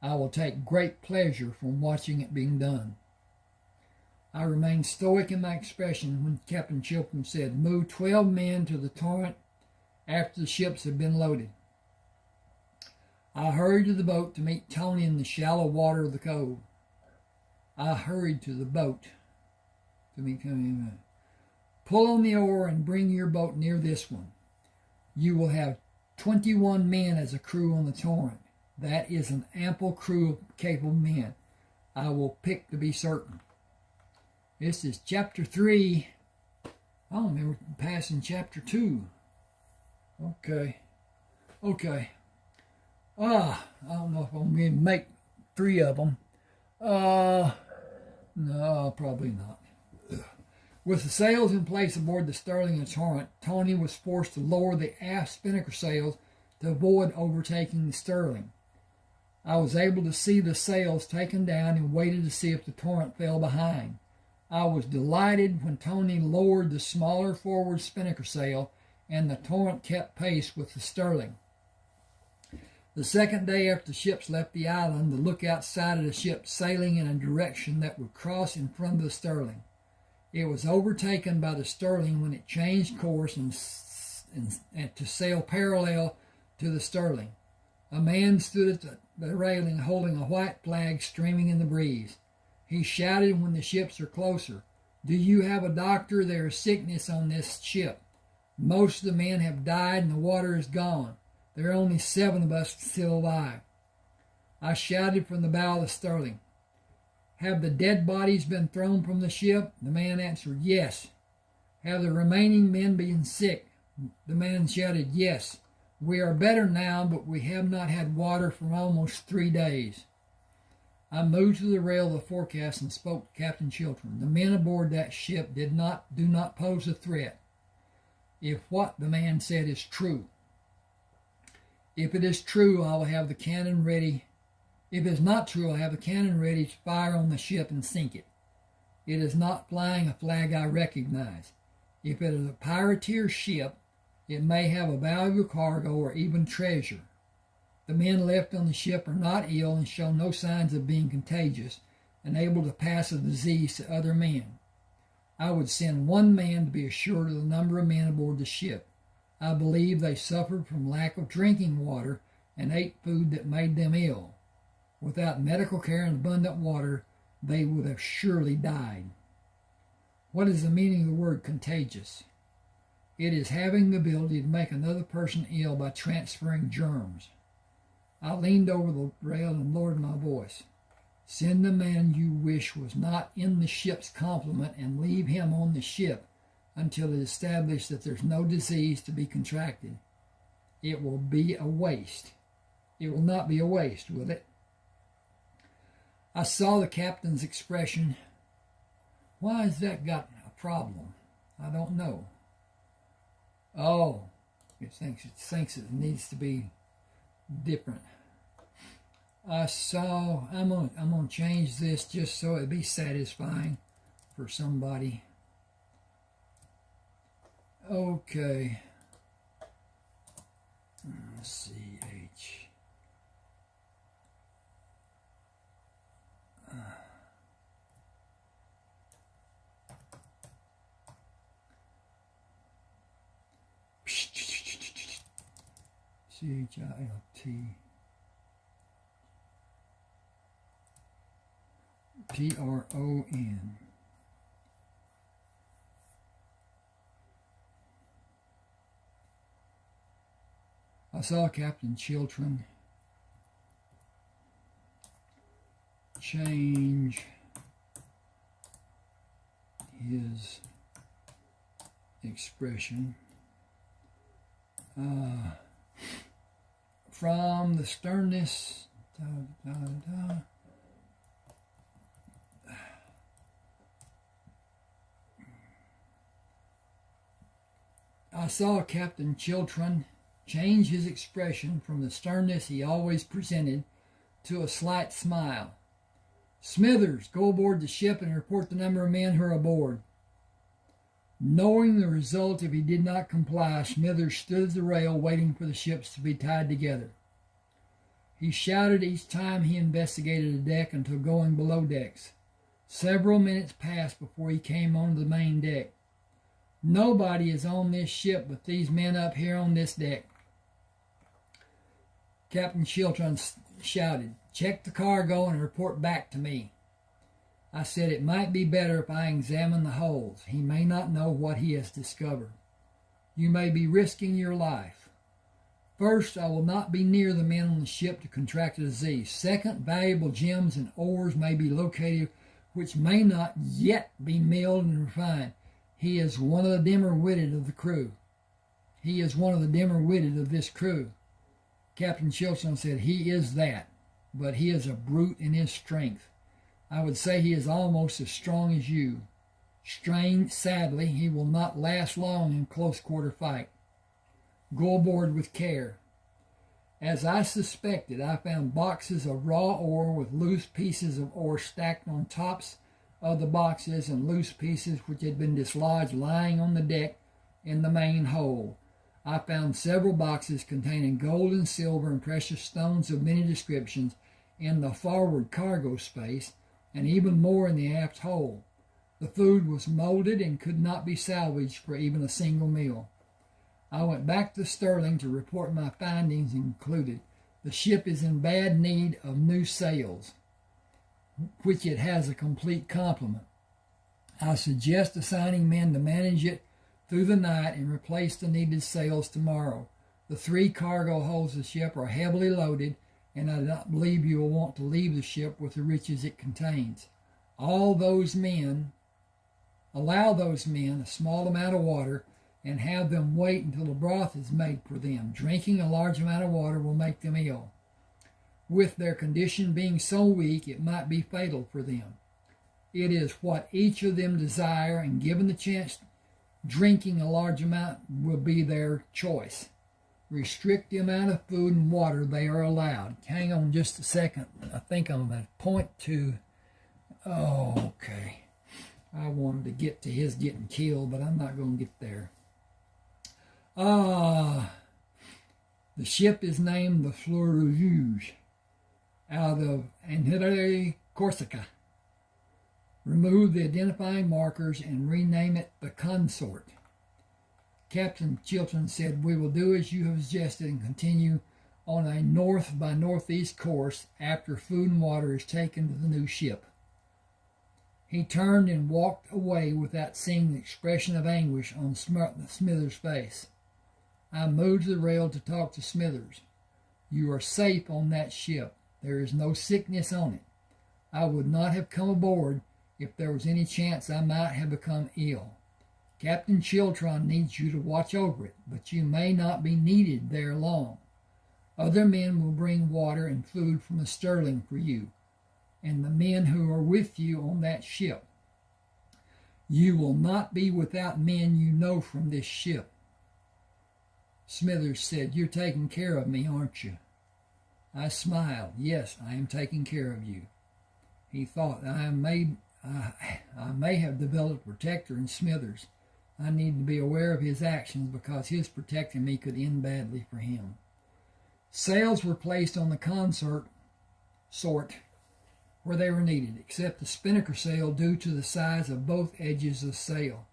I will take great pleasure from watching it being done. I remained stoic in my expression when Captain Chiltern said, move 12 men to the Torrent after the ships have been loaded. I hurried to the boat to meet Tony in the shallow water of the cove. Pull on the oar and bring your boat near this one. You will have 21 men as a crew on the Torrent. That is an ample crew of capable men. I will pick to be certain. This is chapter 3. I don't remember passing chapter 2. Okay. I don't know if I'm going to make 3 of them. No, probably not. With the sails in place aboard the Sterling and Torrent, Tony was forced to lower the aft spinnaker sails to avoid overtaking the Sterling. I was able to see the sails taken down and waited to see if the Torrent fell behind. I was delighted when Tony lowered the smaller forward spinnaker sail and the Torrent kept pace with the Sterling. The second day after the ships left the island, the lookout sighted a ship sailing in a direction that would cross in front of the Sterling. It was overtaken by the Sterling when it changed course and and to sail parallel to the Sterling. A man stood at the railing holding a white flag streaming in the breeze. He shouted when the ships are closer, "Do you have a doctor? There is sickness on this ship. Most of the men have died and the water is gone. There are only 7 of us still alive." I shouted from the bow of the Sterling, "Have the dead bodies been thrown from the ship?" The man answered, "Yes." "Have the remaining men been sick?" The man shouted, "Yes. We are better now, but we have not had water for almost 3 days." I moved to the rail of the forecastle and spoke to Captain Chiltern. The men aboard that ship do not pose a threat, if what the man said is true. If it is true, I will have the cannon ready. If it is not true, I'll have the cannon ready to fire on the ship and sink it. It is not flying a flag I recognize. If it is a privateer ship, it may have a valuable cargo or even treasure. The men left on the ship are not ill and show no signs of being contagious and able to pass the disease to other men. I would send 1 man to be assured of the number of men aboard the ship. I believe they suffered from lack of drinking water and ate food that made them ill. Without medical care and abundant water, they would have surely died. What is the meaning of the word contagious? It is having the ability to make another person ill by transferring germs. I leaned over the rail and lowered my voice. "Send the man you wish was not in the ship's complement and leave him on the ship until it is established that there's no disease to be contracted. It will be a waste. It will not be a waste, will it?" I saw the captain's expression. Why has that got a problem? I don't know. Oh, it thinks it needs to be different. I'm gonna change this just so it'd be satisfying for somebody. Okay. CH. CHILT TRON. I saw Captain Chiltern change his expression from the sternness I saw Captain Chiltern change his expression from the sternness he always presented to a slight smile. "Smithers, go aboard the ship and report the number of men who are aboard." Knowing the result if he did not comply, Smithers stood at the rail waiting for the ships to be tied together. He shouted each time he investigated the deck until going below decks. Several minutes passed before he came onto the main deck. "Nobody is on this ship but these men up here on this deck." Captain Chiltern shouted, "Check the cargo and report back to me." I said it might be better if I examine the holds. He may not know what he has discovered. "You may be risking your life. First, I will not be near the men on the ship to contract a disease. Second, valuable gems and ores may be located which may not yet be milled and refined. He is one of the dimmer-witted of the crew. He is one of the dimmer-witted of this crew." Captain Chiltern said, "He is that, but he is a brute in his strength. I would say he is almost as strong as you. Sadly, he will not last long in close-quarter fight. Go aboard with care." As I suspected, I found boxes of raw ore with loose pieces of ore stacked on tops of the boxes and loose pieces which had been dislodged lying on the deck in the main hold. I found several boxes containing gold and silver and precious stones of many descriptions in the forward cargo space, and even more in the aft hold. The food was molded and could not be salvaged for even a single meal. I went back to Sterling to report my findings and concluded the ship is in bad need of new sails, which it has a complete complement. I suggest assigning men to manage it through the night and replace the needed sails tomorrow. The 3 cargo holds of the ship are heavily loaded, and I do not believe you will want to leave the ship with the riches it contains. Allow those men a small amount of water and have them wait until a broth is made for them. Drinking a large amount of water will make them ill. With their condition being so weak, it might be fatal for them. It is what each of them desire, and given the chance, drinking a large amount will be their choice. Restrict the amount of food and water they are allowed. Hang on just a second. I think I'm going to point to... Oh, okay. I wanted to get to his getting killed, but I'm not going to get there. The ship is named the Voyage out of Anhidre, Corsica. Remove the identifying markers and rename it the Consort. Captain Chilton said, we will do as you have suggested and continue on a north by northeast course after food and water is taken to the new ship. He turned and walked away without seeing the expression of anguish on Smithers' face. I moved to the rail to talk to Smithers. You are safe on that ship. There is no sickness on it. I would not have come aboard if there was any chance I might have become ill. Captain Chiltron needs you to watch over it, but you may not be needed there long. Other men will bring water and food from the Sterling for you, and the men who are with you on that ship. You will not be without men you know from this ship. Smithers said, you're taking care of me, aren't you? I smiled. Yes, I am taking care of you. He thought, I may have developed a protector in Smithers. I need to be aware of his actions because his protecting me could end badly for him. Sails were placed on the Consort where they were needed, except the spinnaker sail due to the size of both edges of sail.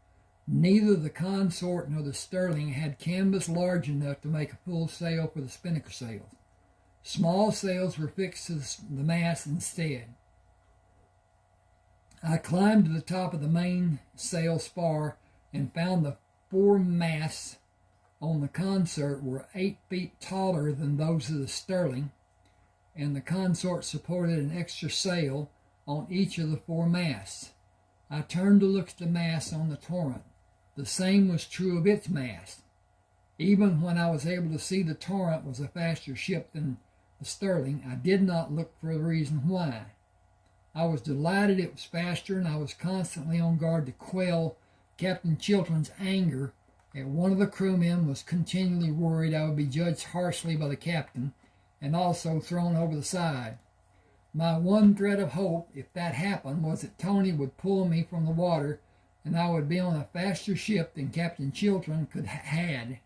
Neither the Consort nor the Sterling had canvas large enough to make a full sail for the spinnaker sails. Small sails were fixed to the mast instead. I climbed to the top of the main sail spar and found the 4 masts on the Consort were 8 feet taller than those of the Sterling, and the Consort supported an extra sail on each of the 4 masts. I turned to look at the masts on the Torrent. The same was true of its mast. Even when I was able to see the Torrent was a faster ship than the Sterling, I did not look for the reason why. I was delighted it was faster, and I was constantly on guard to quell Captain Chilton's anger at one of the crewmen was continually worried I would be judged harshly by the captain and also thrown over the side. My one thread of hope, if that happened, was that Tony would pull me from the water and I would be on a faster ship than Captain Chilton could had.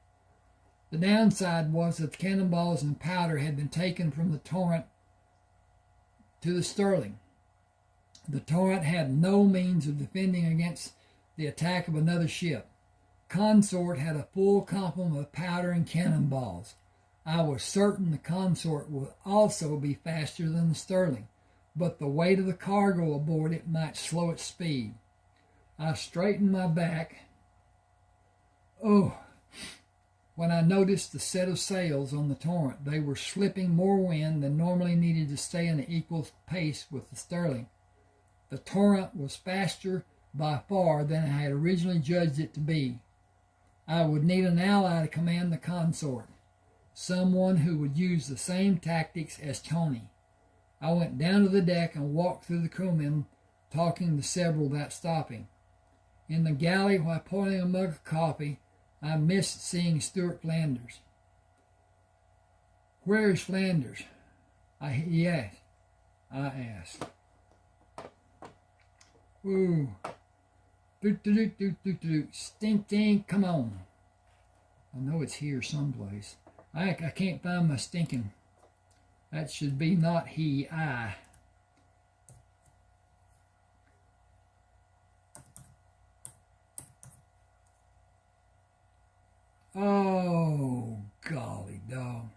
The downside was that the cannonballs and powder had been taken from the Torrent to the Sterling. The Torrent had no means of defending against the attack of another ship. Consort had a full complement of powder and cannonballs. I was certain the Consort would also be faster than the Sterling, but the weight of the cargo aboard it might slow its speed. I straightened my back. When I noticed the set of sails on the Torrent, they were slipping more wind than normally needed to stay in an equal pace with the Sterling. The Torrent was faster by far than I had originally judged it to be. I would need an ally to command the Consort, someone who would use the same tactics as Tony. I went down to the deck and walked through the crewmen, talking to several without stopping. In the galley, while pouring a mug of coffee, I missed seeing Stuart Flanders. Where is Flanders? I asked. Ooh. Stink, come on. I know it's here someplace. I can't find my stinking. That should be not he, I. Oh, golly dog.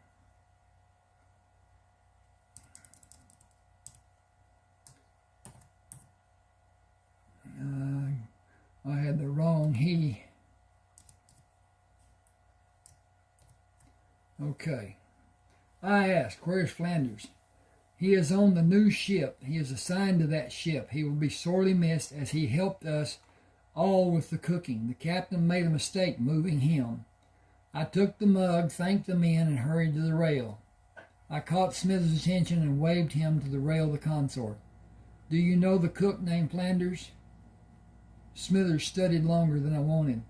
I had the wrong he. Okay. I asked, where's Flanders? He is on the new ship. He is assigned to that ship. He will be sorely missed as he helped us all with the cooking. The captain made a mistake moving him. I took the mug, thanked the men, and hurried to the rail. I caught Smithers' attention and waved him to the rail of the consort. Do you know the cook named Flanders? Smithers studied longer than I wanted.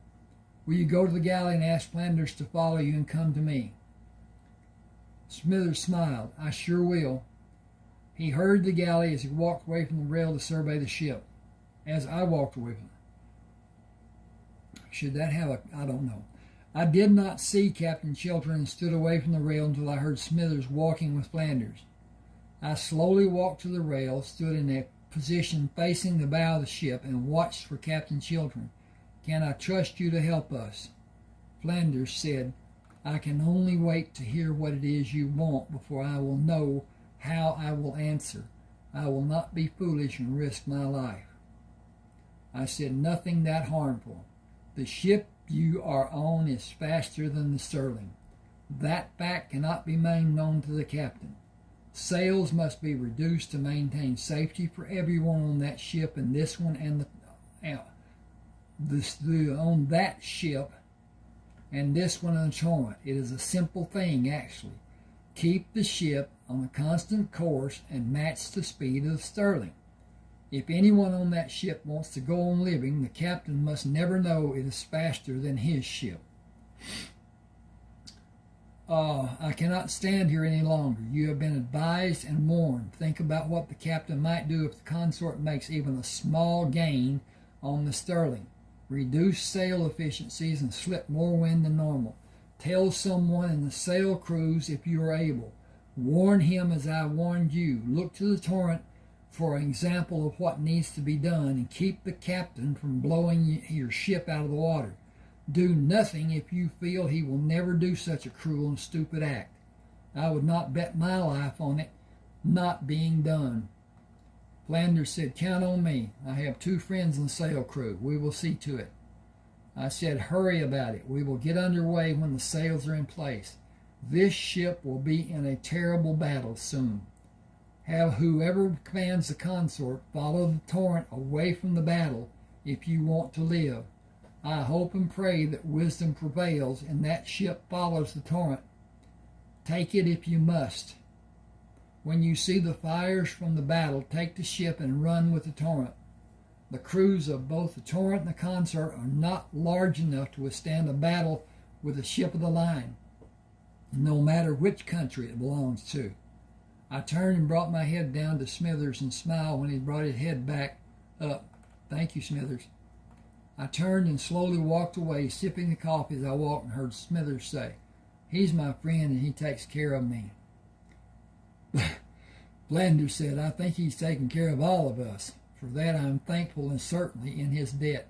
Will you go to the galley and ask Flanders to follow you and come to me? Smithers smiled. I sure will. He hurried the galley as he walked away from the rail to survey the ship. As I walked away from it. Should that have I don't know. I did not see Captain Chiltern and stood away from the rail until I heard Smithers walking with Flanders. I slowly walked to the rail, stood in a position facing the bow of the ship, and watched for Captain Chiltern. Can I trust you to help us? Flanders said, I can only wait to hear what it is you want before I will know how I will answer. I will not be foolish and risk my life. I said, nothing that harmful. The ship you are on is faster than the Sterling. That fact cannot be made known to the captain. Sails must be reduced to maintain safety for everyone on that ship, and this one and on that ship and this one on the Torrent. It is a simple thing, actually. Keep the ship on a constant course and match the speed of the Sterling. If anyone on that ship wants to go on living, the captain must never know it is faster than his ship. I cannot stand here any longer. You have been advised and warned. Think about what the captain might do if the consort makes even a small gain on the Sterling. Reduce sail efficiencies and slip more wind than normal. Tell someone in the sail crews if you are able. Warn him as I warned you. Look to the Torrent for an example of what needs to be done, and keep the captain from blowing your ship out of the water. Do nothing if you feel he will never do such a cruel and stupid act. I would not bet my life on it not being done. Flanders said, count on me. I have 2 friends in the sail crew. We will see to it. I said, hurry about it. We will get underway when the sails are in place. This ship will be in a terrible battle soon. Have whoever commands the consort follow the Torrent away from the battle if you want to live. I hope and pray that wisdom prevails and that ship follows the Torrent. Take it if you must. When you see the fires from the battle, take the ship and run with the Torrent. The crews of both the Torrent and the consort are not large enough to withstand a battle with a ship of the line, no matter which country it belongs to. I turned and brought my head down to Smithers and smiled when he brought his head back up. Thank you, Smithers. I turned and slowly walked away, sipping the coffee as I walked, and heard Smithers say, he's my friend and he takes care of me. Flanders said, I think he's taking care of all of us. For that I am thankful and certainly in his debt.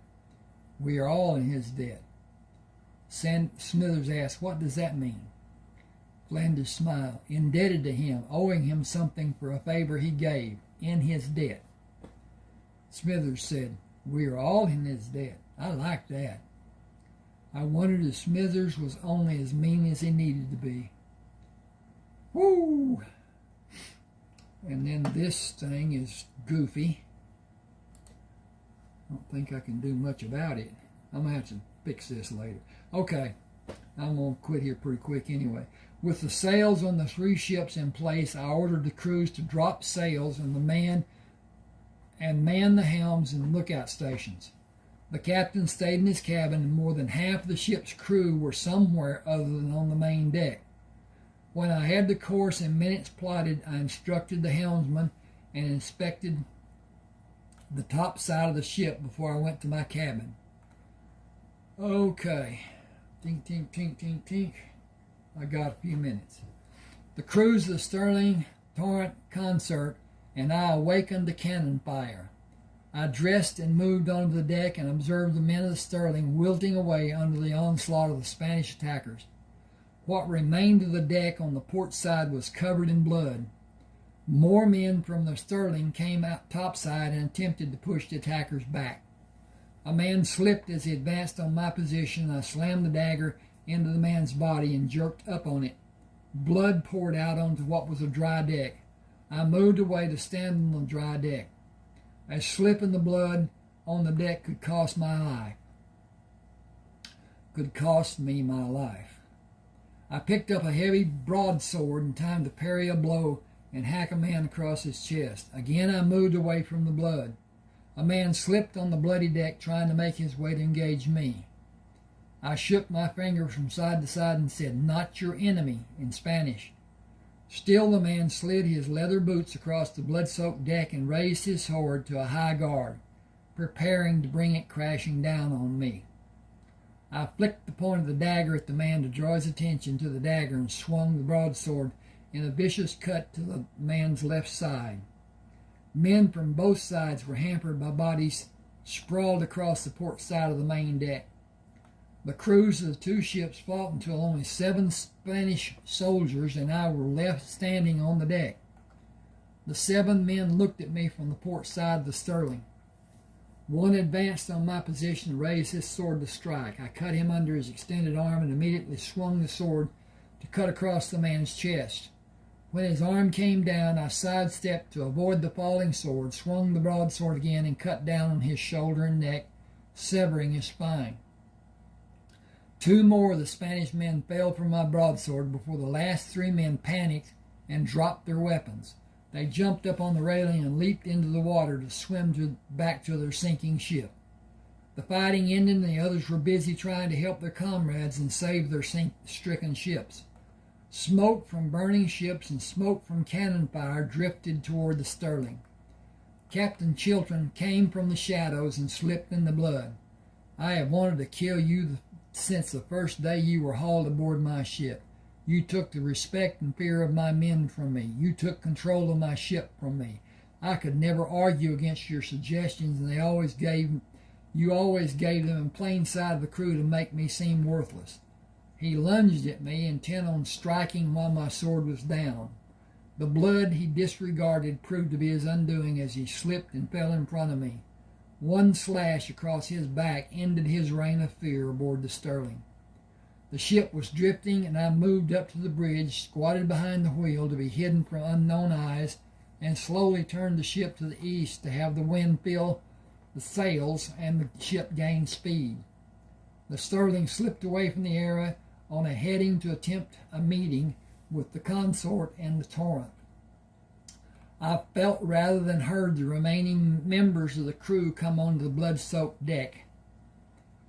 We are all in his debt. Smithers asked, what does that mean? Flanders smiled. Indebted to him, owing him something for a favor he gave, in his debt. Smithers said, we are all in his debt. I like that. I wondered if Smithers was only as mean as he needed to be. Woo! And then this thing is goofy. I don't think I can do much about it. I'm going to have to fix this later. Okay, I'm going to quit here pretty quick anyway. With the sails on the 3 ships in place, I ordered the crews to drop sails and man the helms and lookout stations. The captain stayed in his cabin, and more than half of the ship's crew were somewhere other than on the main deck. When I had the course and minutes plotted, I instructed the helmsman and inspected the top side of the ship before I went to my cabin. Okay. Tink, tink, tink, tink, tink. I got a few minutes. The crews of the Sterling, Torrent, Consort, and I awakened the cannon fire. I dressed and moved onto the deck and observed the men of the Sterling wilting away under the onslaught of the Spanish attackers. What remained of the deck on the port side was covered in blood. More men from the Sterling came out topside and attempted to push the attackers back. A man slipped as he advanced on my position, and I slammed the dagger into the man's body and jerked up on it. Blood poured out onto what was a dry deck. I moved away to stand on the dry deck. A slip in the blood on the deck could cost me my life. I picked up a heavy broadsword in time to parry a blow and hack a man across his chest. Again I moved away from the blood. A man slipped on the bloody deck trying to make his way to engage me. I shook my fingers from side to side and said, "Not your enemy," in Spanish. Still the man slid his leather boots across the blood-soaked deck and raised his sword to a high guard, preparing to bring it crashing down on me. I flicked the point of the dagger at the man to draw his attention to the dagger and swung the broadsword in a vicious cut to the man's left side. Men from both sides were hampered by bodies sprawled across the port side of the main deck. The crews of the two ships fought until only 7 Spanish soldiers and I were left standing on the deck. The 7 men looked at me from the port side of the Sterling. One advanced on my position and raised his sword to strike. I cut him under his extended arm and immediately swung the sword to cut across the man's chest. When his arm came down, I sidestepped to avoid the falling sword, swung the broadsword again, and cut down on his shoulder and neck, severing his spine. 2 more of the Spanish men fell from my broadsword before the last 3 men panicked and dropped their weapons. They jumped up on the railing and leaped into the water to swim back to their sinking ship. The fighting ended and the others were busy trying to help their comrades and save their stricken ships. Smoke from burning ships and smoke from cannon fire drifted toward the Sterling. Captain Chilton came from the shadows and slipped in the blood. "I have wanted to kill you since the first day you were hauled aboard my ship. You took the respect and fear of my men from me. You took control of my ship from me. I could never argue against your suggestions, and you always gave them in plain sight of the crew to make me seem worthless." He lunged at me, intent on striking while my sword was down. The blood he disregarded proved to be his undoing as he slipped and fell in front of me. One slash across his back ended his reign of fear aboard the Sterling. The ship was drifting, and I moved up to the bridge, squatted behind the wheel to be hidden from unknown eyes, and slowly turned the ship to the east to have the wind fill the sails and the ship gain speed. The Sterling slipped away from the area on a heading to attempt a meeting with the consort and the Torrent. I felt rather than heard the remaining members of the crew come onto the blood-soaked deck.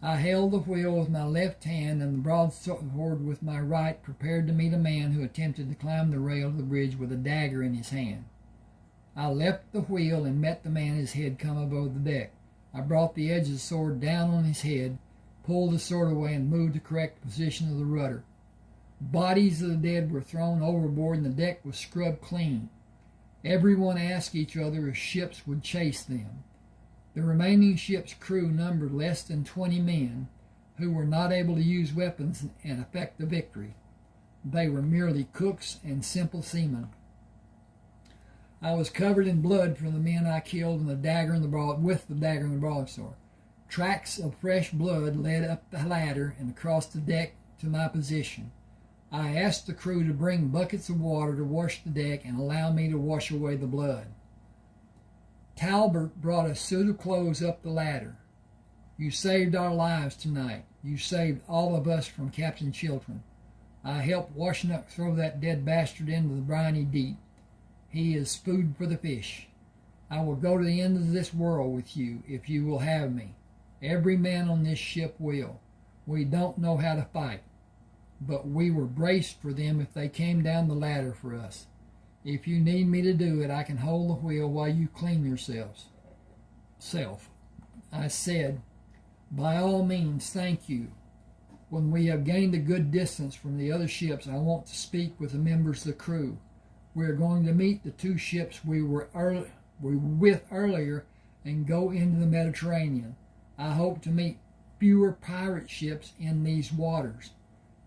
I held the wheel with my left hand and the broadsword with my right, prepared to meet a man who attempted to climb the rail of the bridge with a dagger in his hand. I left the wheel and met the man, his head come above the deck. I brought the edge of the sword down on his head, pulled the sword away, and moved to correct the position of the rudder. Bodies of the dead were thrown overboard and the deck was scrubbed clean. Everyone asked each other if ships would chase them. The remaining ship's crew numbered less than 20 men who were not able to use weapons and effect the victory. They were merely cooks and simple seamen. I was covered in blood from the men I killed with the dagger and the broadsword. Tracks of fresh blood led up the ladder and across the deck to my position. I asked the crew to bring buckets of water to wash the deck and allow me to wash away the blood. Talbot brought a suit of clothes up the ladder. "You saved our lives tonight. You saved all of us from Captain Chilton. I helped Washington throw that dead bastard into the briny deep. He is food for the fish. I will go to the end of this world with you if you will have me. Every man on this ship will. We don't know how to fight, but we were braced for them if they came down the ladder for us. If you need me to do it, I can hold the wheel while you clean yourselves." I said, "By all means, thank you. When we have gained a good distance from the other ships, I want to speak with the members of the crew. We are going to meet the 2 ships we were with earlier and go into the Mediterranean. I hope to meet fewer pirate ships in these waters.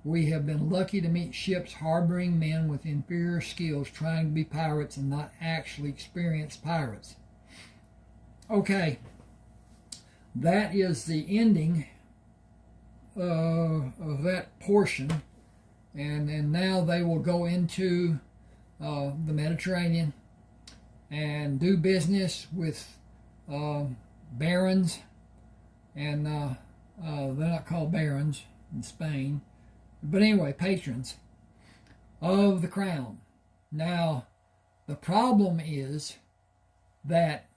We have been lucky to meet ships harboring men with inferior skills trying to be pirates and not actually experienced pirates. Okay, that is the ending of that portion. And now they will go into the Mediterranean and do business with barons. And they're not called barons in Spain. But anyway, patrons of the crown. Now, the problem is that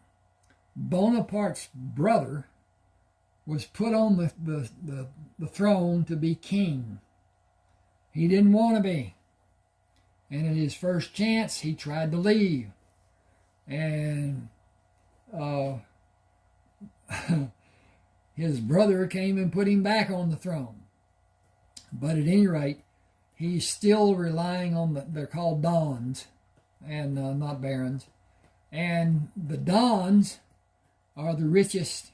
Bonaparte's brother was put on the throne to be king. He didn't want to be. And at his first chance, he tried to leave. And his brother came and put him back on the throne. But at any rate, he's still relying on they're called dons, and not barons. And the dons are the richest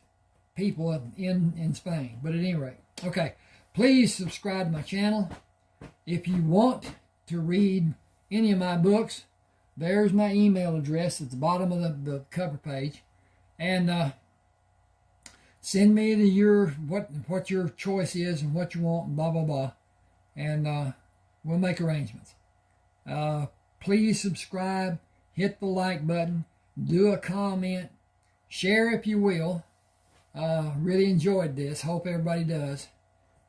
people in Spain. But at any rate, okay, please subscribe to my channel. If you want to read any of my books, there's my email address at the bottom of the cover page. And send me to what your choice is and what you want and blah, blah, blah. And we'll make arrangements. Please subscribe, hit the like button, do a comment, share if you will. Really enjoyed this. Hope everybody does.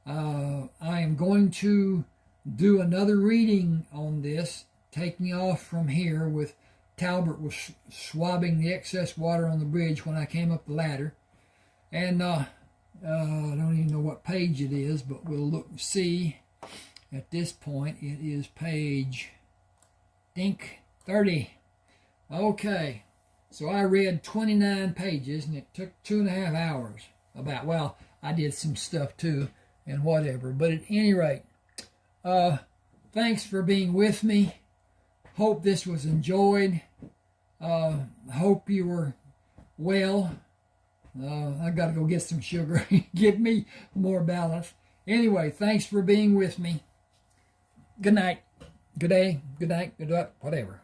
I am going to do another reading on this, taking off from here with Talbot was swabbing the excess water on the bridge when I came up the ladder. And I don't even know what page it is, but we'll look and see. At this point, it is page, I think, 30. Okay, so I read 29 pages, and it took 2.5 hours. Well, I did some stuff too, and whatever. But at any rate, thanks for being with me. Hope this was enjoyed. Hope you were well. I got to go get some sugar. Give me more balance. Anyway, thanks for being with me. Good night. Good day. Good night. Good up. Whatever.